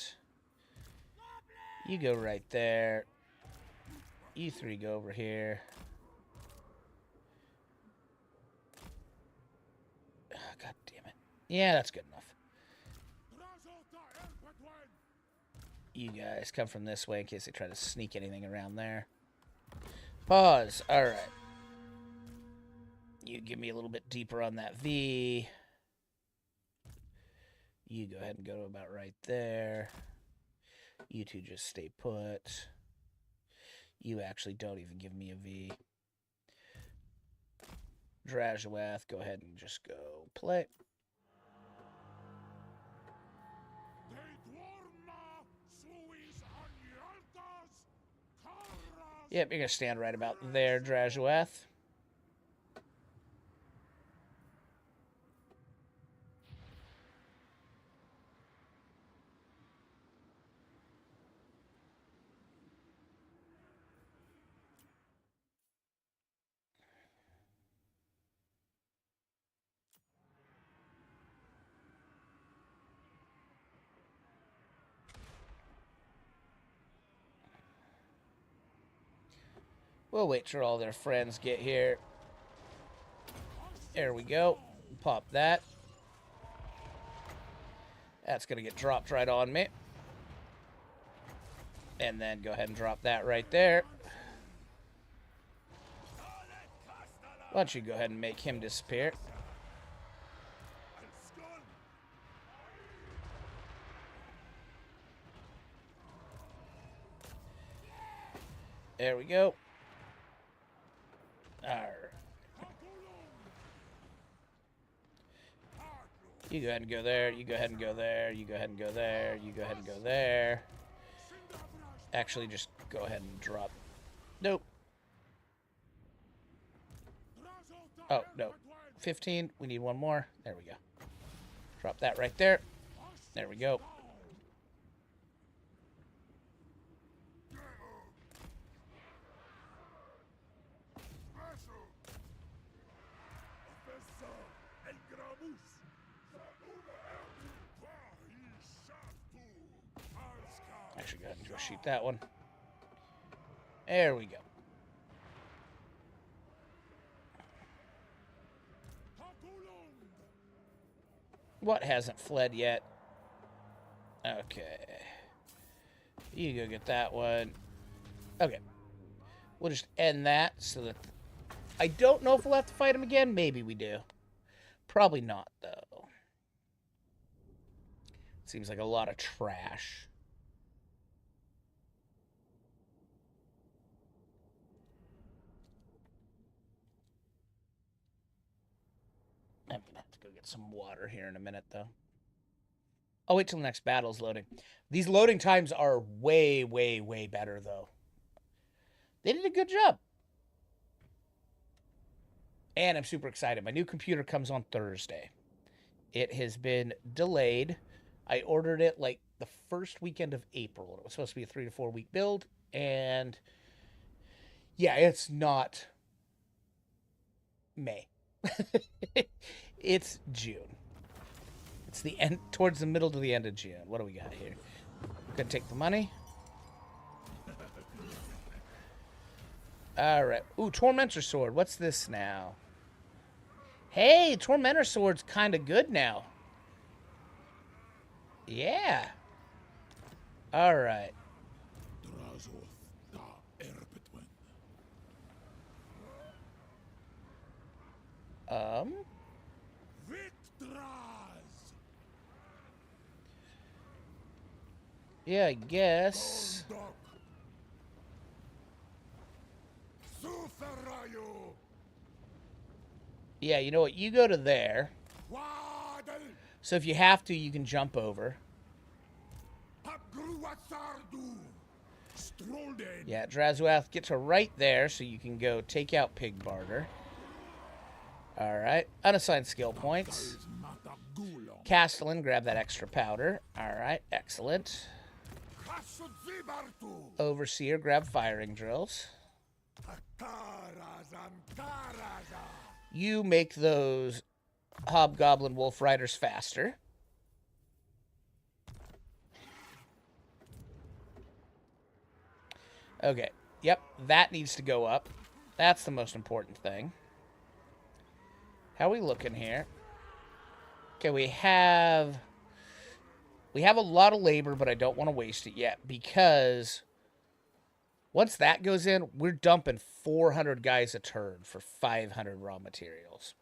You go right there. You three go over here. Oh, God damn it. Yeah, that's good enough. You guys come from this way in case they try to sneak anything around there. Pause. Alright. You give me a little bit deeper on that V. You go ahead and go about right there. You two just stay put. You actually don't even give me a V. Drazhoath, go ahead and just go play. Yep, you're going to stand right about there, Drazhoath. We'll wait till all their friends get here. There we go. Pop that. That's going to get dropped right on me. And then go ahead and drop that right there. Why don't you go ahead and make him disappear? There we go. Alright. You go ahead and go there. You go ahead and go there. You go ahead and go there. You go ahead and go there. Actually, just go ahead and drop. Nope. Oh, no. 15. We need one more. There we go. Drop that right there. There we go. Actually, go ahead and go shoot that one. There we go. What hasn't fled yet? Okay. You go get that one. Okay. We'll just end that so that... I don't know if we'll have to fight him again. Maybe we do. Probably not, though. Seems like a lot of trash. I'm gonna have to go get some water here in a minute, though. I'll wait till the next battle's loading. These loading times are way, way, way better, though. They did a good job. And I'm super excited. My new computer comes on Thursday. It has been delayed. I ordered it like the first weekend of April. It was supposed to be a 3 to 4 week build. And yeah, it's not May. It's June. It's the end, towards the middle to the end of June. What do we got here? Gonna take the money. All right. Ooh, Tormentor Sword. What's this now? Hey, Tormentor Sword's kind of good now. Yeah. All right. Yeah, I guess. Yeah, you know what? You go to there. So if you have to, you can jump over. Yeah, Drazhoath, get to right there so you can go take out Pig Barter. Alright. Unassigned skill points. Castellan, grab that extra powder. Alright, excellent. Overseer, grab firing drills. You make those Hobgoblin Wolf Riders faster. Okay. Yep, that needs to go up. That's the most important thing. How are we looking here? Okay, we have a lot of labor, but I don't want to waste it yet because once that goes in, we're dumping 400 guys a turn for 500 raw materials.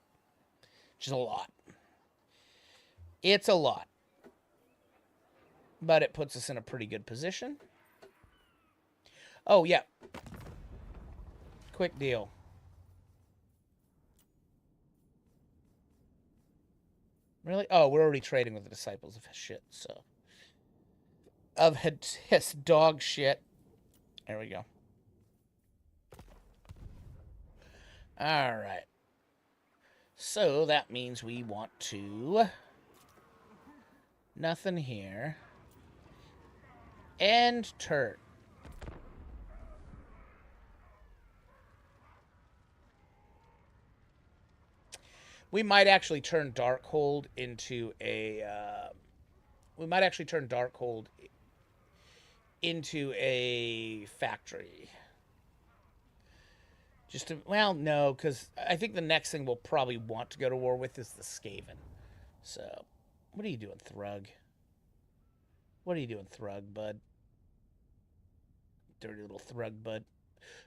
Which is a lot. It's a lot. But it puts us in a pretty good position. Oh, yeah. Quick deal. Really? Oh, we're already trading with the Disciples of shit, so. Of his dog shit. There we go. Alright. So, that means we want to... Nothing here. End turn. We might actually turn Darkhold into a... we might actually turn Darkhold into a factory. Just to... Well, no, because I think the next thing we'll probably want to go to war with is the Skaven. So, what are you doing, Thrug? What are you doing, Thrug, bud? Dirty little Thrug, bud.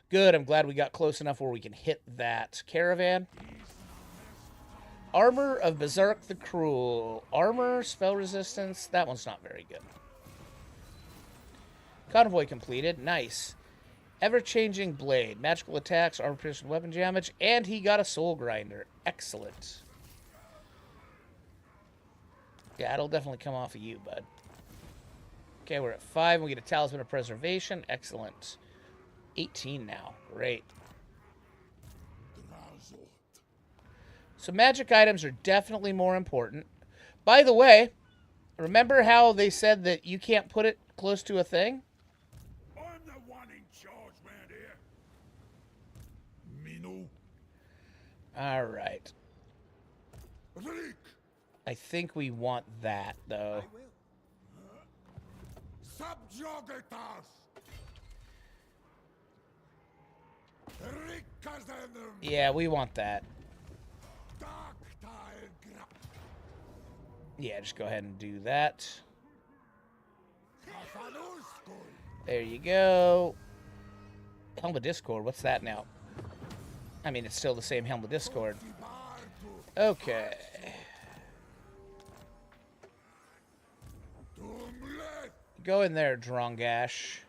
Good, I'm glad we got close enough where we can hit that caravan. Armor of Berserk the Cruel. Armor, spell resistance. That one's not very good. Convoy completed. Nice. Ever-changing blade. Magical attacks, armor piercing weapon damage, and he got a soul grinder. Excellent. Yeah, it'll definitely come off of you, bud. Okay, we're at 5. We get a Talisman of Preservation. Excellent. 18 now. Great. Drazhoath. So magic items are definitely more important. By the way, remember how they said that you can't put it close to a thing? I'm the one in charge round here. Mino. All right. Rick. I think we want that, though. I will. Subjugatas. Rikazenum. Yeah, we want that. Darktile gra. Yeah, just go ahead and do that. Kafanuskul. There you go. Helm of Discord, what's that now? I mean, it's still the same Helm of Discord. Okay. Go in there, Drongash.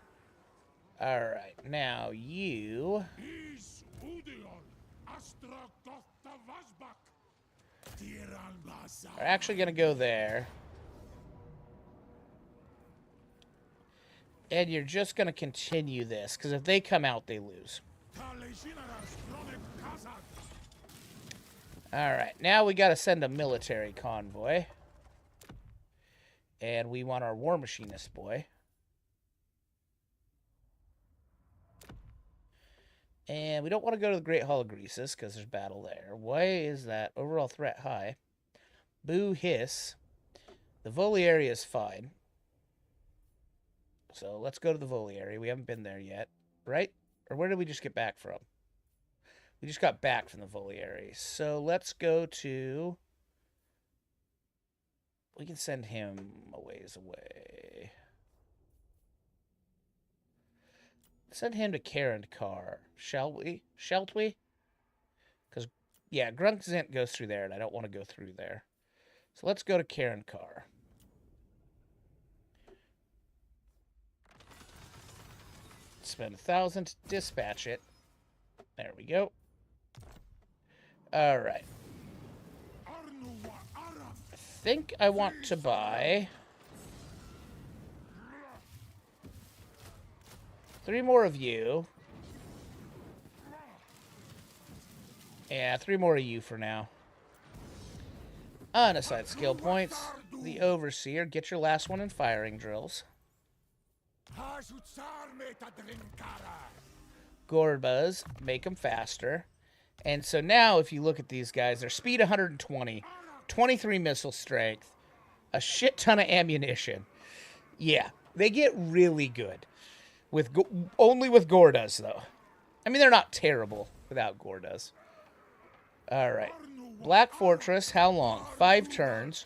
Alright, now you... Is Udion. Astrogotha Vasbak. Tiranbasa. are actually going to go there. And you're just going to continue this, because if they come out, they lose. Alright, now we got to send a military convoy. And we want our War Machinist boy. And we don't want to go to the Great Hall of Greases, because there's battle there. Why is that? Overall threat high. Boo hiss. The Voliere is fine. So let's go to the Voliere. We haven't been there yet, right? Or where did we just get back from? We just got back from the Voliere. So let's go to... we can send him a ways away. Send him to Karen Carr. Shall we? Shalt we? Because, yeah, Grunkzint goes through there, and I don't want to go through there. So let's go to Karen Carr. Spend 1,000 to dispatch it. There we go. All right. I think I want to buy 3 more of you. Yeah, 3 more of you for now. Unassigned skill points. The Overseer. Get your last one in firing drills. Gorbas. Make them faster. And so now, if you look at these guys, their speed 120, 23 missile strength, a shit ton of ammunition. Yeah, they get really good. Only with Gordas, though. I mean, they're not terrible without Gordas. All right. Black Fortress, how long? 5 turns.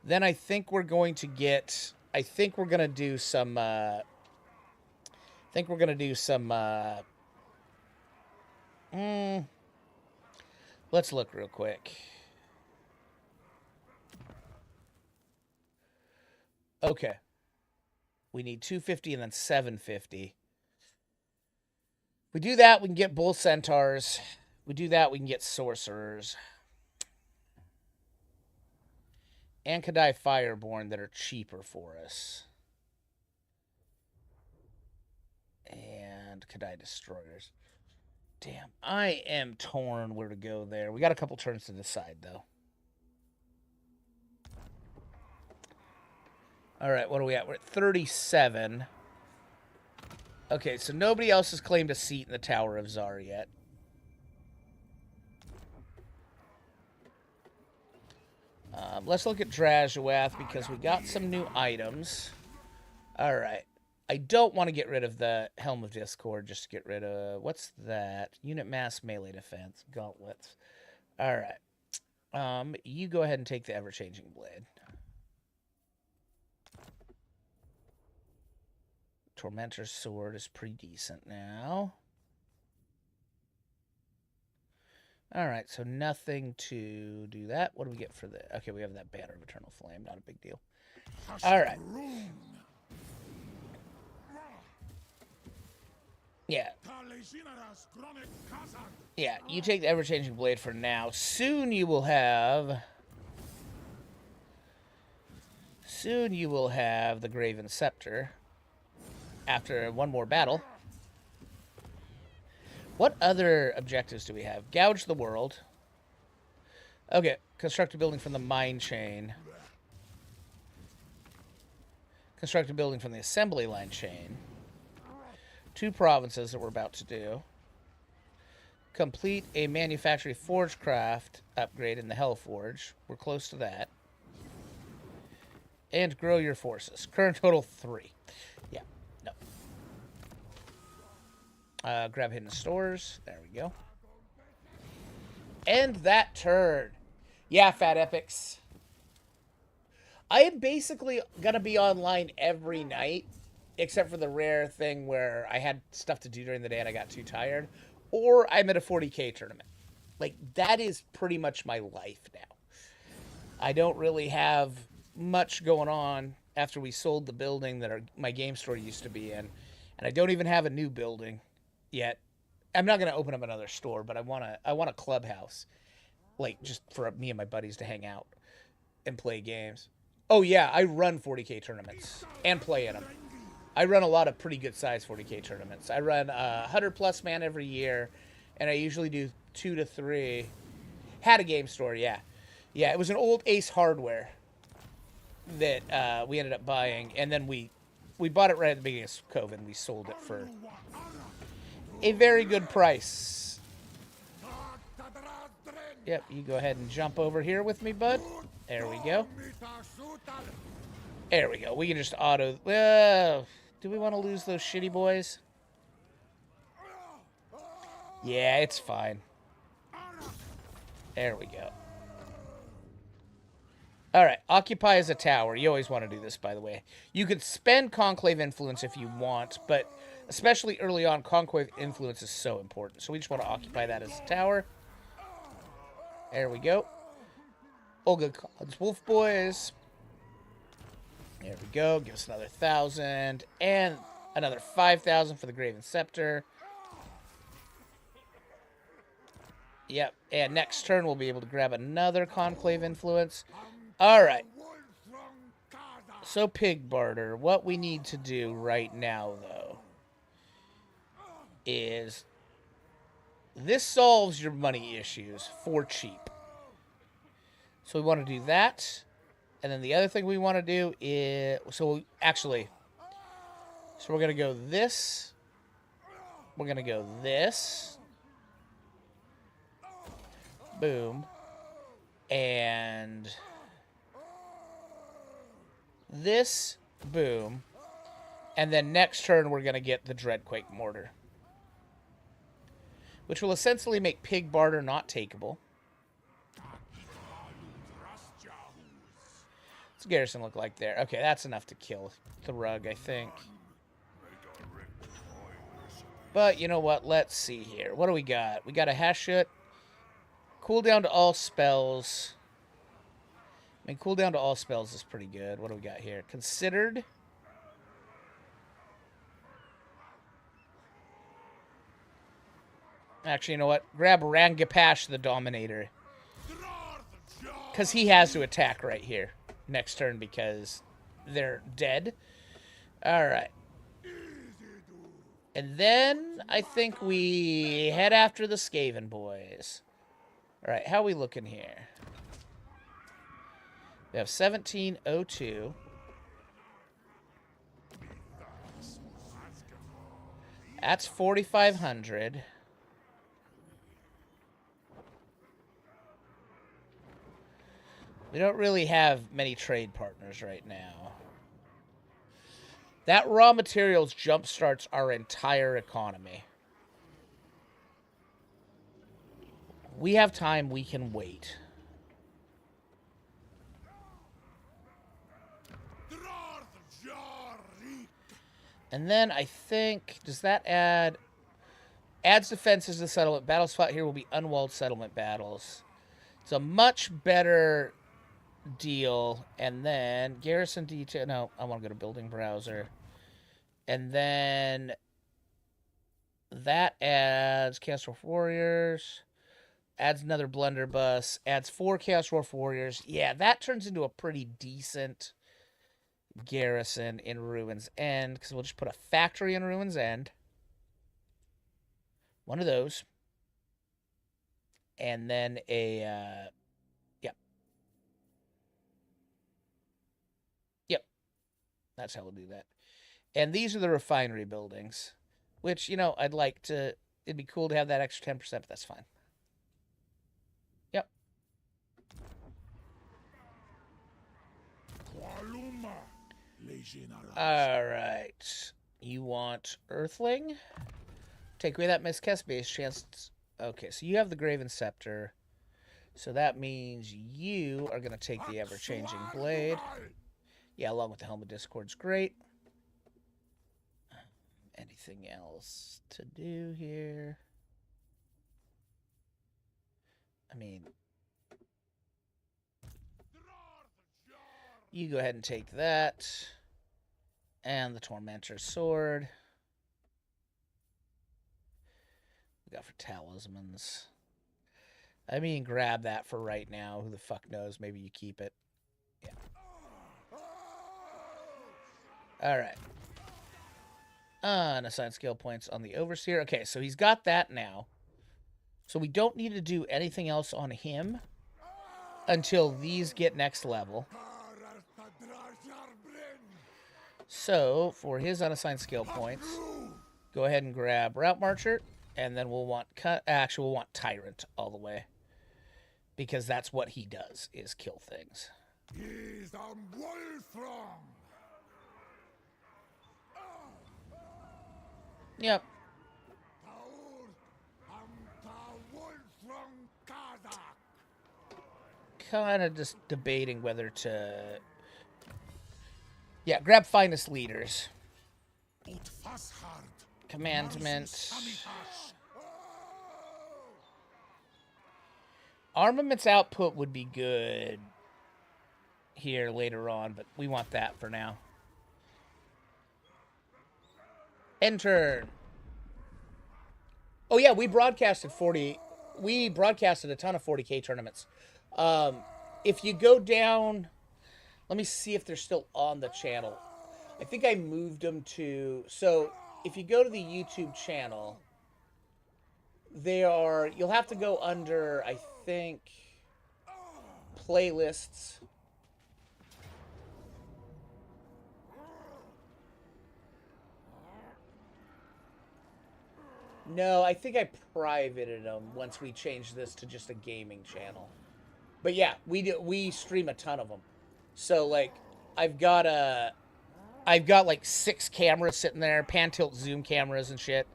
Then I think we're going to get... I think we're going to do some... let's look real quick. Okay. We need 250 and then 750. We do that, we can get Bull Centaurs. We do that, we can get Sorcerers. And Kadai Fireborn that are cheaper for us. And Kadai Destroyers. Damn, I am torn where to go there. We got a couple turns to decide, though. All right, what are we at? We're at 37. Okay, so nobody else has claimed a seat in the Tower of Zar yet. Let's look at Drazhoath because we got some new items. All right. I don't want to get rid of the Helm of Discord. Just to get rid of... what's that? Unit mass melee defense. Gauntlets. All right. You go ahead and take the ever-changing blade. Tormentor's sword is pretty decent now. All right, so nothing to do that. What do we get for the... okay, we have that Banner of Eternal Flame. Not a big deal. All right. Yeah. Yeah, you take the ever-changing blade for now. Soon you will have Soon you will have the Graven Scepter after one more battle. What other objectives do we have? Gouge the world. Okay, construct a building from the mine chain. Construct a building from the assembly line chain. 2 provinces that we're about to do. Complete a manufactory forgecraft upgrade in the Hellforge. We're close to that. And grow your forces. Current total 3. Yeah, no. Grab hidden stores. There we go. End that turn. Yeah, Fat Epics. I am basically going to be online every night, except for the rare thing where I had stuff to do during the day and I got too tired. Or I'm at a 40K tournament. Like, that is pretty much my life now. I don't really have much going on after we sold the building that my game store used to be in. And I don't even have a new building yet. I'm not going to open up another store, but I want a clubhouse. Like, just for me and my buddies to hang out and play games. Oh, yeah, I run 40K tournaments and play in them. I run a lot of pretty good-sized 40K tournaments. I run 100-plus man every year, and I usually do 2 to 3. Had a game store, yeah. Yeah, it was an old Ace Hardware that we ended up buying, and then we bought it right at the beginning of COVID, and we sold it for a very good price. Yep, you go ahead and jump over here with me, bud. There we go. There we go. We can just auto... do we want to lose those shitty boys? Yeah, it's fine. There we go. Alright, occupy as a tower. You always want to do this, by the way. You could spend Conclave Influence if you want, but especially early on, Conclave Influence is so important. So we just want to occupy that as a tower. There we go. Olga Collins Wolf Boys. There we go. Give us another 1,000. And another 5,000 for the Graven Scepter. Yep. And next turn we'll be able to grab another Conclave Influence. Alright. So, Pig Barter. What we need to do right now, though, is... this solves your money issues for cheap. So we want to do that. And then the other thing we want to do is... so we're going to go this. We're going to go this. Boom. And this. Boom. And then next turn we're going to get the Dreadquake Mortar, which will essentially make Pig Barter not takeable. What's the garrison look like there? Okay, that's enough to kill the rug, I think. But you know what? Let's see here. What do we got? We got a Hashut. Cooldown to all spells. I mean, cooldown to all spells is pretty good. What do we got here? Considered. Actually, you know what? Grab Rangapash the Dominator. Because he has to attack right here next turn because they're dead. Alright. And then I think we head after the Skaven boys. Alright, how are we looking here? We have 1702. That's 4,500. We don't really have many trade partners right now. That raw materials jumpstarts our entire economy. We have time, we can wait. And then I think, does that add... adds defenses to settlement. Battles fought here will be unwalled settlement battles. It's a much better deal. And then garrison detail. No, I want to go to building browser. And then that adds Chaos Dwarf Warriors. Adds another blunderbuss. Adds 4 Chaos Dwarf Warriors. Yeah, that turns into a pretty decent garrison in Ruins End, because we'll just put a factory in Ruins End. One of those. And then a, yep. Yep. That's how we'll do that. And these are the refinery buildings, which, you know, I'd like to, it'd be cool to have that extra 10%, but that's fine. Yep. All right. You want Earthling? Take away that Miss base chance. Okay, so you have the Graven Scepter. So that means you are going to take the Ever-Changing Blade. Yeah, along with the Helm of Discord's great. Anything else to do here? I mean, you go ahead and take that. And the Tormentor's Sword. We got for Talismans. I mean, grab that for right now. Who the fuck knows? Maybe you keep it. Yeah. Alright. Unassigned skill points on the Overseer. Okay, so he's got that now. So we don't need to do anything else on him until these get next level. So, for his unassigned skill points, go ahead and grab Route Marcher, and then we'll want we'll want Tyrant all the way. Because that's what he does, is kill things. He's a Wolfram. Yep. Kind of just debating whether to... Yeah, grab Finest Leaders. Commandment. Armaments output would be good here later on, but we want that for now. Enter. Oh yeah, we broadcasted a ton of 40K tournaments. If you go down, let me see if they're still on the channel. I think I moved them to, so if you go to the YouTube channel, you'll have to go under, I think, playlists. No, I think I privated them once we changed this to just a gaming channel. But yeah, we stream a ton of them. So like, I've got like 6 cameras sitting there, pan tilt zoom cameras and shit.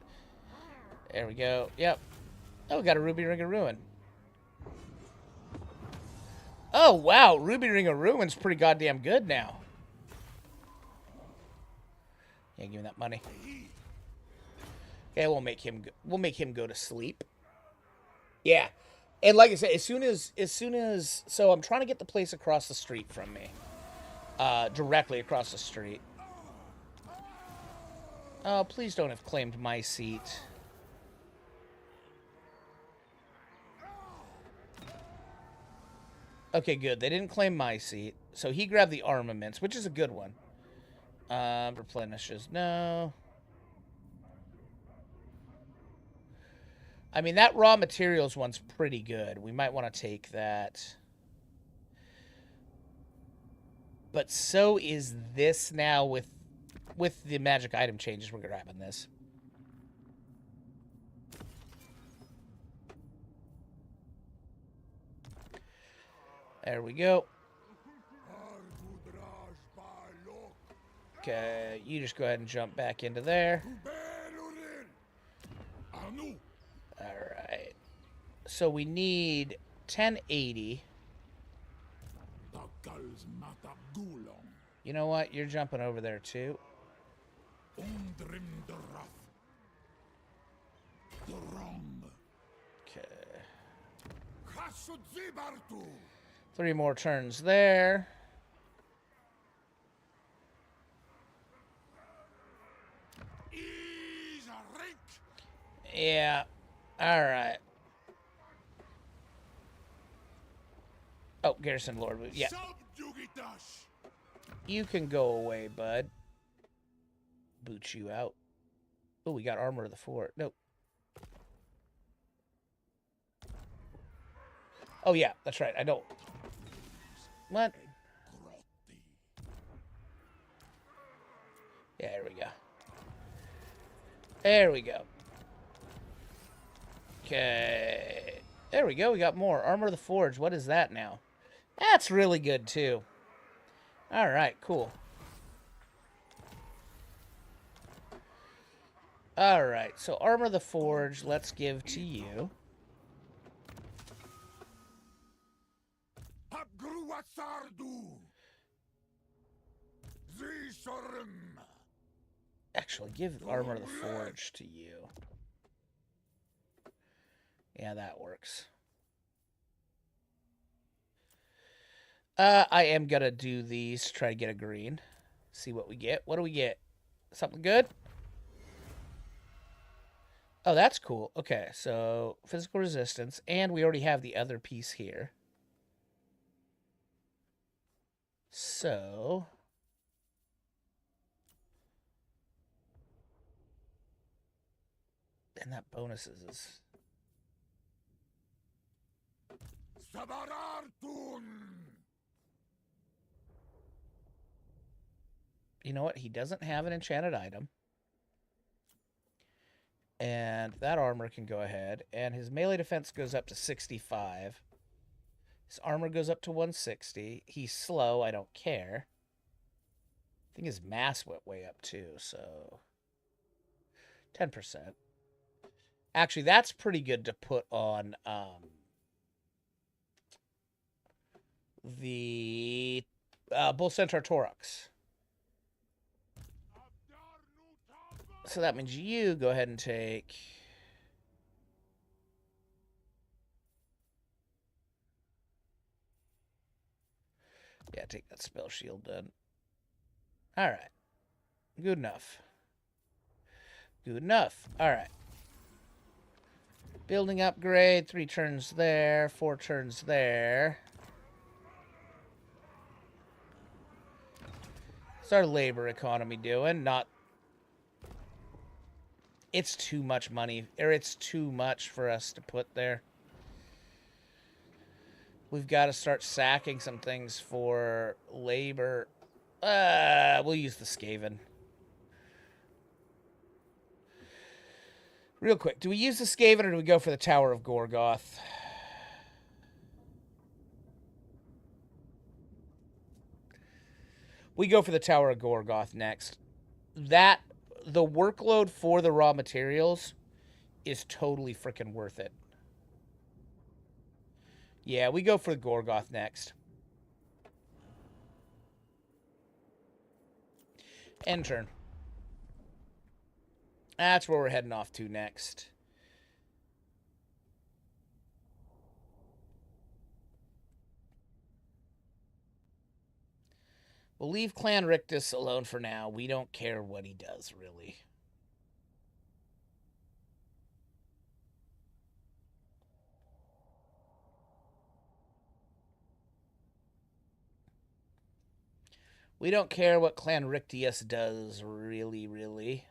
There we go. Yep. Oh, we got a Ruby Ring of Ruin. Oh wow, Ruby Ring of Ruin's pretty goddamn good now. Yeah, give me that money. Okay, we'll make him go to sleep. Yeah. And like I said, as soon as so I'm trying to get the place across the street from me. Directly across the street. Oh, please don't have claimed my seat. Okay, good. They didn't claim my seat. So he grabbed the armaments, which is a good one. Replenishes. No. I mean, that raw materials one's pretty good. We might want to take that. But so is this now with the magic item changes. We're grabbing this. There we go. Okay, you just go ahead and jump back into there. Alright. So we need 1080. You know what? You're jumping over there too. Okay. 3 more turns there. Yeah. All right. Oh, Garrison Lord. Yeah. You can go away, bud. Boot you out. Oh, we got armor of the fort. Nope. Oh, yeah, that's right. I don't. What? Yeah, there we go. There we go. Okay. There we go. We got more. Armor of the Forge. What is that now? That's really good, too. All right, cool. All right, so Armor of the Forge, let's give to you. Actually, give Armor of the Forge to you. Yeah, that works. I am gonna do these, try to get a green. See what we get. What do we get? Something good? Oh, that's cool. Okay, so physical resistance, and we already have the other piece here. So... and that bonuses is... You know what? He doesn't have an enchanted item. And that armor can go ahead. And his melee defense goes up to 65. His armor goes up to 160. He's slow. I don't care. I think his mass went way up too, so... 10%. Actually, that's pretty good to put on the Bull Centaur Torux. So that means you go ahead and take... yeah, take that spell shield then. Alright. Good enough. Good enough. Alright. Building upgrade. 3 turns there. 4 turns there. What's our labor economy doing? Not... it's too much money. Or it's too much for us to put there. We've got to start sacking some things for labor. We'll use the Skaven. Real quick, do we use the Skaven or do we go for the Tower of Gorgoth? We go for the Tower of Gorgoth next. The workload for the raw materials is totally freaking worth it. Yeah, we go for the Gorgoth next. End turn. That's where we're heading off to next. We'll leave Clan Rictus alone for now. We don't care what he does, really. We don't care what Clan Rictus does, really, really.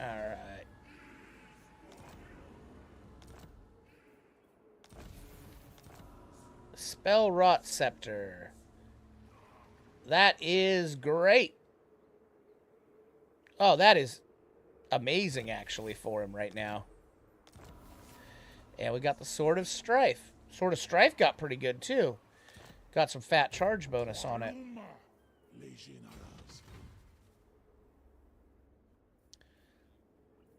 Alright. Spell Rot Scepter. That is great. Oh, that is amazing, actually, for him right now. And we got the Sword of Strife. Sword of Strife got pretty good, too. Got some fat charge bonus on it.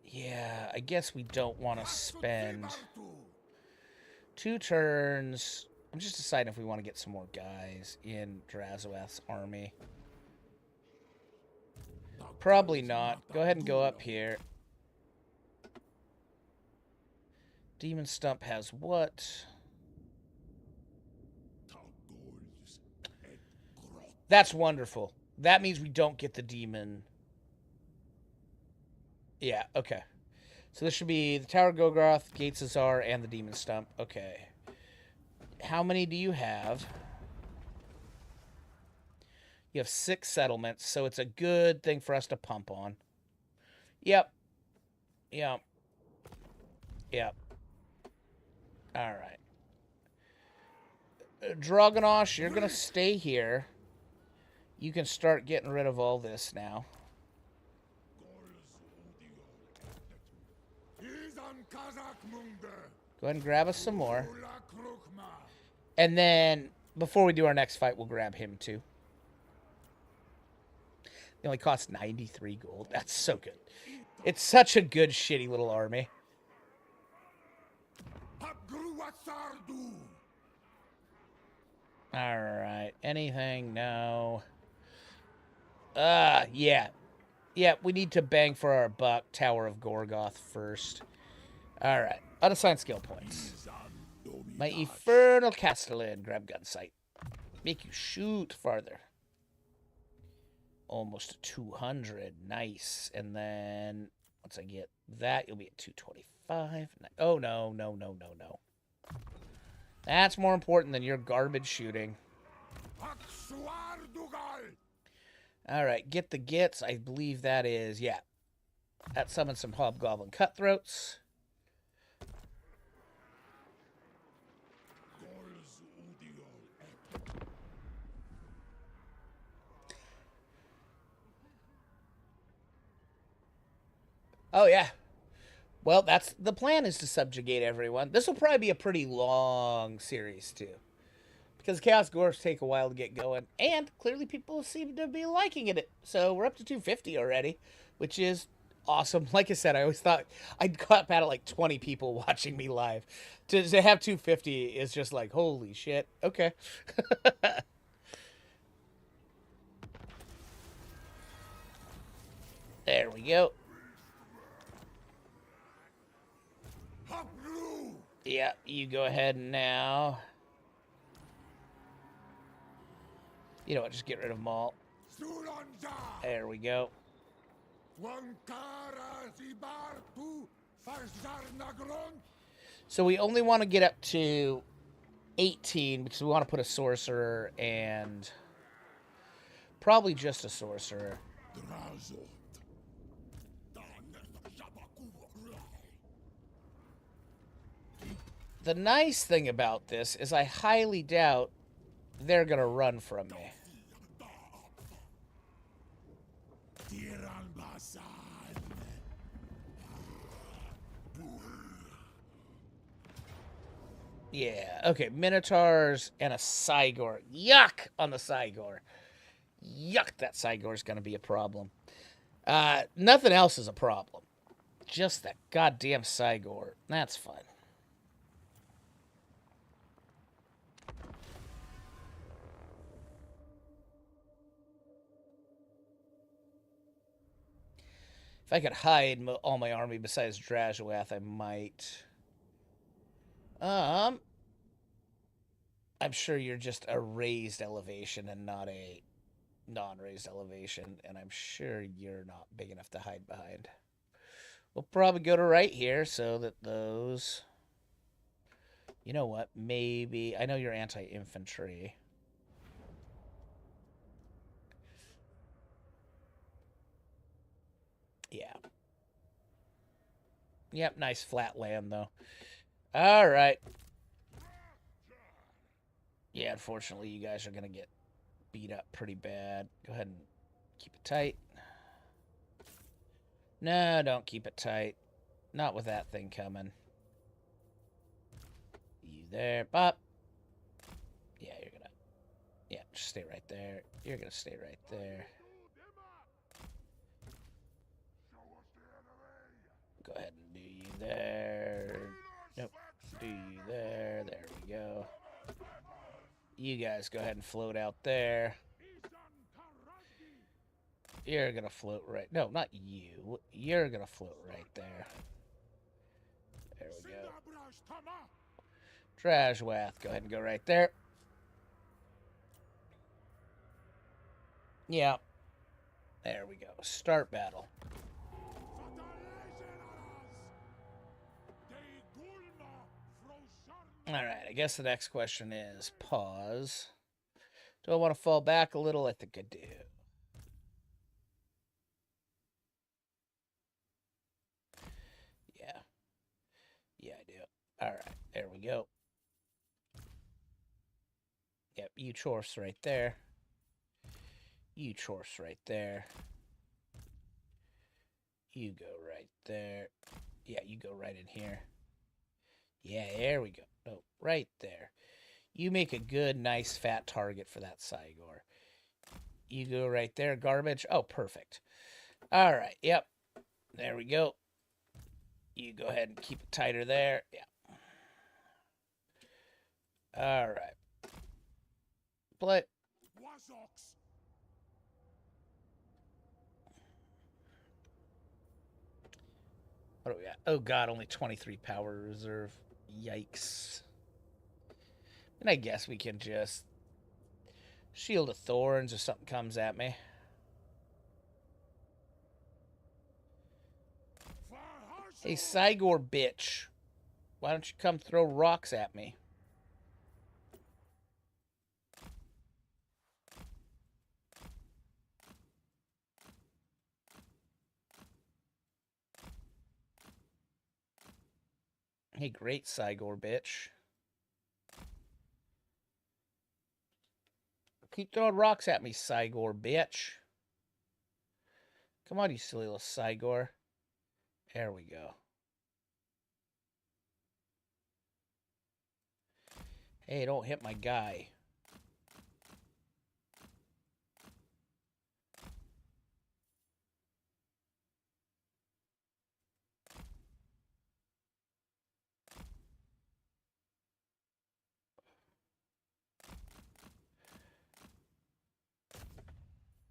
Yeah, I guess we don't want to spend 2 turns. I'm just deciding if we want to get some more guys in Drazhoath's army. Probably not. Go ahead and go up here. Demon Stump has what? That's wonderful. That means we don't get the demon. Yeah, okay. So this should be the Tower of Gorgoth, Gates Azar, and the Demon Stump. Okay. How many do you have? You have 6 settlements, so it's a good thing for us to pump on. Yep. Yep. Yep. All right. Dragonosh, you're going to stay here. You can start getting rid of all this now. Go ahead and grab us some more. And then, before we do our next fight, we'll grab him too. It only costs 93 gold. That's so good. It's such a good, shitty little army. Alright. Anything? No. Yeah. Yeah, we need to bang for our buck. Tower of Gorgoth first. Alright. Unassigned skill points. My Infernal Castellan. Grab gun sight. Make you shoot farther. Almost 200. Nice. And then, once I get that, you'll be at 225. Oh, no, no, no, no, no. That's more important than your garbage shooting. Alright, get the gits. I believe that is, yeah. That summons some Hobgoblin Cutthroats. Oh, yeah. Well, that's the plan, is to subjugate everyone. This will probably be a pretty long series, too. Because Chaos Dwarfs take a while to get going. And clearly people seem to be liking it. So we're up to 250 already, which is awesome. Like I said, I always thought I'd got at like 20 people watching me live. To have 250 is just like, holy shit. Okay. There we go. Yeah, you go ahead now. You know what, just get rid of them all. There we go. So we only want to get up to 18 because we want to put a sorcerer and probably just a sorcerer. The nice thing about this is I highly doubt they're going to run from me. Yeah, okay, Minotaurs and a Cygor. Yuck on the Cygor. Yuck, that Cygor's going to be a problem. Nothing else is a problem. Just that goddamn Cygor. That's fun. If I could hide all my army besides Drazhoath, I might. I'm sure you're just a raised elevation and not a non-raised elevation, and I'm sure you're not big enough to hide behind. We'll probably go to right here so that those... You know what? Maybe... I know you're anti-infantry. Yeah. Yep, nice flat land, though. All right. Yeah, unfortunately, you guys are going to get beat up pretty bad. Go ahead and keep it tight. No, don't keep it tight. Not with that thing coming. You there, Pop. Yeah, you're going to... Yeah, just stay right there. You're going to stay right there. Go ahead and do you there. Nope. Do you there. There we go. You guys go ahead and float out there. You're going to float right... No, not you. You're going to float right there. There we go. Drazhoath, go ahead and go right there. Yeah. There we go. Start battle. Alright, I guess the next question is pause. Do I want to fall back a little? I think I do. Yeah. Yeah, I do. All right. There we go. Yep, you chorse right there. You chorse right there. You go right there. Yeah, you go right in here. Yeah, there we go. Oh, right there. You make a good, nice, fat target for that Cygor. You go right there, garbage. Oh, perfect. All right, yep. There we go. You go ahead and keep it tighter there. Yeah. All right. Play. Wazox. What do we got? Oh, God, only 23 power reserve. Yikes. And I guess we can just Shield of Thorns if something comes at me. Hey, Cygor bitch. Why don't you come throw rocks at me? Hey, great Cygor bitch. Keep throwing rocks at me, Cygor bitch. Come on, you silly little Cygor. There we go. Hey, don't hit my guy.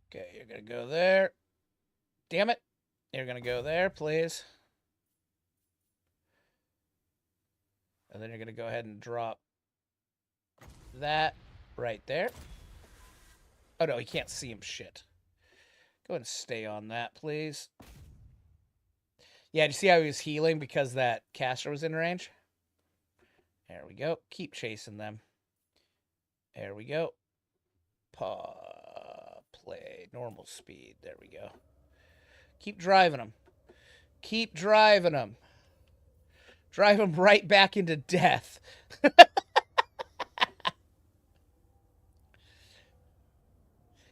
Okay, you're going to go there. Damn it. You're going to go there, please. And then you're going to go ahead and drop that right there. Oh, no, he can't see him. Shit. Go ahead and stay on that, please. Yeah, do you see how he was healing because that caster was in range? There we go. Keep chasing them. There we go. Play. Normal speed. There we go. Keep driving them. Keep driving them. Drive them right back into death.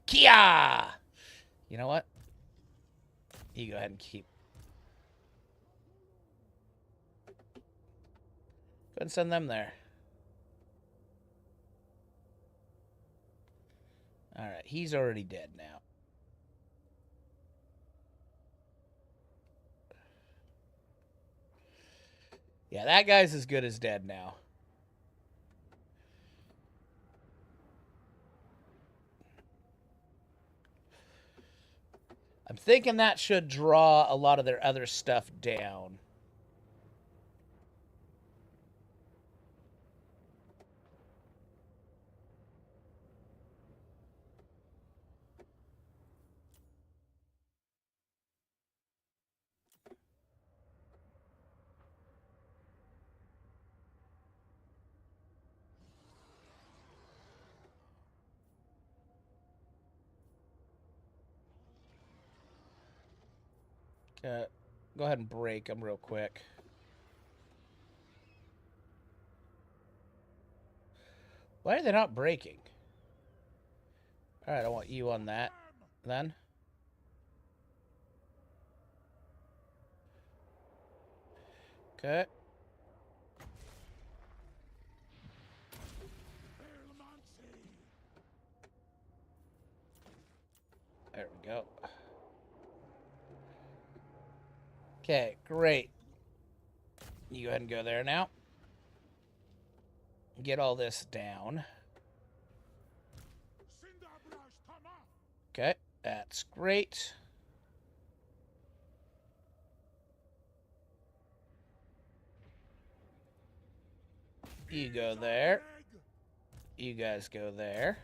Kia! You know what? You go ahead and keep. Go ahead and send them there. Alright, he's already dead now. Yeah, that guy's as good as dead now. I'm thinking that should draw a lot of their other stuff down. Go ahead and break them real quick. Why are they not breaking? Alright, I want you on that then. Okay. There we go. Okay, great. You go ahead and go there now. Get all this down. Okay, that's great. You go there. You guys go there.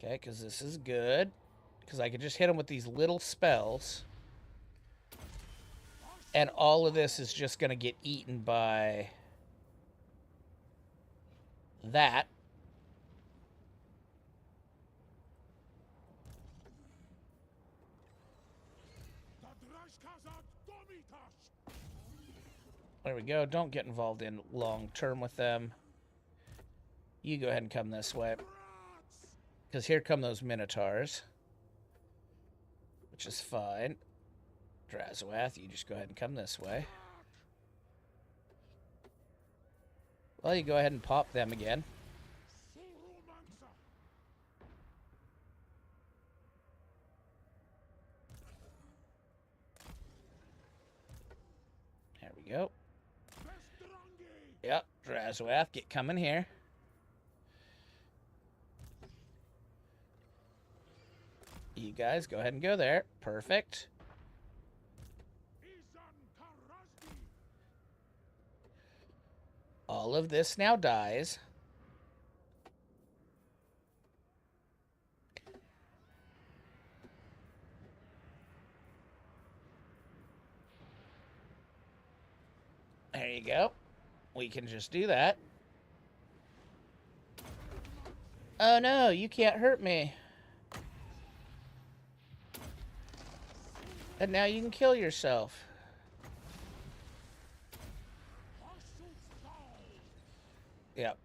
Okay, because this is good. Because I could just hit them with these little spells. And all of this is just going to get eaten by that. There we go. Don't get involved in long term with them. You go ahead and come this way. Because here come those Minotaurs. Which is fine. Drazhoath, you just go ahead and come this way. Well, you go ahead and pop them again. There we go. Yep, Drazhoath, get coming here. You guys, go ahead and go there. Perfect. All of this now dies. There you go. We can just do that. Oh no, you can't hurt me. And now you can kill yourself. Yep.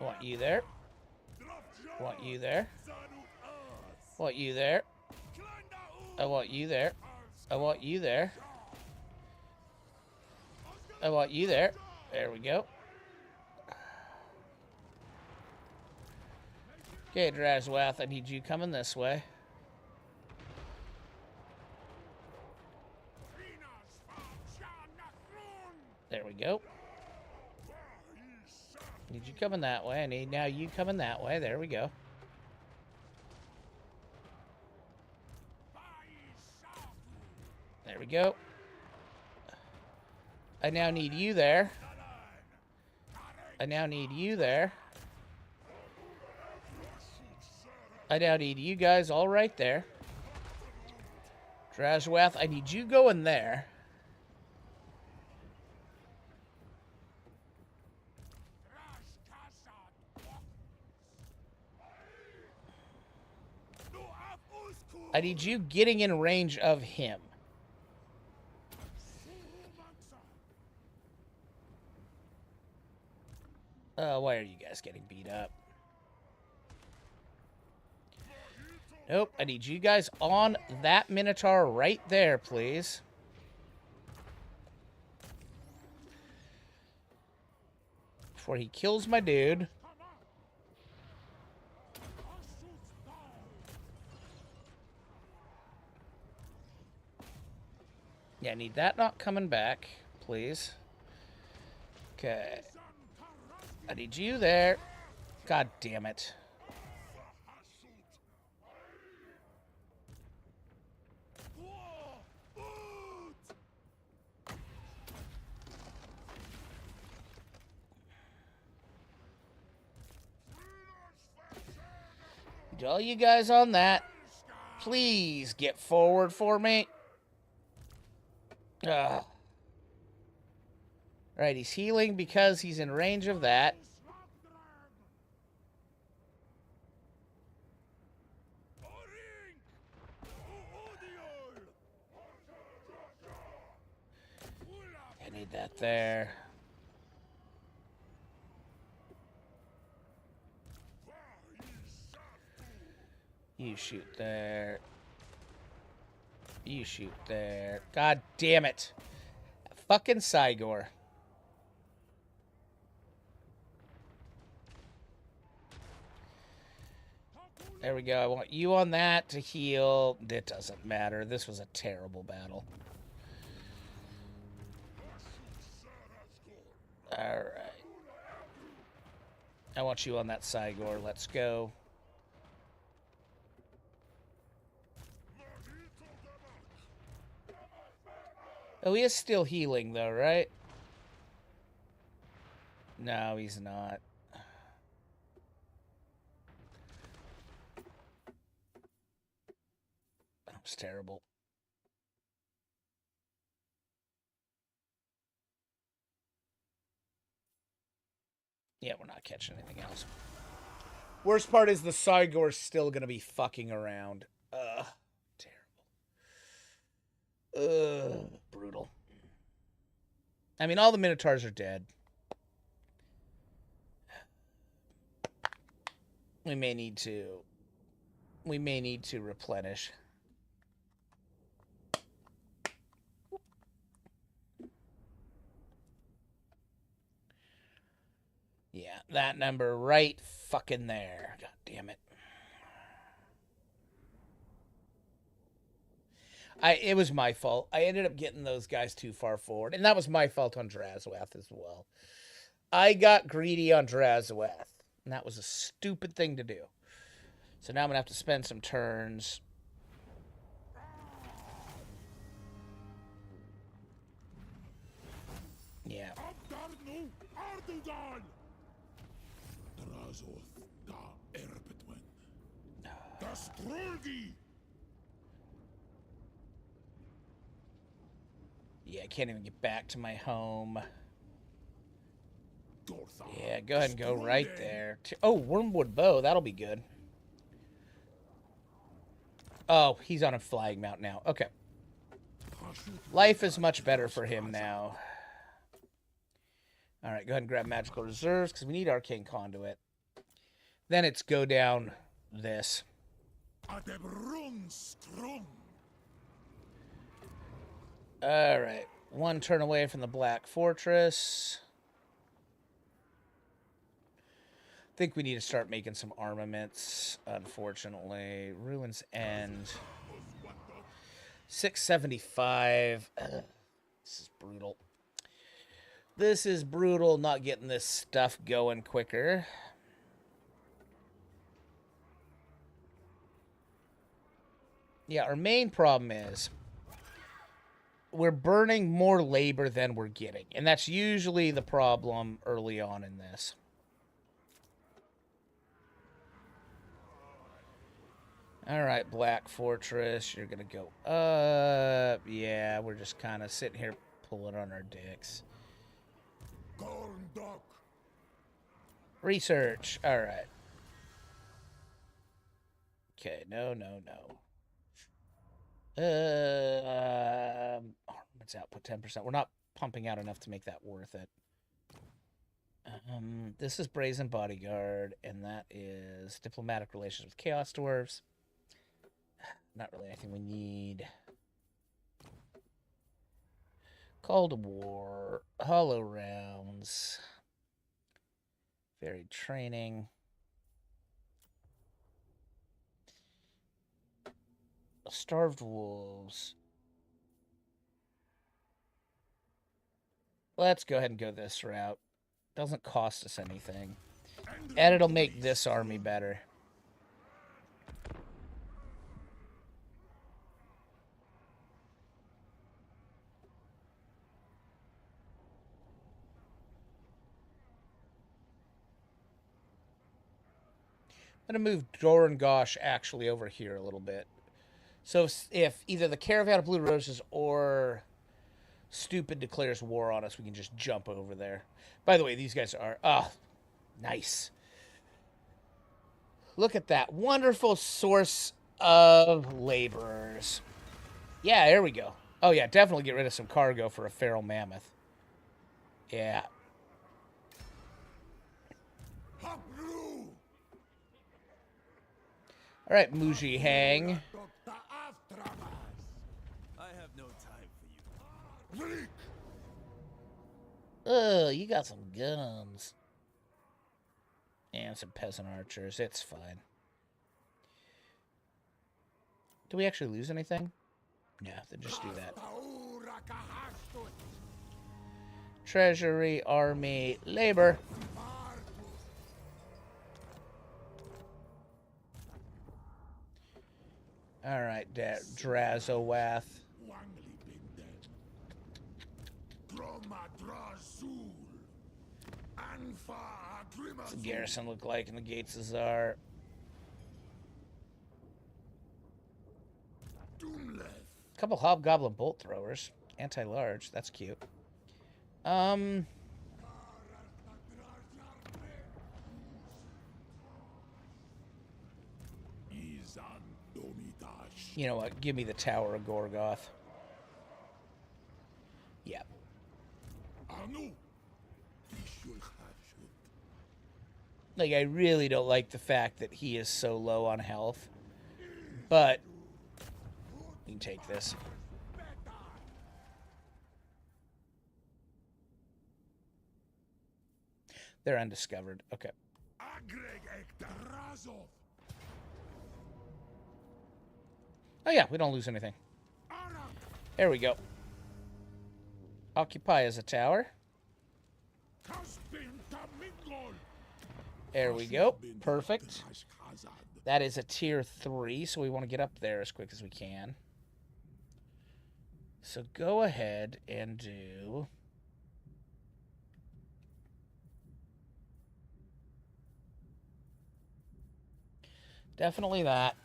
Want you there. Want you there. Want you there. I want you there. I want you there. I want you there. There we go. Okay, Drazhoath, I need you coming this way. There we go. Need you coming that way. I need now you coming that way. There we go. There we go. I now need you there. I now need you there. I now need you guys all right there. Drazhoath, I need you going there. I need you getting in range of him. Why are you guys getting beat up? Nope, I need you guys on that Minotaur right there, please. Before he kills my dude. Yeah, I need that not coming back, please. Okay. I need you there. God damn it. Need all you guys on that. Please get forward for me. Ugh. Alright, he's healing because he's in range of that. I need that there. You shoot there. You shoot there. God damn it. Fucking Cygor. There we go. I want you on that to heal. It doesn't matter. This was a terrible battle. Alright. I want you on that Cygor. Let's go. Oh, he is still healing, though, right? No, he's not. That was terrible. Yeah, we're not catching anything else. Worst part is the Cygor's still gonna be fucking around. Terrible. Brutal. I mean, all the Minotaurs are dead. We may need to replenish. Yeah, that number right fucking there. God damn it. It was my fault. I ended up getting those guys too far forward, and that was my fault on Drazhoath as well. I got greedy on Drazhoath, and that was a stupid thing to do. So now I'm going to have to spend some turns. Yeah. Drazhoath da Erbetwen. Das Trolgi. Yeah, I can't even get back to my home. Yeah, go ahead and go right there. Oh, Wormwood Bow. That'll be good. Oh, he's on a flying mount now. Okay. Life is much better for him now. All right, go ahead and grab Magical Reserves because we need Arcane Conduit. Then it's go down this. All right. One turn away from the Black Fortress. I think we need to start making some armaments, unfortunately. Ruins End. 675. Ugh, this is brutal. This is brutal, not getting this stuff going quicker. Yeah, our main problem is we're burning more labor than we're getting. And that's usually the problem early on in this. All right, Black Fortress, you're going to go up. Yeah, we're just kind of sitting here pulling on our dicks. Research. All right. Okay, no. Armaments output 10%. We're not pumping out enough to make that worth it. This is Brazen Bodyguard, and that is Diplomatic Relations with Chaos Dwarves. Not really anything we need. Call to War. Hollow Rounds. Varied Training. Starved Wolves. Let's go ahead and go this route. Doesn't cost us anything. And it'll make this army better. I'm going to move Doran Gosh actually over here a little bit. So if either the Caravan of Blue Roses or Stupid declares war on us, we can just jump over there. By the way, these guys are... nice. Look at that. Wonderful source of laborers. Yeah, there we go. Oh, yeah, definitely get rid of some cargo for a feral mammoth. Yeah. All right, Muji Hang. I have no time for you. You got some guns. And some peasant archers. It's fine. Do we actually lose anything? No, then just do that. Treasury, army, labor. All right, Drazhoath. What's the garrison look like in the Gates of Zar? Couple hobgoblin bolt throwers. Anti-large. That's cute. You know what? Give me the Tower of Gorgoth. Yeah. Anu. Like, I really don't like the fact that he is so low on health. But we can take this. They're undiscovered. Okay. Drazhoath. Oh, yeah. We don't lose anything. There we go. Occupy as a tower. There we go. Perfect. That is a tier 3, so we want to get up there as quick as we can. So go ahead and do... Definitely that.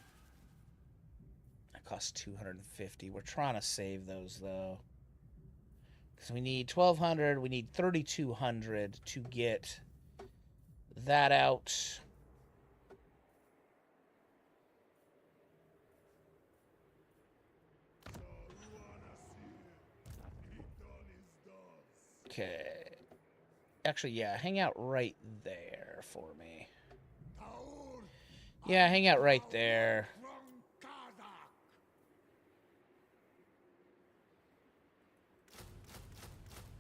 That costs 250. We're trying to save those, though. Because we need 1,200. We need 3,200 to get that out. Okay. Actually, yeah, hang out right there for me. Yeah, hang out right there.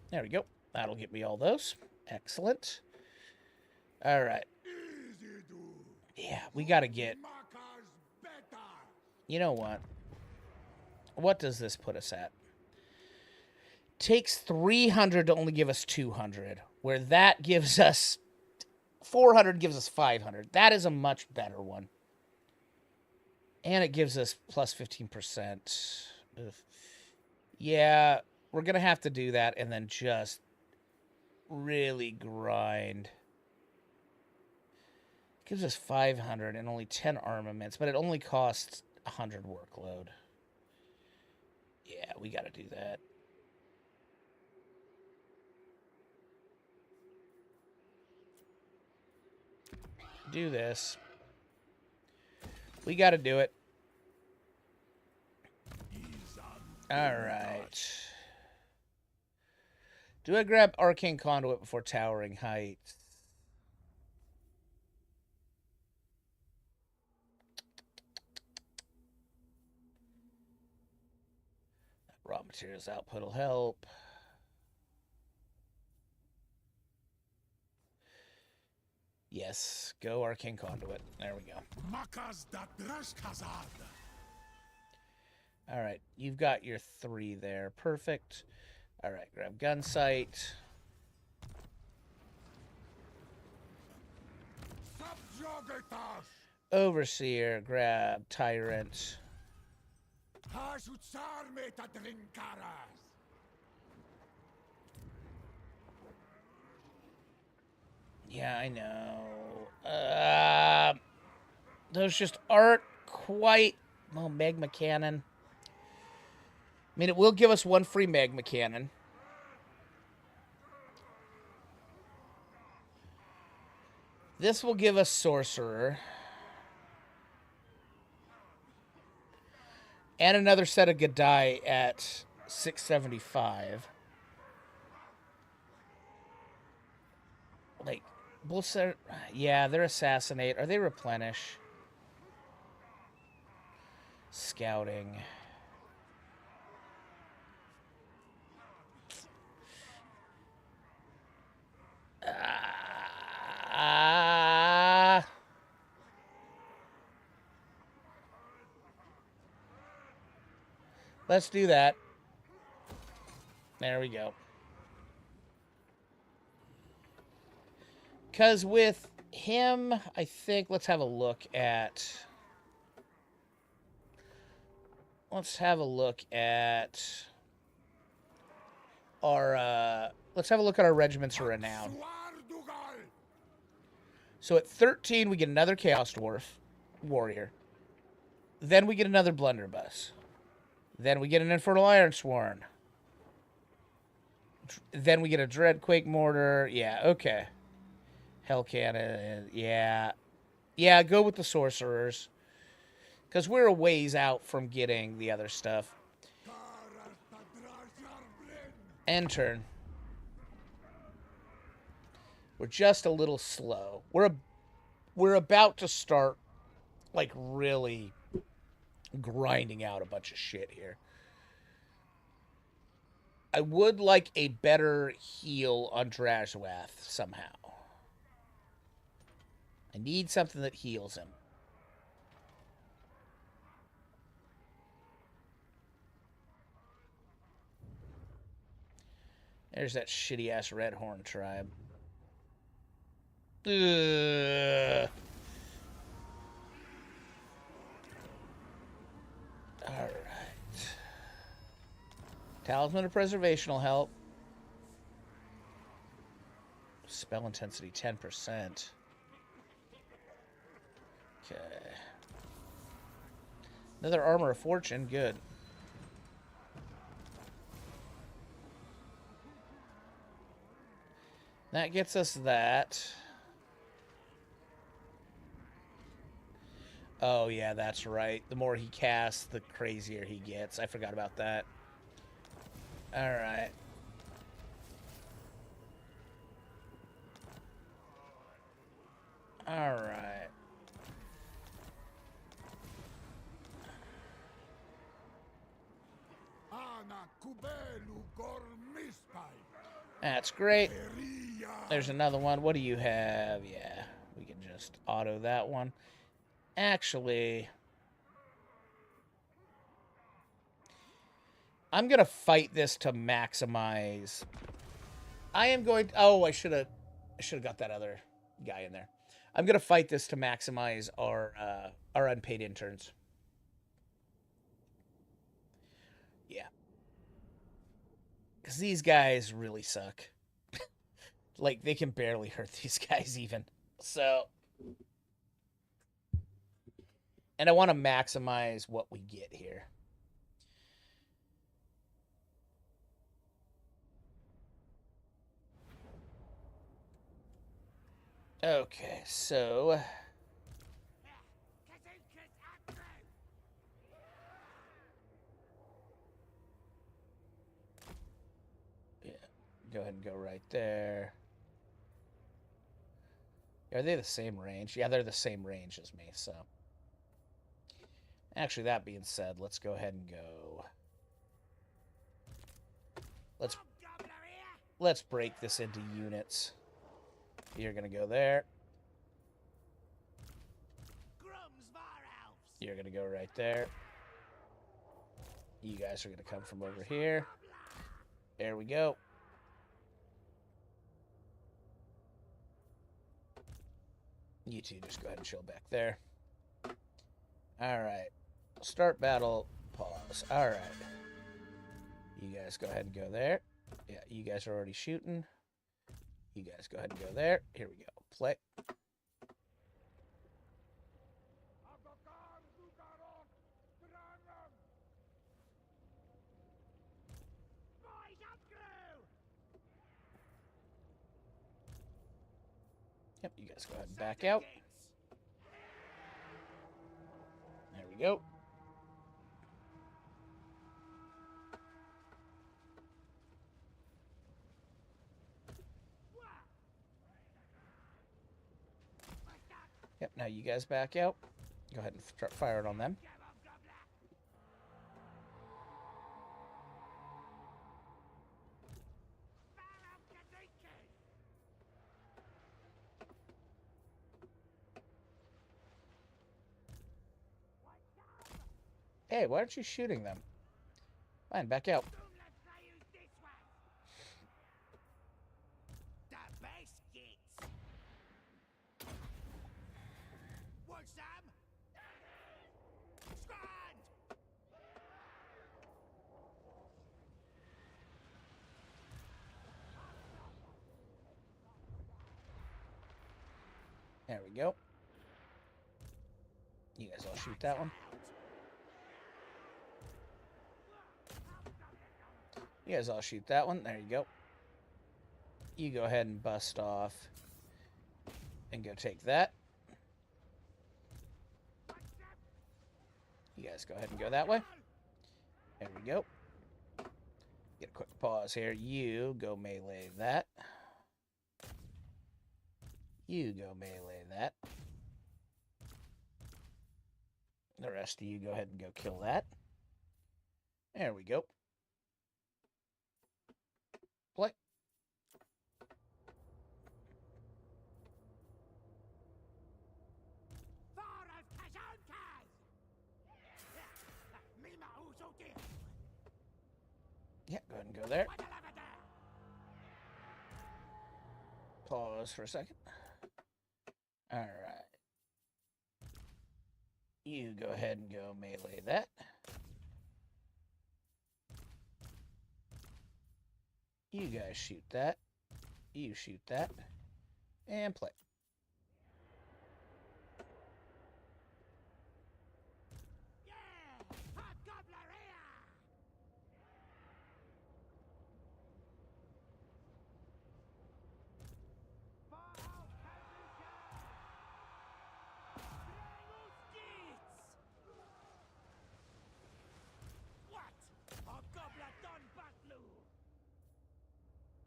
There we go. That'll get me all those. Excellent. All right. Yeah, we got to get... You know what? What does this put us at? Takes 300 to only give us 200, where that gives us 400, gives us 500. That is a much better one. And it gives us plus 15%. Ugh. Yeah, we're going to have to do that and then just really grind. Gives us 500 and only 10 armaments, but it only costs 100 workload. Yeah, we got to do that. Do this. We got to do it. All right. Do I grab Arcane Conduit before Towering Height? Raw materials output will help. Yes, go Arcane Conduit. There we go. All right, you've got your 3 there. Perfect. All right, grab Gun Sight. Overseer, grab Tyrant. Yeah, I know. Those just aren't quite... Oh, Magma Cannon. I mean, it will give us 1 free Magma Cannon. This will give us Sorcerer. And another set of Gadai at 675. Like, both... Yeah, they're Assassinate. Are they Replenish? Scouting. Let's do that. There we go. Because with him, I think, let's have a look at... Let's have a look at our... let's have a look at our Regiments of Renown. So at 13, we get another Chaos Dwarf Warrior. Then we get another Blunderbuss. Then we get an Infernal Ironsworn. Then we get a Dreadquake Mortar. Yeah, okay. Hell Cannon. Yeah. Yeah, go with the Sorcerers. Because we're a ways out from getting the other stuff. End turn. We're just a little slow. We're about to start, like, really grinding out a bunch of shit here. I would like a better heal on Drazhoath somehow. I need something that heals him. There's that shitty-ass Redhorn tribe. Ugh. Alright. Talisman of Preservation will help. Spell intensity 10%. Okay. Another Armor of Fortune. Good. That gets us that. Oh, yeah, that's right. The more he casts, the crazier he gets. I forgot about that. Alright. Alright. That's great. There's another one. What do you have? Yeah, we can just auto that one. Actually, I'm going to fight this to maximize. I am going to, oh, I should have got that other guy in there. I'm going to fight this to maximize our unpaid interns. Yeah. Because these guys really suck. Like, they can barely hurt these guys even. So. And I want to maximize what we get here. Okay, so. Yeah, go ahead and go right there. Are they the same range? Yeah, they're the same range as me, so. Actually, that being said, let's go ahead and go. Let's break this into units. You're going to go there. You're going to go right there. You guys are going to come from over here. There we go. You two just go ahead and chill back there. Alright. Start battle. Pause. Alright. You guys go ahead and go there. Yeah, you guys are already shooting. You guys go ahead and go there. Here we go. Play. Yep, you guys go ahead and back out. There we go. Yep, now you guys back out. Go ahead and start firing on them. Hey, why aren't you shooting them? Fine, back out. There we go. You guys all shoot that one. You guys all shoot that one. There you go. You go ahead and bust off and go take that. You guys go ahead and go that way. There we go. Get a quick pause here. You go melee that. You go melee that. The rest of you go ahead and go kill that. There we go. Play. Yeah, go ahead and go there. Pause for a second. All right. You go ahead and go melee that. You guys shoot that. You shoot that. And play.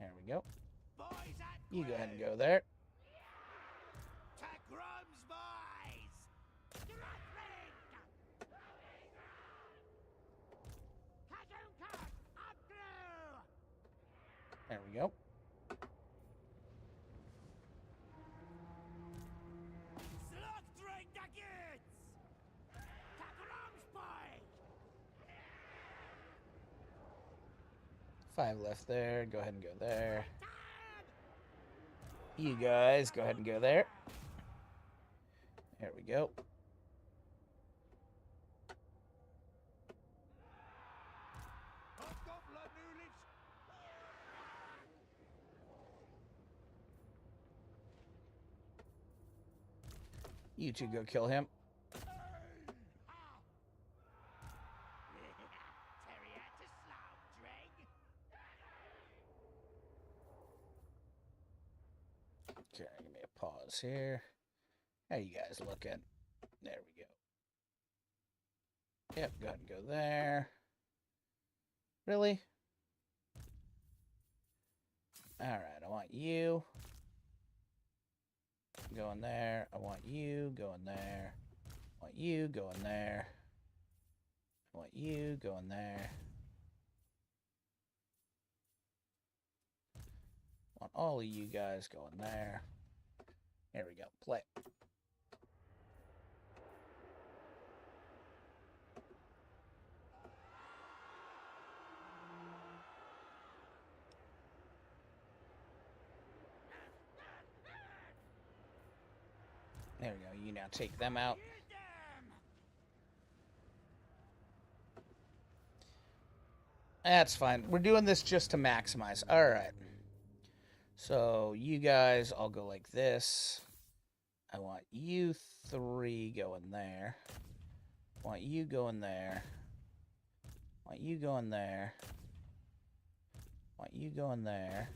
There we go. You go ahead and go there. There we go. Five left there. Go ahead and go there. You guys go ahead and go there. There we go. You two go kill him. Okay, give me a pause here. How you guys looking? There we go. Yep, go ahead and go there. Really? Alright, I want you going there. I want you going there. I want you going there. I want you going there. I want all of you guys going there. There we go. Play. There we go. You now take them out. That's fine. We're doing this just to maximize. All right. So you guys all go like this. I want you three going there. I want you going there. I want you going there. I want you going there.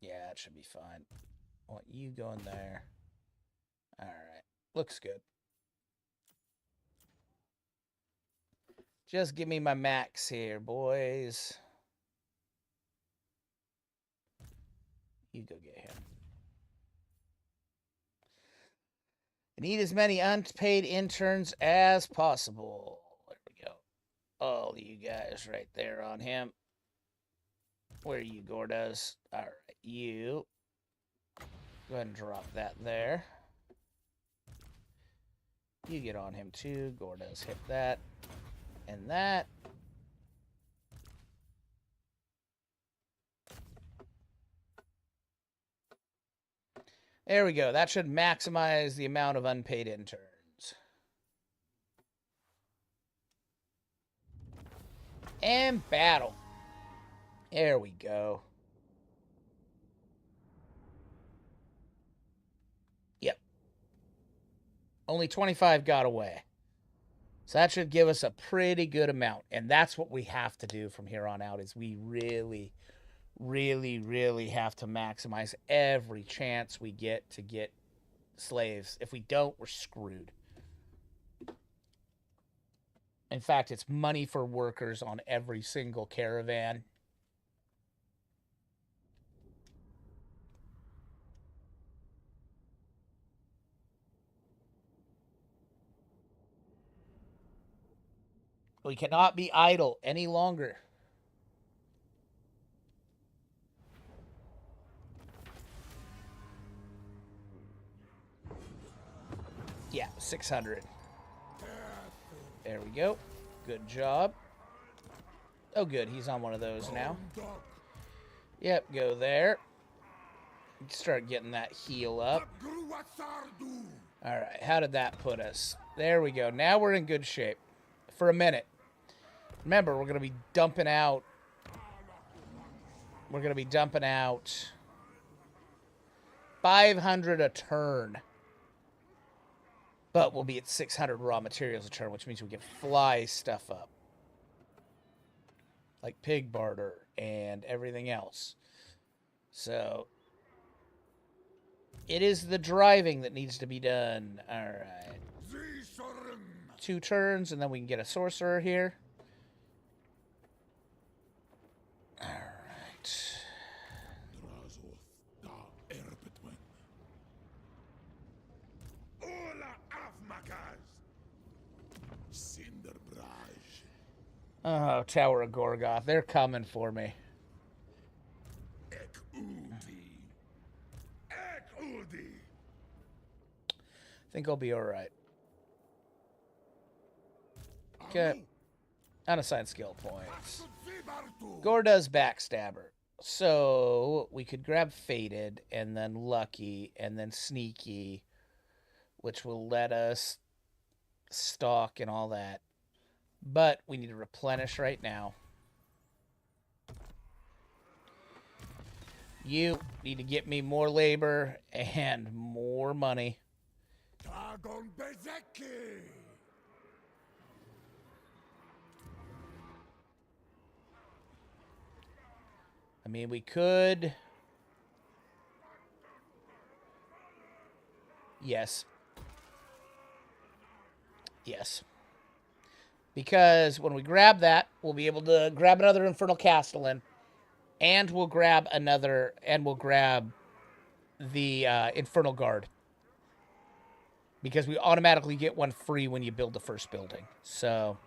Yeah, it should be fine. I want you going there. All right. Looks good. Just give me my max here, boys. You go get him. I need as many unpaid interns as possible. There we go. All of you guys right there on him. Where are you, Gordas? All right, you. Go ahead and drop that there. You get on him too. Gordas, hit that. And that. There we go. That should maximize the amount of unpaid interns. And battle. There we go. Yep. Only 25 got away. So that should give us a pretty good amount. And that's what we have to do from here on out is we really have to maximize every chance we get to get slaves. If we don't, we're screwed. In fact, it's money for workers on every single caravan. We cannot be idle any longer. Yeah, 600. There we go. Good job. Oh, good. He's on one of those now. Yep, go there. Start getting that heal up. All right, how did that put us? There we go. Now we're in good shape. For a minute. Remember, we're going to be dumping out. We're going to be dumping out 500 a turn. But we'll be at 600 raw materials a turn, which means we can fly stuff up. Like pig barter and everything else. So, it is the driving that needs to be done. All right. 2 turns, and then we can get a sorcerer here. All right. Drazhoath da Erbetwen. Ola Afmakaz. Cinderbraj. Oh, Tower of Gorgoth. They're coming for me. Ek Udi. Ek Udi. I think I'll be all right. Okay. Unassigned skill points. Gorda's Backstabber. So we could grab Fated and then Lucky and then Sneaky, which will let us stalk and all that. But we need to replenish right now. You need to get me more labor and more money. Dragon Bezeki. I mean, we could... Yes. Yes. Because when we grab that, we'll be able to grab another Infernal Castellan. And we'll grab another... And we'll grab the Infernal Guard. Because we automatically get one free when you build the first building. So...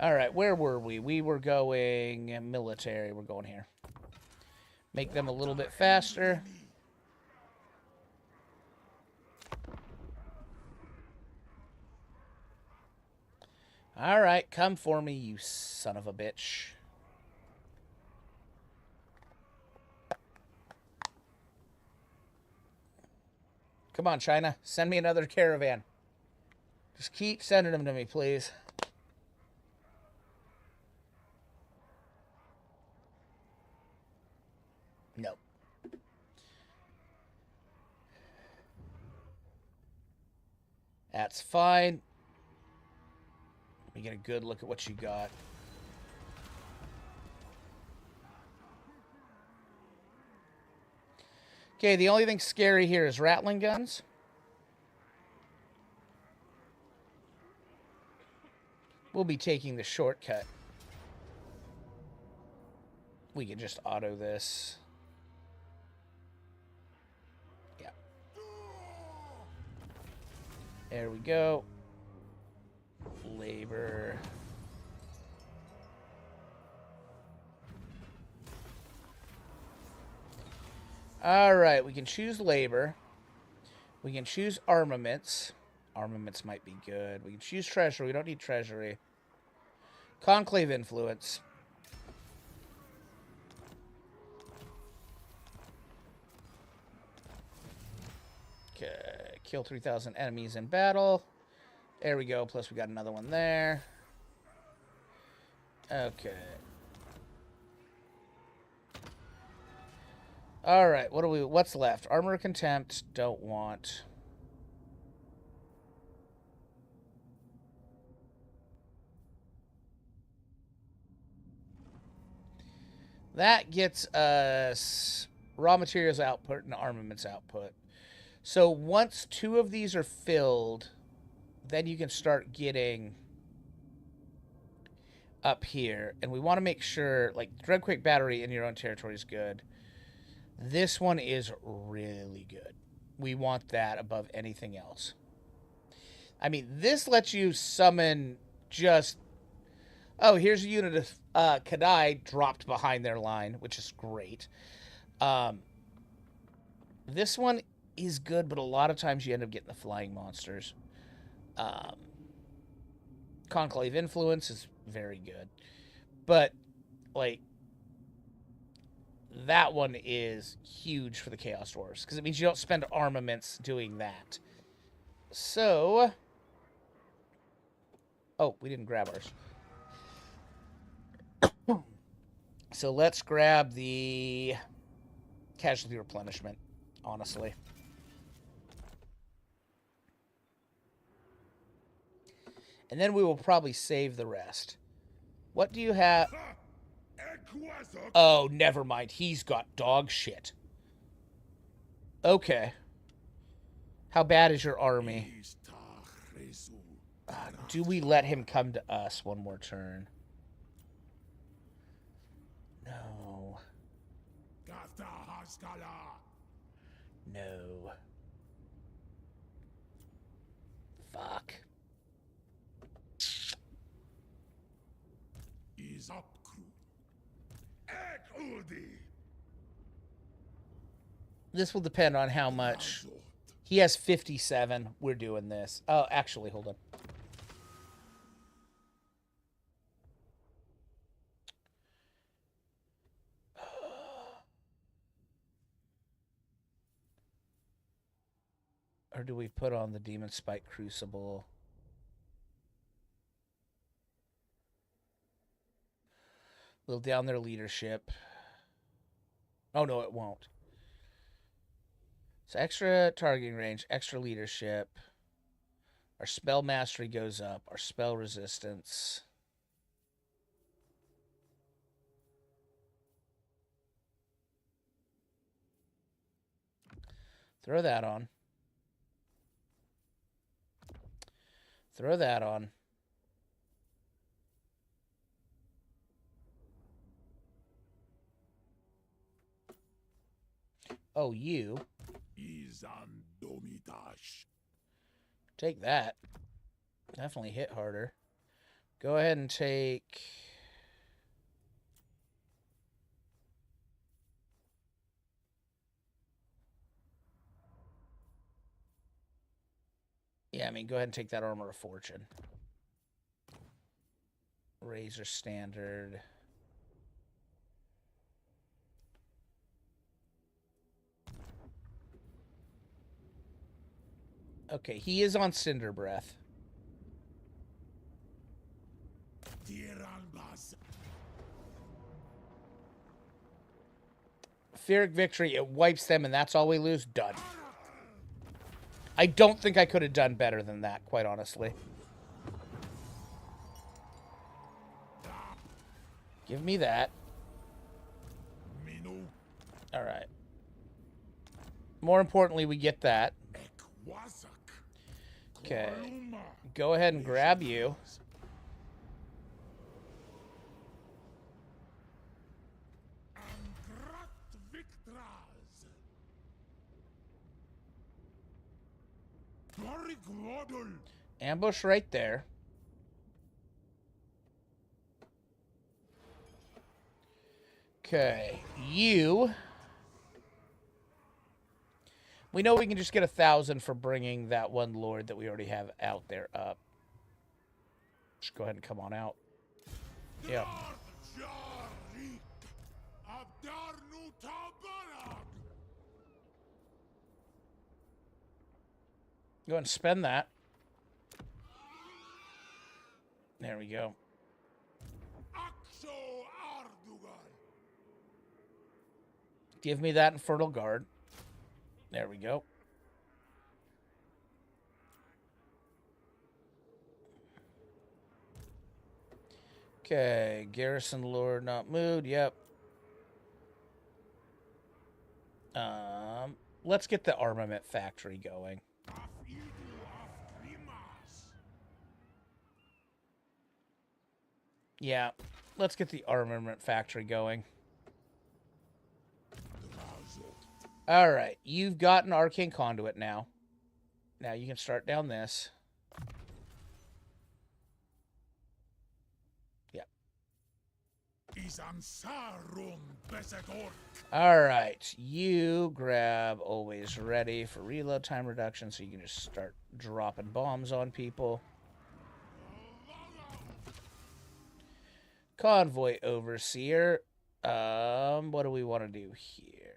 Alright, where were we? We were going military. We're going here. Make them a little bit faster. Alright, come for me, you son of a bitch. Come on, China. Send me another caravan. Just keep sending them to me, please. No. That's fine. Let me get a good look at what you got. Okay, the only thing scary here is rattling guns. We'll be taking the shortcut. We can just auto this. Yeah. There we go. Labor. Alright, we can choose labor. We can choose armaments. Armaments might be good. We can choose treasury. We don't need treasury. Conclave influence. Okay, kill 3,000 enemies in battle. There we go. Plus we got another one there. Okay. Alright, what's left? Armor of Contempt, don't want. That gets us raw materials output and armaments output. So once 2 of these are filled, then you can start getting up here. And we want to make sure, like, Dreadquake Battery in your own territory is good. This one is really good. We want that above anything else. I mean, this lets you summon just... Oh, here's a unit of Kadai dropped behind their line, which is great. This one is good, but a lot of times you end up getting the flying monsters. Conclave Influence is very good. But, like, that one is huge for the Chaos Dwarves, because it means you don't spend armaments doing that. So... Oh, we didn't grab ours. So let's grab the casualty replenishment, honestly. And then we will probably save the rest. What do you have? Oh, never mind. He's got dog shit. Okay. How bad is your army? Do we let him come to us one more turn? No. No. Fuck. Is up, crew. Ek Udi. This will depend on how much. He has 57. We're doing this. Oh, actually, hold on. Or do we put on the Demon Spike Crucible? We'll down their leadership. Oh, no, it won't. So extra targeting range, extra leadership. Our spell mastery goes up. Our spell resistance. Throw that on. Throw that on. Oh, you. Take that. Definitely hit harder. Go ahead and take... Yeah, I mean, go ahead and take that Armor of Fortune. Razor Standard. Okay, he is on Cinder Breath. Pyrrhic Victory, it wipes them, and that's all we lose? Done. I don't think I could have done better than that, quite honestly. Give me that. Alright. More importantly, we get that. Okay. Go ahead and grab you. Ambush right there. Okay, you. We know we can just get 1,000 for bringing that one lord that we already have out there up. Just go ahead and come on out. Yeah. Go ahead and spend that. There we go. Give me that Infernal Guard. There we go. Okay, Garrison Lord not moved. Yep. let's get the armament factory going. Yeah, let's get the armament factory going. All right, you've got an arcane conduit now. Now you can start down this. Yep. All right, you grab always ready for reload time reduction, so you can just start dropping bombs on people. Convoy overseer. What do we want to do here?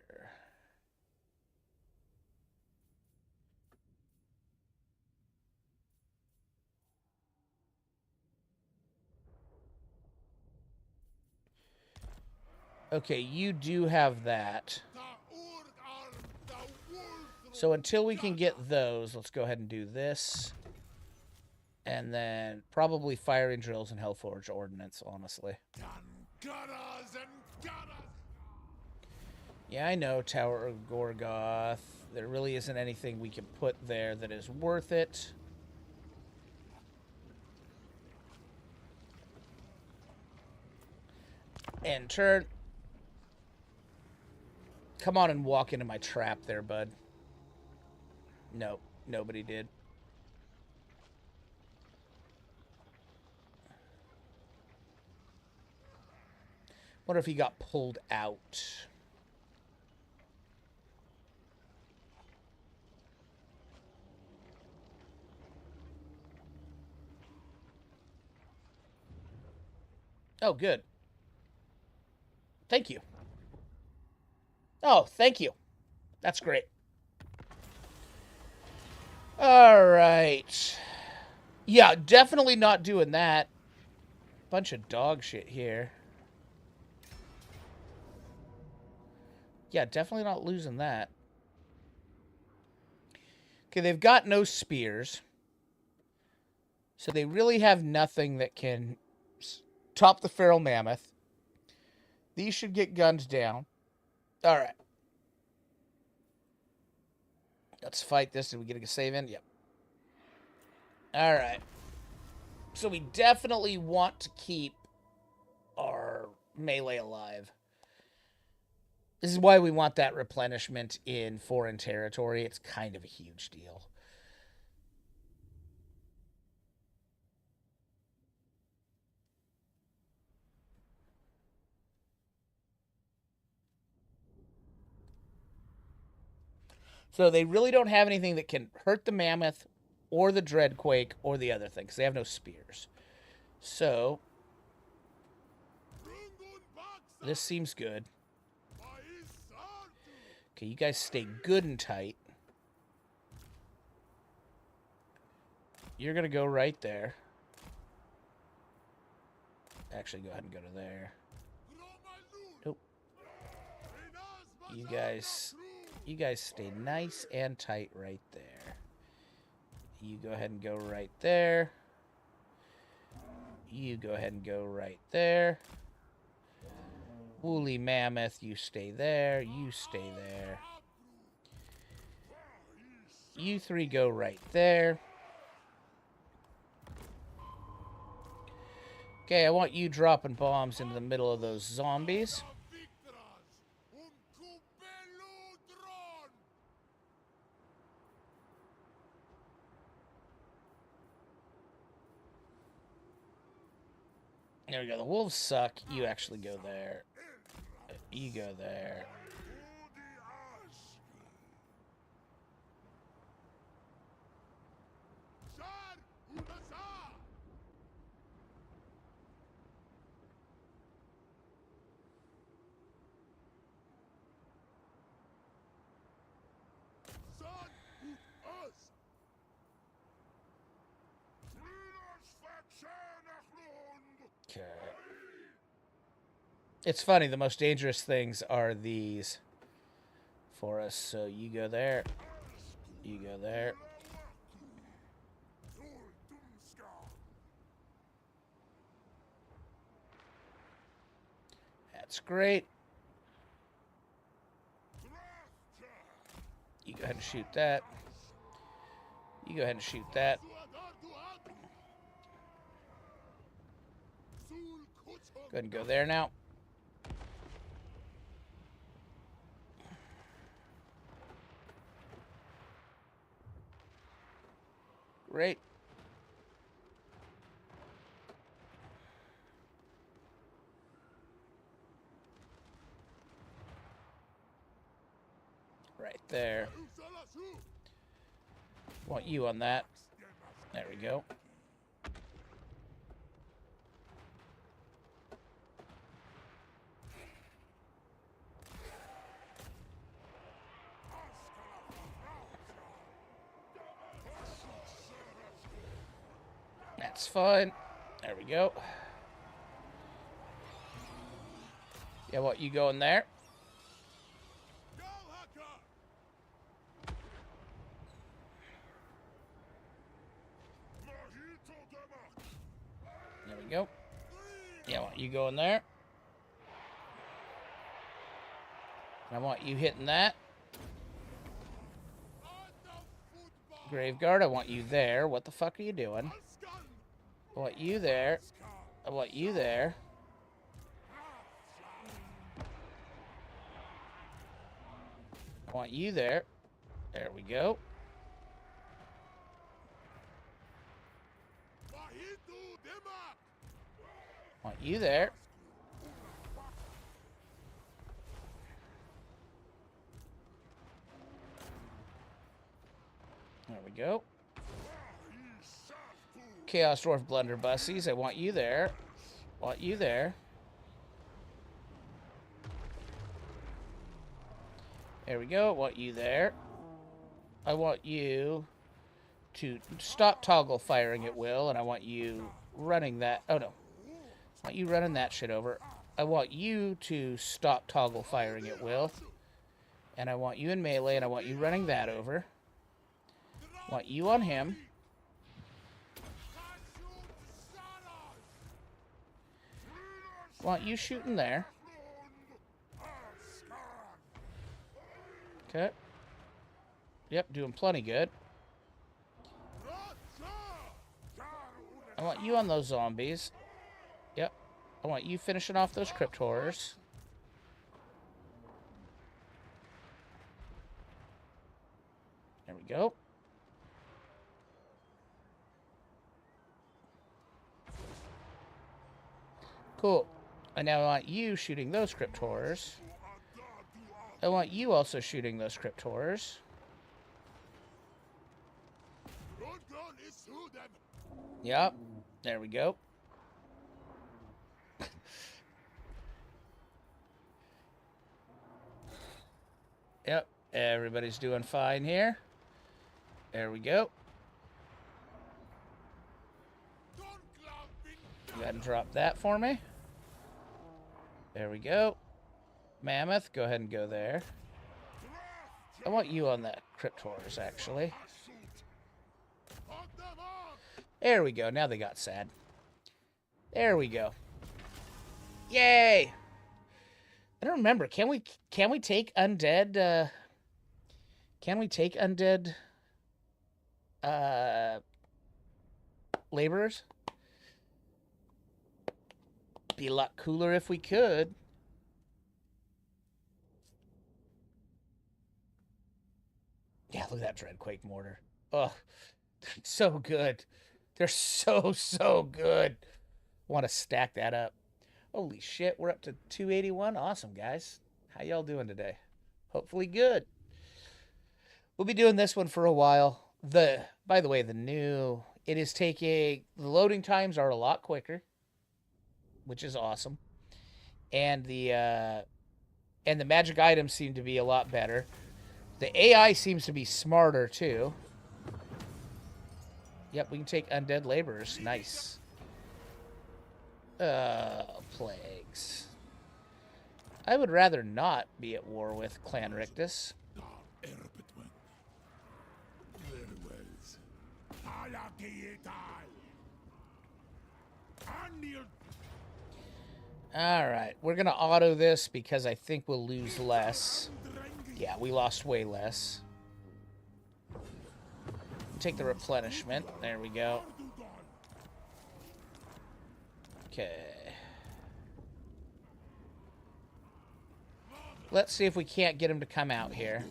Okay, you do have that. So until we can get those, let's go ahead and do this. And then probably firing drills and Hellforge ordnance, honestly. Yeah, I know, Tower of Gorgoth. There really isn't anything we can put there that is worth it. And turn. Come on and walk into my trap there, bud. Nope, nobody did. Wonder if he got pulled out. Oh, good. Thank you. Oh, thank you. That's great. All right. Yeah, definitely not doing that. Bunch of dog shit here. Yeah, definitely not losing that. Okay, they've got no spears. So they really have nothing that can top the feral mammoth. These should get gunned down. All right. Let's fight this. Did we get a save in? Yep. All right. So we definitely want to keep our melee alive. This is why we want that replenishment in foreign territory. It's kind of a huge deal. So they really don't have anything that can hurt the mammoth or the dreadquake or the other thing, because they have no spears. So this seems good. Okay, you guys stay good and tight. You're going to go right there. Actually, go ahead and go to there. Nope. You guys stay nice and tight right there. You go ahead and go right there. You go ahead and go right there. Woolly mammoth, you stay there. You stay there. You three go right there. Okay, I want you dropping bombs into the middle of those zombies. There we go. The wolves suck. You actually go there. You go there. Okay. It's funny, the most dangerous things are these for us. So you go there. You go there. That's great. Go ahead and shoot that. You go ahead and shoot that. Go ahead and go there now. Great. Right there. Want you on that. There we go. That's fine. There we go. Yeah, what, you going there? There we go. Yeah, what, you going there? I want you hitting that. Graveguard, I want you there. What the fuck are you doing? I want you there. I want you there. I want you there. There we go. I want you there. There we go. Chaos Dwarf Blunderbusses, I want you there. Want you there. There we go. I want you there. I want you to stop toggle firing at will, and I want you running that. Oh, no. I want you running that shit over. I want you to stop toggle firing at will. And I want you in melee, and I want you running that over. I want you on him. I want you shooting there. Okay. Yep, doing plenty good. I want you on those zombies. Yep. I want you finishing off those crypt horrors. There we go. Cool. And now I want you shooting those crypt horrors. I want you also shooting those crypt horrors. Yep. There we go. Yep. Everybody's doing fine here. There we go. Go ahead and drop that for me. There we go. Mammoth, go ahead and go there. I want you on that crypt horrors, actually. There we go. Now they got sad. There we go. Yay! I don't remember. Can we take undead? Can we take undead laborers? Be a lot cooler if we could. Yeah, look at that Dreadquake mortar. Oh, so good. They're so good. Want to stack that up. Holy shit, we're up to 281. Awesome, guys. How y'all doing today? Hopefully good. We'll be doing this one for a while. By the way, the loading times are a lot quicker, which is awesome. And the magic items seem to be a lot better. The AI seems to be smarter, too. Yep, we can take undead laborers. Nice. Plagues. I would rather not be at war with Clan Rictus. Alright, we're going to auto this because I think we'll lose less. Yeah, we lost way less. take the replenishment. There we go. Okay. Let's see if we can't get him to come out here.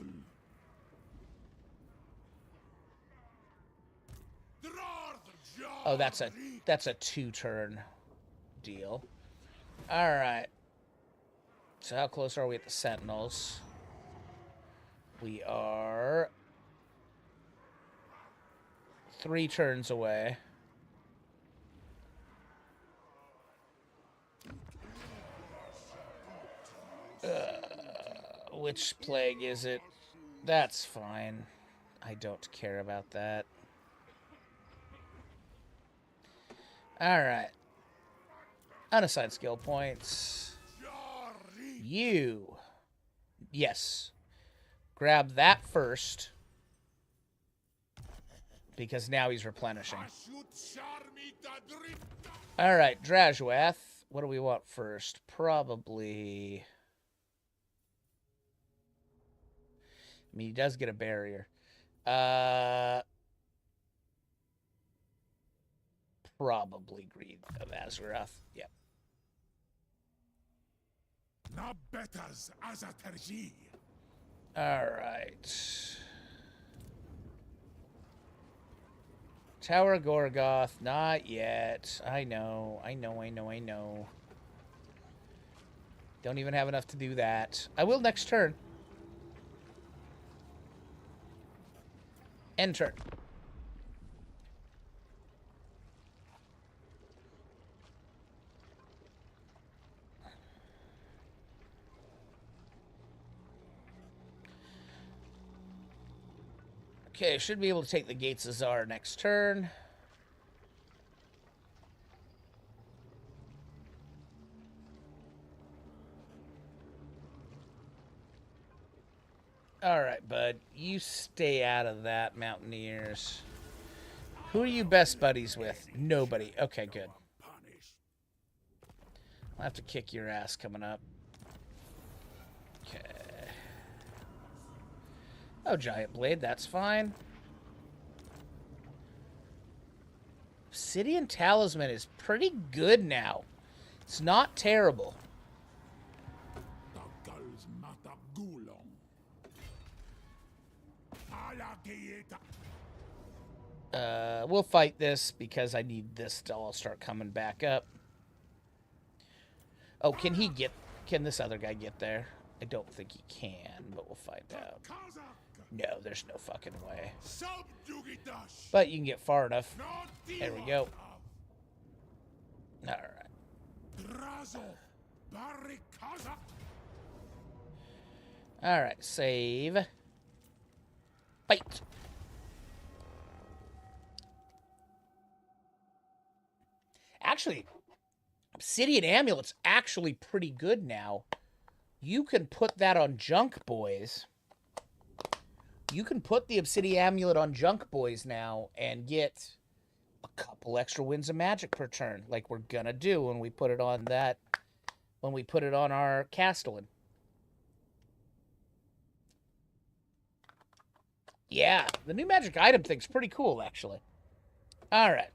Oh, that's a 2-turn deal. All right. So how close are we at the Sentinels? We are 3 turns away. Which plague is it? That's fine. I don't care about that. Alright. Unassigned skill points. You. Yes. Grab that first. Because now he's replenishing. Alright, Drazhoath. What do we want first? Probably... I mean, he does get a barrier. Probably Greed of Azeroth. Yep. Alright. Tower of Gorgoth. Not yet. I know. Don't even have enough to do that. I will next turn. End turn. Okay, should be able to take the Gates of Zar next turn. Alright, bud. You stay out of that, Mountaineers. Who are you best buddies with? Nobody. Okay, good. I'll have to kick your ass coming up. Okay. Oh, Giant Blade, that's fine. Obsidian Talisman is pretty good now. It's not terrible. We'll fight this because I need this to all start coming back up. Oh, can this other guy get there? I don't think he can, but we'll find out. No, there's no fucking way. But you can get far enough. There we go. Alright. Alright, save. Fight! Actually, Obsidian Amulet's actually pretty good now. You can put that on Junk Boys. You can put the Obsidian Amulet on Junk Boys now and get a couple extra wins of magic per turn, like we're gonna do when we put it on that, when we put it on our Castellan. Yeah, the new magic item thing's pretty cool, actually. Alright.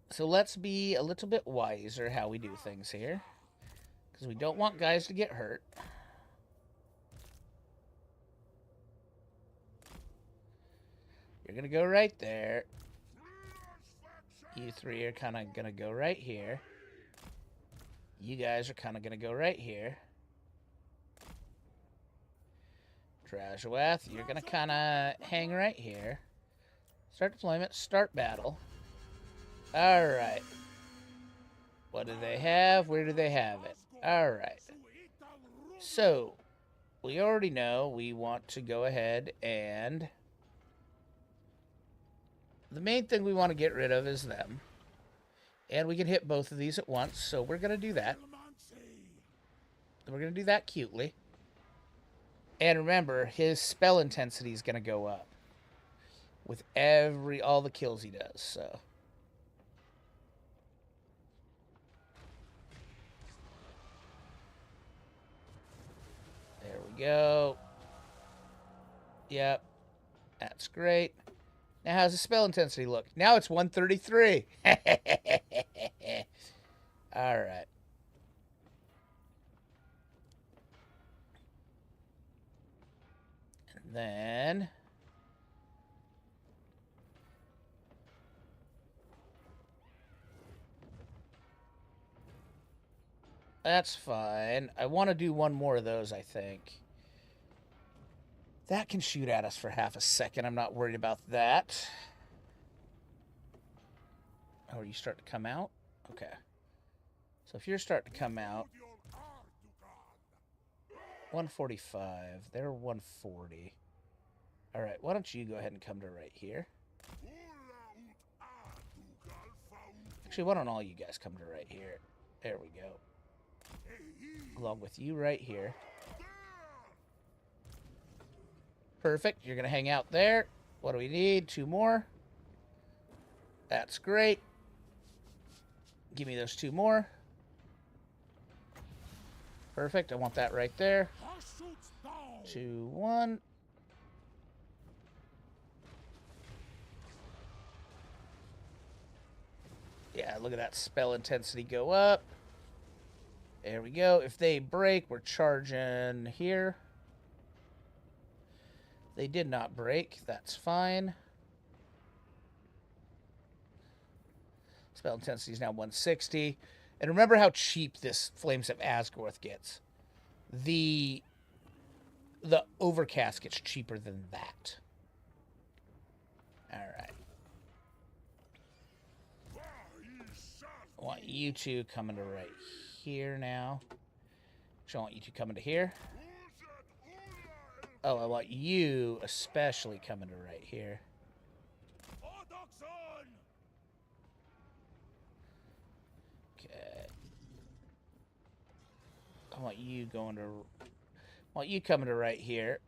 So let's be a little bit wiser how we do things here. Because we don't want guys to get hurt. You're going to go right there. You three are kind of going to go right here. You guys are kind of going to go right here. Drazhoath, you're going to kind of hang right here. Start deployment, start battle. Alright. What do they have? Where do they have it? Alright. So, we already know we want to go ahead and... The main thing we want to get rid of is them. And we can hit both of these at once, so we're going to do that. We're going to do that cutely. And remember, his spell intensity is going to go up. With all the kills he does, so... There we go. Yep. That's great. Now, how's the spell intensity look? Now it's 133. All right. And then... That's fine. I want to do one more of those, I think. That can shoot at us for half a second. I'm not worried about that. Oh, are you starting to come out? Okay. So if you're starting to come out... 145. They're 140. All right, why don't you go ahead and come to right here? Actually, why don't all you guys come to right here? There we go. Along with you right here. Perfect. You're going to hang out there. What do we need? 2 more. That's great. Give me those 2 more. Perfect. I want that right there. 2, 1. Yeah, look at that spell intensity go up. There we go. If they break, we're charging here. They did not break. That's fine. Spell intensity is now 160. And remember how cheap this Flames of Asgorth gets. The Overcast gets cheaper than that. All right. I want you two coming to right here now. Actually, I want you two coming to here. Oh, I want you especially coming to right here. Okay. I want you going to... I want you coming to right here.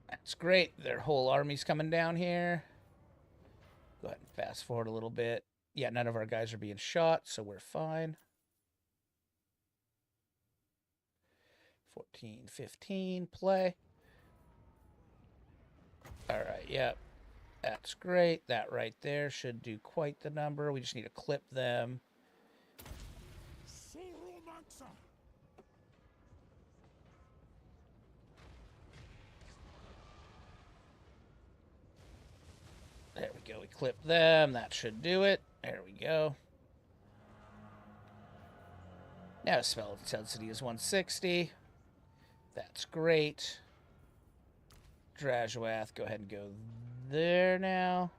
That's great. Their whole army's coming down here. Go ahead and fast forward a little bit. Yeah, none of our guys are being shot, so we're fine. 14, 15, play. All right, yep. That's great. That right there should do quite the number. We just need to clip them. There we go. We clip them. That should do it. There we go. Now spell intensity is 160. That's great. Drazhoath, go ahead and go there now.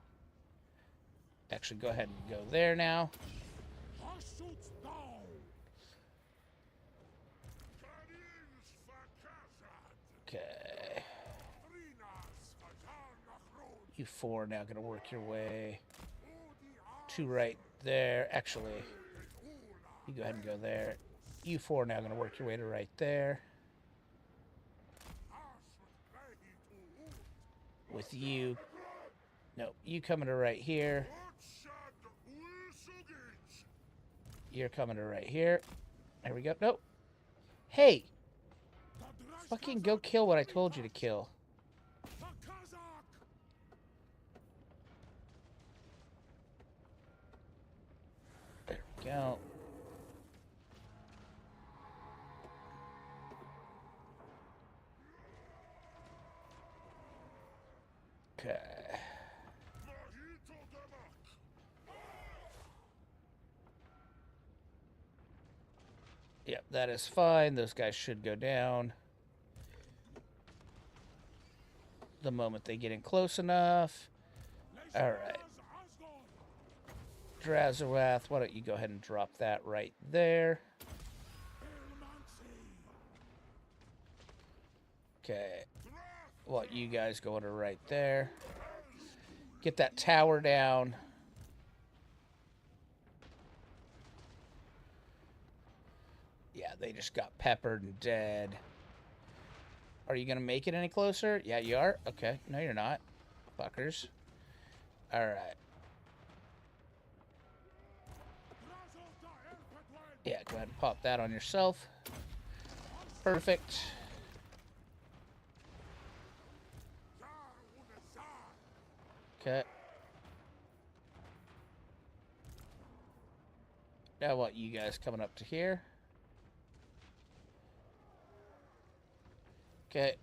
Actually, go ahead and go there now. Okay. You 4 now going to work your way to right there. Actually, you go ahead and go there. You 4 now going to work your way to right there. With you. No, you coming to right here. You're coming to right here. There we go. Nope. Hey! Fucking go kill what I told you to kill. There we go. Okay. Yep, that is fine. Those guys should go down the moment they get in close enough. All right. Drazhoath, why don't you go ahead and drop that right there. Okay. Well, you guys go to right there. Get that tower down. Yeah, they just got peppered and dead. Are you going to make it any closer? Yeah, you are? Okay. No, you're not. Fuckers. Alright. Yeah, go ahead and pop that on yourself. Perfect. Okay. Now I want you guys coming up to here. Okay.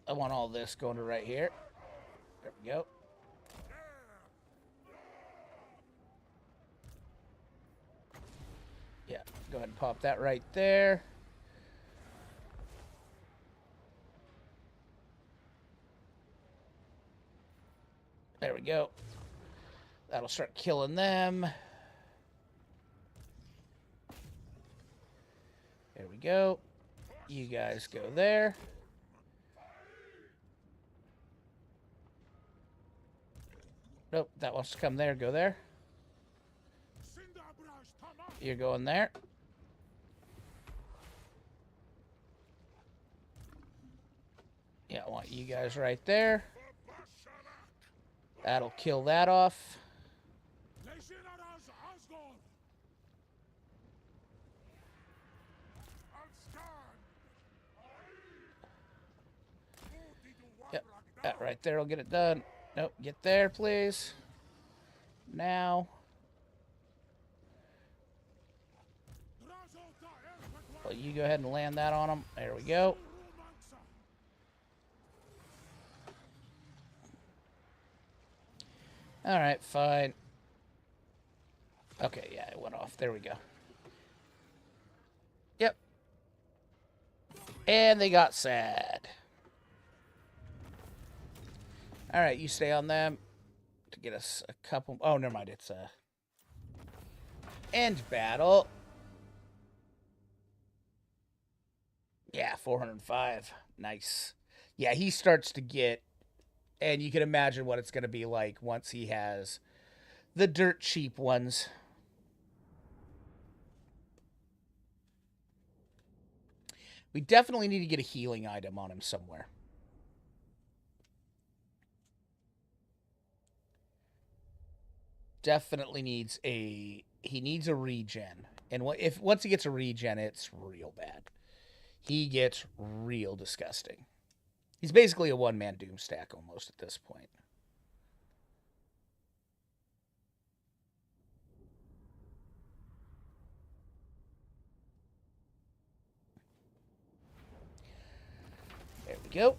I want all this going to right here. There we go. Yeah, go ahead and pop that right there. There we go. That'll start killing them. There we go. You guys go there. Nope, that wants to come there. Go there. You're going there. Yeah, I want you guys right there. That'll kill that off. Yep, that right there will get it done. Nope, get there, please. Now. Well, you go ahead and land that on them. There we go. All right, fine. Okay, yeah, it went off. There we go. Yep. And they got sad. All right, you stay on them to get us a couple. Oh, never mind. It's a end battle. Yeah, 405. Nice. Yeah, he starts to get, and you can imagine what it's going to be like once he has the dirt cheap ones. We definitely need to get a healing item on him somewhere. Definitely needs a, he needs a regen. And once he gets a regen, it's real bad. He gets real disgusting. He's basically a one-man doom stack almost at this point. There we go.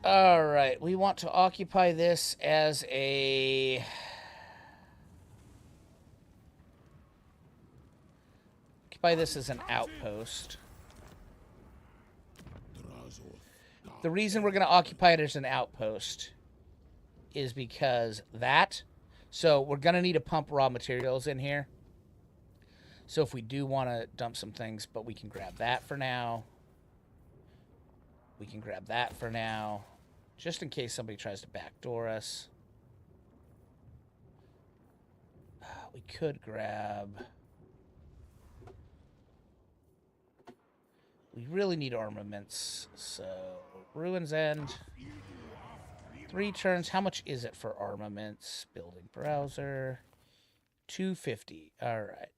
All right, we want to occupy this as a... Occupy this as an outpost. The reason we're going to occupy it as an outpost is because that. So we're going to need to pump raw materials in here. So if we do want to dump some things, but we can grab that for now. We can grab that for now. Just in case somebody tries to backdoor us. We could grab... We really need armaments, so Ruin's End. 3 turns. How much is it for armaments? Building browser. 250. All right.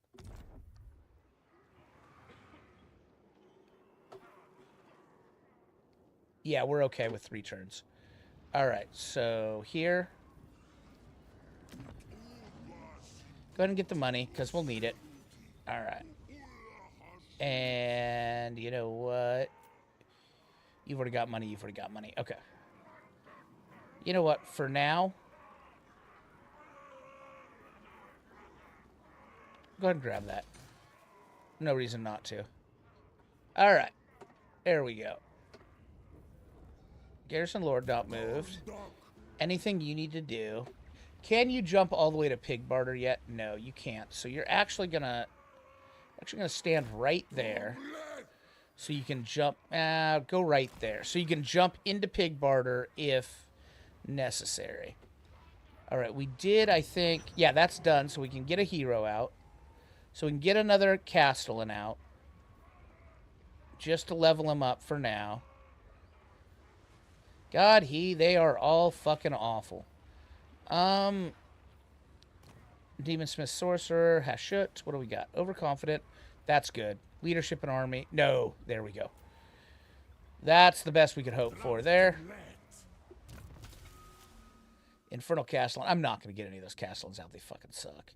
Yeah, we're okay with 3 turns. All right, so here. Go ahead and get the money, because we'll need it. All right. And you know what? You've already got money. You've already got money. Okay. You know what? For now, go ahead and grab that. No reason not to. All right. There we go. Garrison Lord not moved. Anything you need to do. Can you jump all the way to pig barter yet? No, you can't. So you're actually gonna stand right there. So you can jump. Go right there. So you can jump into pig barter if necessary. All right, we did, I think. Yeah, that's done. So we can get a hero out. So we can get another Castellan out. Just to level him up for now. God, they are all fucking awful. Demon Smith Sorcerer, Hashut. What do we got? Overconfident. That's good. Leadership and army. No, there we go. That's the best we could hope for there. Infernal Castle. I'm not going to get any of those Castellans out. They fucking suck.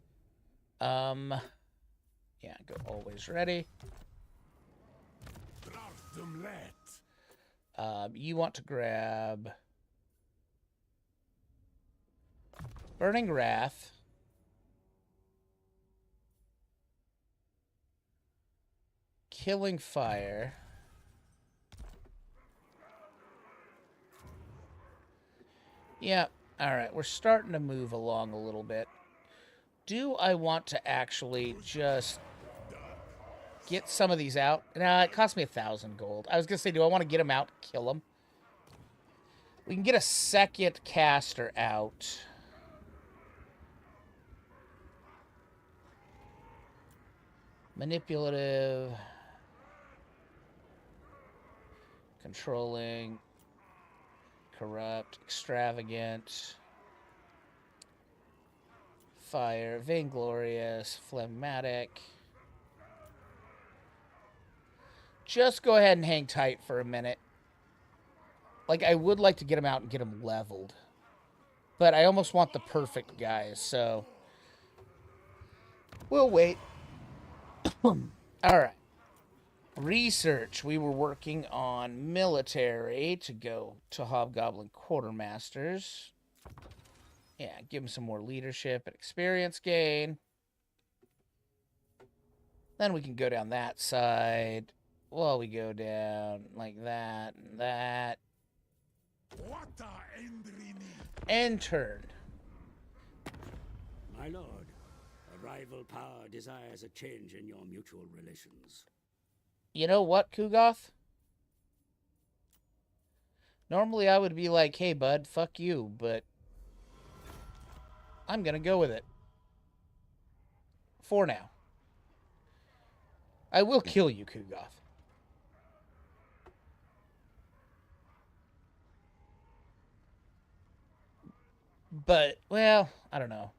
Yeah, go always ready. You want to grab Burning Wrath. Killing Fire. Yeah, alright, we're starting to move along a little bit. Do I want to actually just get some of these out? Nah, it cost me 1,000 gold. I was going to say, do I want to get them out, kill them? We can get a second caster out. Manipulative. Controlling. Corrupt. Extravagant. Fire. Vainglorious. Phlegmatic. Just go ahead and hang tight for a minute. Like, I would like to get them out and get them leveled. But I almost want the perfect guys, so we'll wait. Alright. Research. We were working on military to go to Hobgoblin Quartermasters. Yeah, give them some more leadership and experience gain. Then we can go down that side. Well, we go down like that and that. And turn. My lord, a rival power desires a change in your mutual relations. You know what, Kugoth? Normally I would be like, hey, bud, fuck you, but I'm gonna go with it. For now. I will kill you, Kugoth. But, well, I don't know.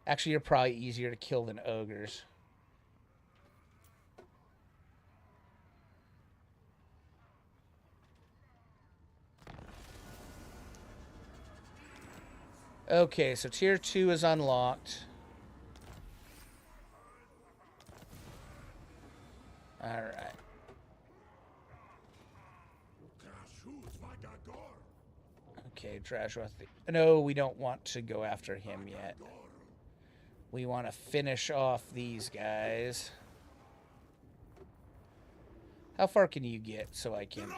Actually, you're probably easier to kill than ogres. Okay, so tier 2 is unlocked. Alright. Okay, Drazhoath. No, we don't want to go after him yet. We want to finish off these guys. How far can you get so I can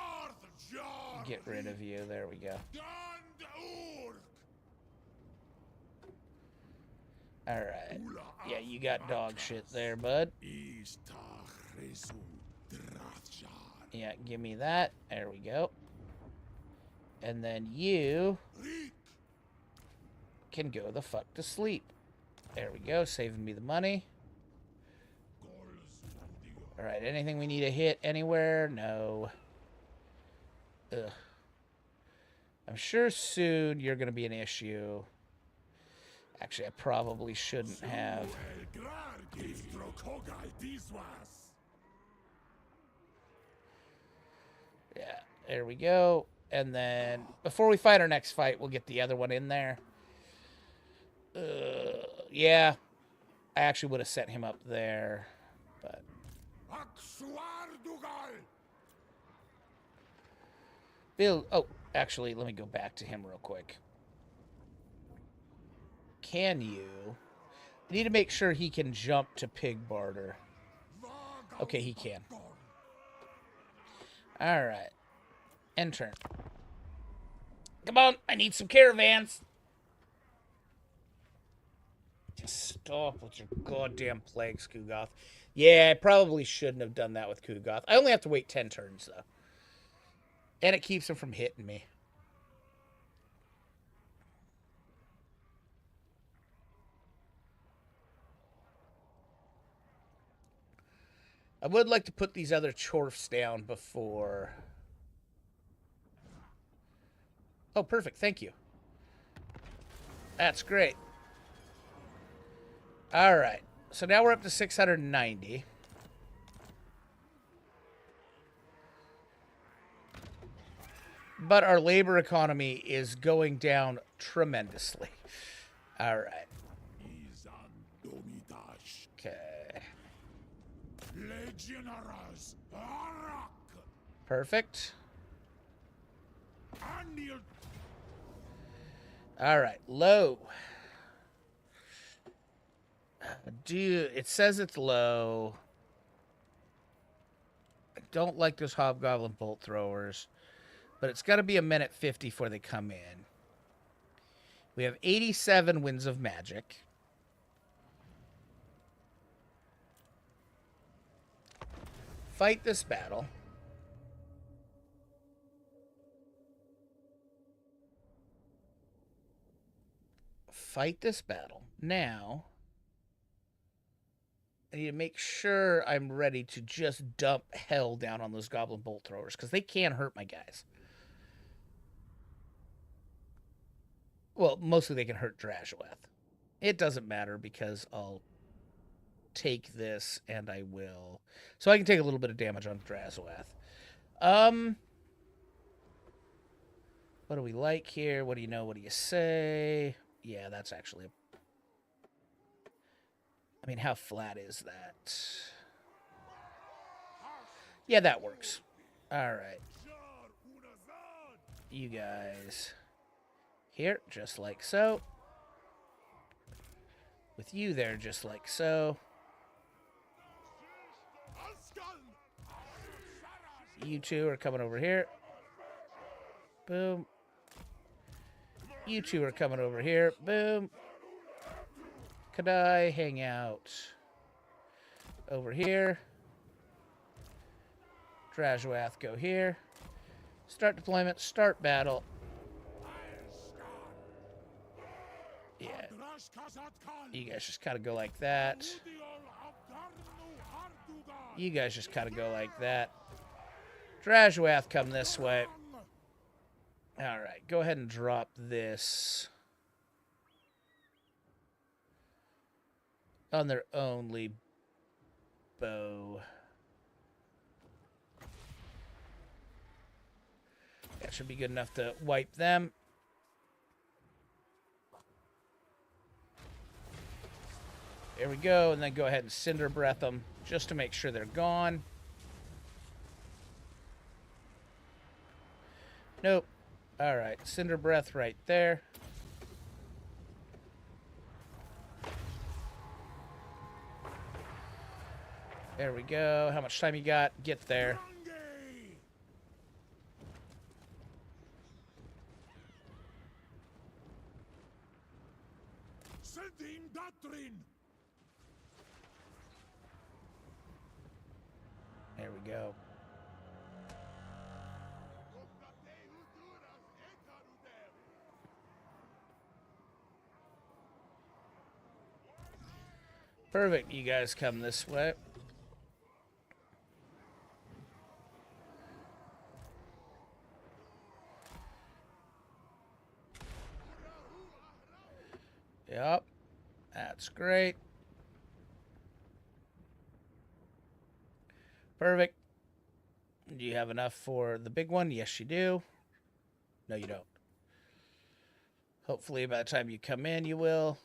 get rid of you? There we go. Alright. Yeah, you got dog shit there, bud. Yeah, give me that. There we go. And then you can go the fuck to sleep. There we go, saving me the money. Alright, anything we need to hit anywhere? No. Ugh. I'm sure soon you're going to be an issue. Actually, I probably shouldn't have. Yeah, there we go. And then, before we fight our next fight, we'll get the other one in there. Yeah. I actually would have set him up there. But Bill, oh, actually, let me go back to him real quick. Can you? I need to make sure he can jump to pig barter. Okay, he can. Alright. End turn. Come on, I need some caravans. Just stop with your goddamn plagues, Kugoth. Yeah, I probably shouldn't have done that with Kugoth. I only have to wait 10 turns, though. And it keeps him from hitting me. I would like to put these other chorfs down before... Oh, perfect. Thank you. That's great. All right. So now we're up to 690. But our labor economy is going down tremendously. All right. Okay. Perfect. All right. Low. It says it's low. I don't like those hobgoblin bolt throwers. But it's got to be a minute 50 before they come in. We have 87 winds of magic. Fight this battle. Fight this battle. Now, I need to make sure I'm ready to just dump hell down on those goblin bolt throwers, because they can hurt my guys. Well, mostly they can hurt Drazhoath. It doesn't matter because I'll take this and I will. So I can take a little bit of damage on Drazhoath. What do we like here? What do you know? What do you say? Yeah, that's actually I mean, how flat is that? Yeah, that works. All right. You guys here, just like so. With you there, just like so. You two are coming over here. Boom. You two are coming over here. Boom. Could I hang out over here? Drazhoath, go here. Start deployment, start battle. Yeah. You guys just kind of go like that. You guys just kind of go like that. Drazhoath, come this way. All right, go ahead and drop this on their only bow. That should be good enough to wipe them. There we go, and then go ahead and Cinder Breath them just to make sure they're gone. Nope. All right, Cinder Breath right there. There we go. How much time you got? Get there. There we go. Perfect. You guys come this way. Yep. That's great. Perfect. Do you have enough for the big one? Yes, you do. No, you don't. Hopefully by the time you come in, you will.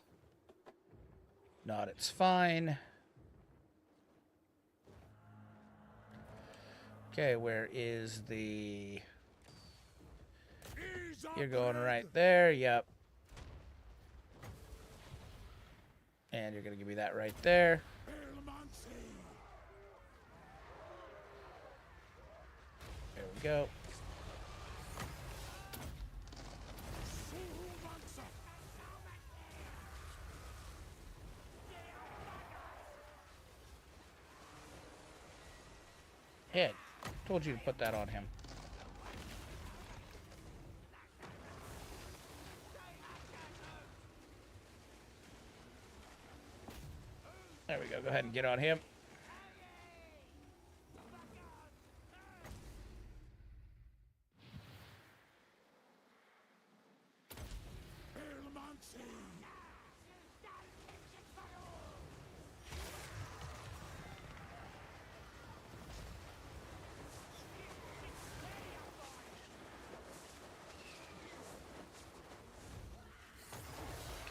Not, it's fine. Okay, where is the... You're going right there. Yep. And you're going to give me that right there. There we go. Yeah, told you to put that on him. There we go. Go ahead and get on him.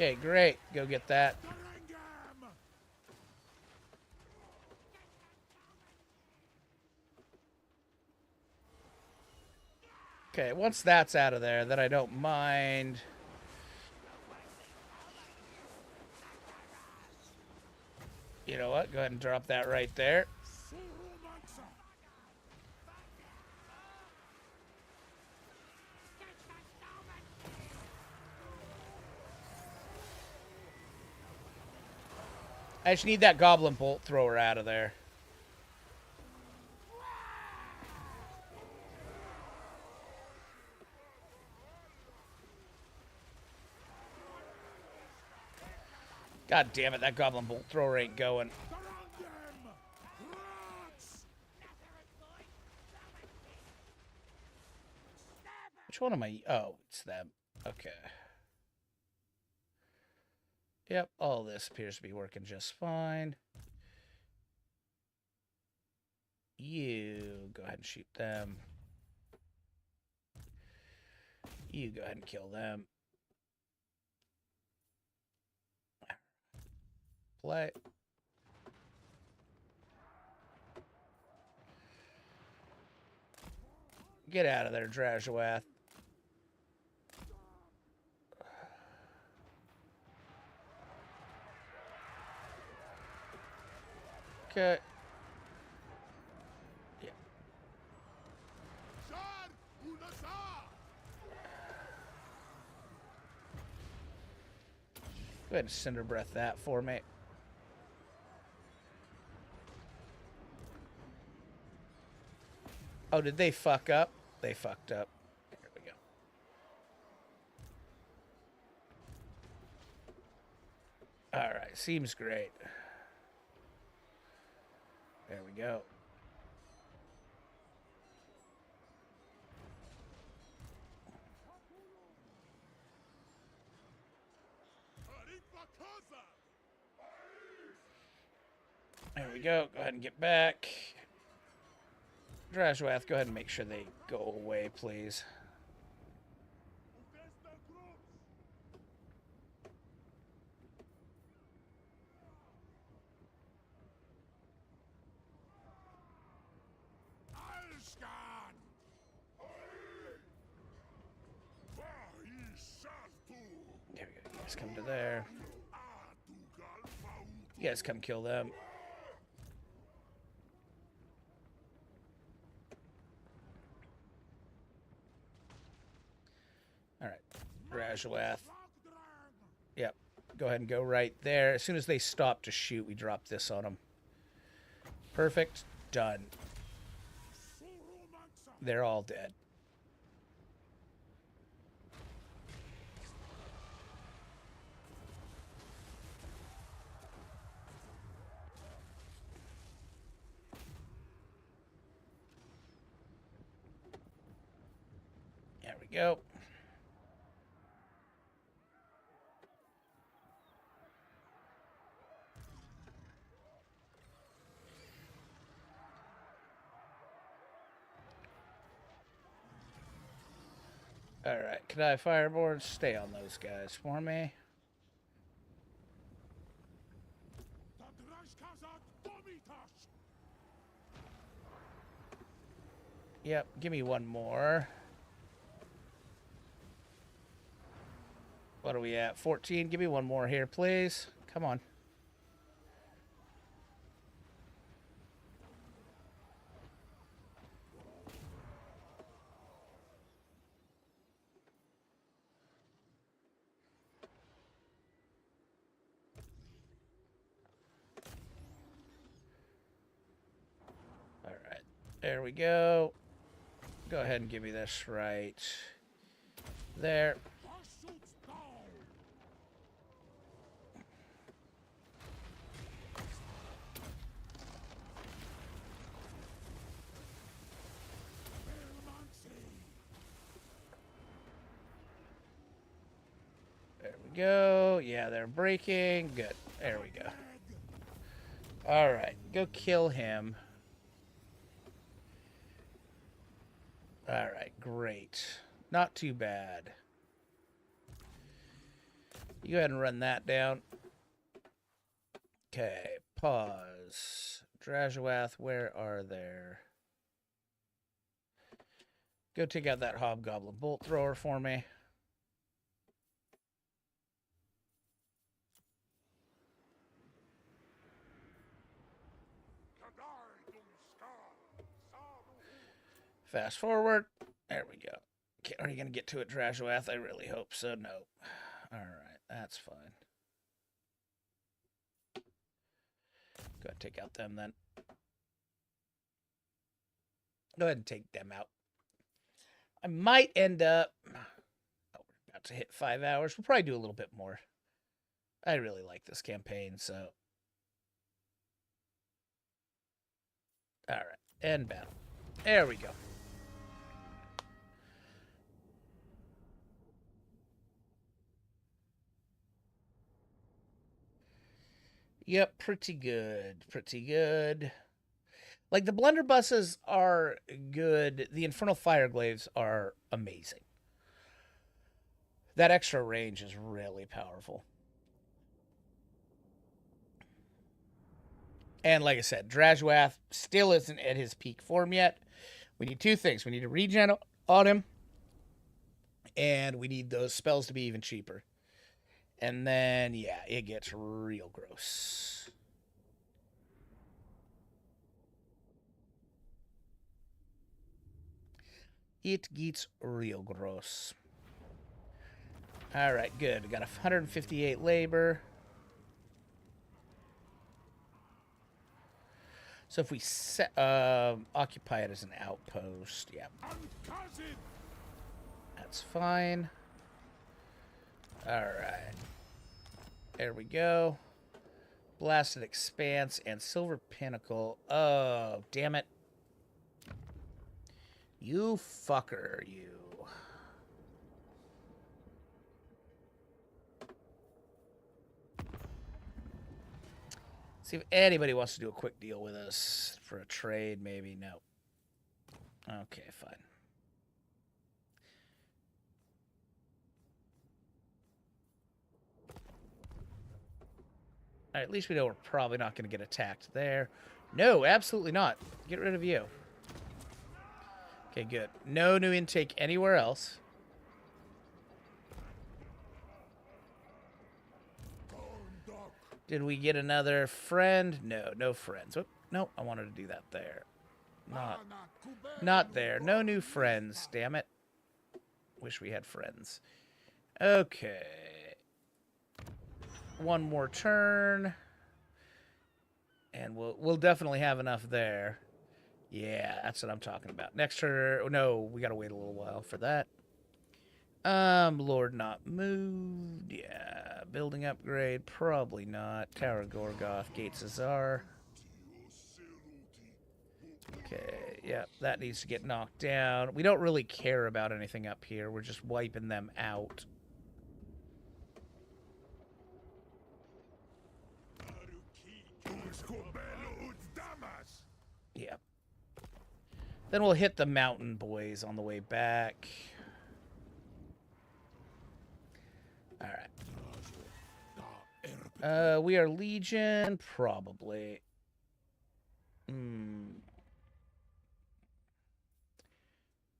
Okay, great. Go get that. Farangam! Okay, once that's out of there, then I don't mind. You know what? Go ahead and drop that right there. Soromancer! I just need that goblin bolt thrower out of there. God damn it, that goblin bolt thrower ain't going. Farangam! Rats! Which one am I? Oh, it's them. Okay. Yep, all this appears to be working just fine. You go ahead and shoot them. You go ahead and kill them. Play. Get out of there, Drazhoath. Okay. Yeah. Shar! Unasa! Go ahead and Cinder Breath that for me. Oh, did they fuck up? They fucked up. Here we go. Alright, seems great. There we go. Arifakaza! There we go. Go ahead and get back. Drazhoath, go ahead and make sure they go away, please. Udesta groups! Alskan! There we go. You guys come to there. Atugal Faut! You guys come kill them. Alright. Drazhoath. Yep. Go ahead and go right there. As soon as they stop to shoot, we drop this on them. Perfect. Done. Soromancer! They're all dead. There we go. Alright, can I fireboard? Stay on those guys for me. Drazhoath Vomitas! Yep, give me one more. What are we at? 14? Give me one more here, please. Come on. Alright, there we go. Go ahead and give me this right there. Pursuits down! There we go. Yeah, they're breaking. Good. There we go. Alright, go kill him. Alright, great. Not too bad. You go ahead and run that down. Okay, pause. Drazhoath, where are there? Go take out that hobgoblin bolt thrower for me. Fast forward. There we go. Okay, are you going to get to it, Drazhoath? I really hope so. No. All right, that's fine. Go ahead and take out them then. Go ahead and take them out. I might end up... Oh, we're about to hit 5 hours. We'll probably do a little bit more. I really like this campaign, so... All right, end battle. There we go. Yep, pretty good. Pretty good. Like, the blunderbusses are good. The Infernal Fireglaves are amazing. That extra range is really powerful. And like I said, Drazhoath still isn't at his peak form yet. We need two things. We need a regen on him, and we need those spells to be even cheaper. And then, yeah, it gets real gross. It gets real gross. All right, good. We got 158 labor. So if we set, occupy it as an outpost, yeah. That's fine. All right. There we go. Blasted Expanse and Silver Pinnacle. Oh, damn it. You fucker, you. See if anybody wants to do a quick deal with us for a trade, maybe. No. Okay, fine. All right, at least we know we're probably not going to get attacked there. No, absolutely not. Get rid of you. Okay, good. No new intake anywhere else. Did we get another friend? No, no friends. Oh, no, I wanted to do that there. Not there. No new friends, damn it. Wish we had friends. Okay. One more turn. And we'll definitely have enough there. Yeah, that's what I'm talking about. Next turn. Oh, no, we got to wait a little while for that. Lord not moved. Yeah, building upgrade. Probably not. Tower Gorgoth, Gates Azar. Okay, yeah, that needs to get knocked down. We don't really care about anything up here. We're just wiping them out. Yeah. Then we'll hit the mountain boys on the way back. All right. We are Legion, probably.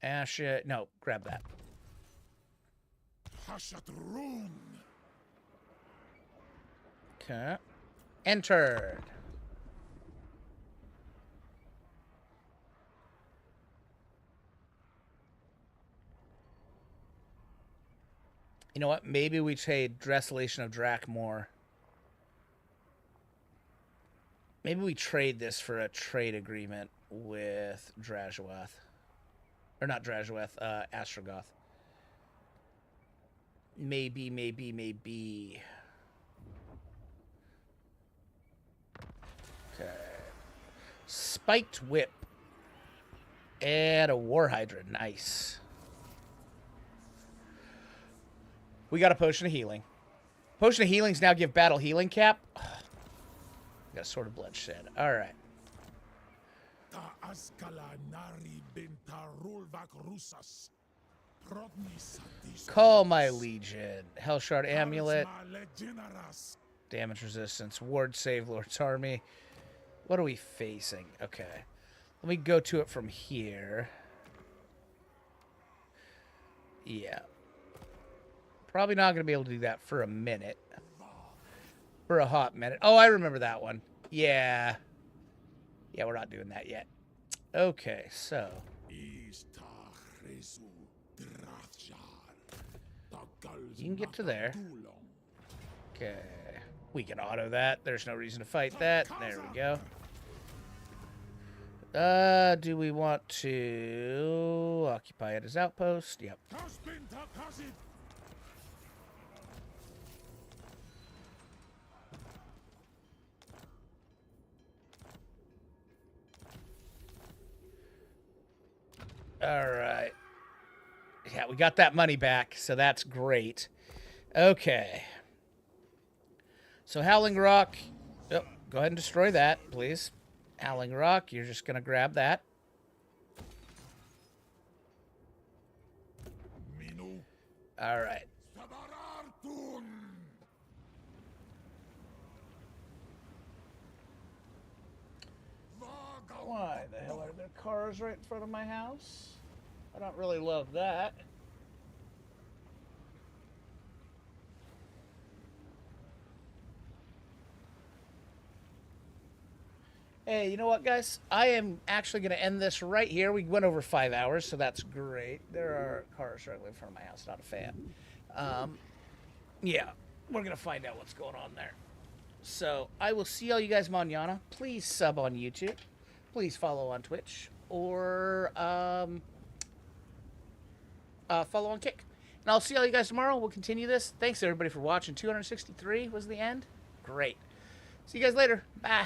Asha, no, grab that. Okay. Entered. You know what? Maybe we trade Desolation of Drakmor. Maybe we trade this for a trade agreement with Drazhoath. Or not Drazhoath, Astrogoth. Maybe. Okay. Spiked Whip. And a War Hydra. Nice. We got a Potion of Healing. Potion of Healings now give battle healing cap. Got a Sword of Bloodshed. All right. Call my legion. Hellshard amulet. Damage resistance. Ward save Lord's army. What are we facing? Okay. Let me go to it from here. Yeah. Probably not going to be able to do that for a minute. For a hot minute. Oh, I remember that one. Yeah. Yeah, we're not doing that yet. Okay, so. You can get to there. Okay. We can auto that. There's no reason to fight that. There we go. Do we want to occupy it as outpost? Yep. All right. Yeah, we got that money back, so that's great. Okay. So Howling Rock. Oh, go ahead and destroy that, please. Howling Rock, you're just going to grab that. All right. Why the hell are there cars right in front of my house? I don't really love that. Hey, you know what, guys? I am actually going to end this right here. We went over 5 hours, so that's great. There are cars right in front of my house. Not a fan. Yeah, we're going to find out what's going on there. So I will see all you guys manana. Please sub on YouTube. Please follow on Twitch. Or follow on Kick. And I'll see all you guys tomorrow. We'll continue this. Thanks, everybody, for watching. 263 was the end. Great. See you guys later. Bye.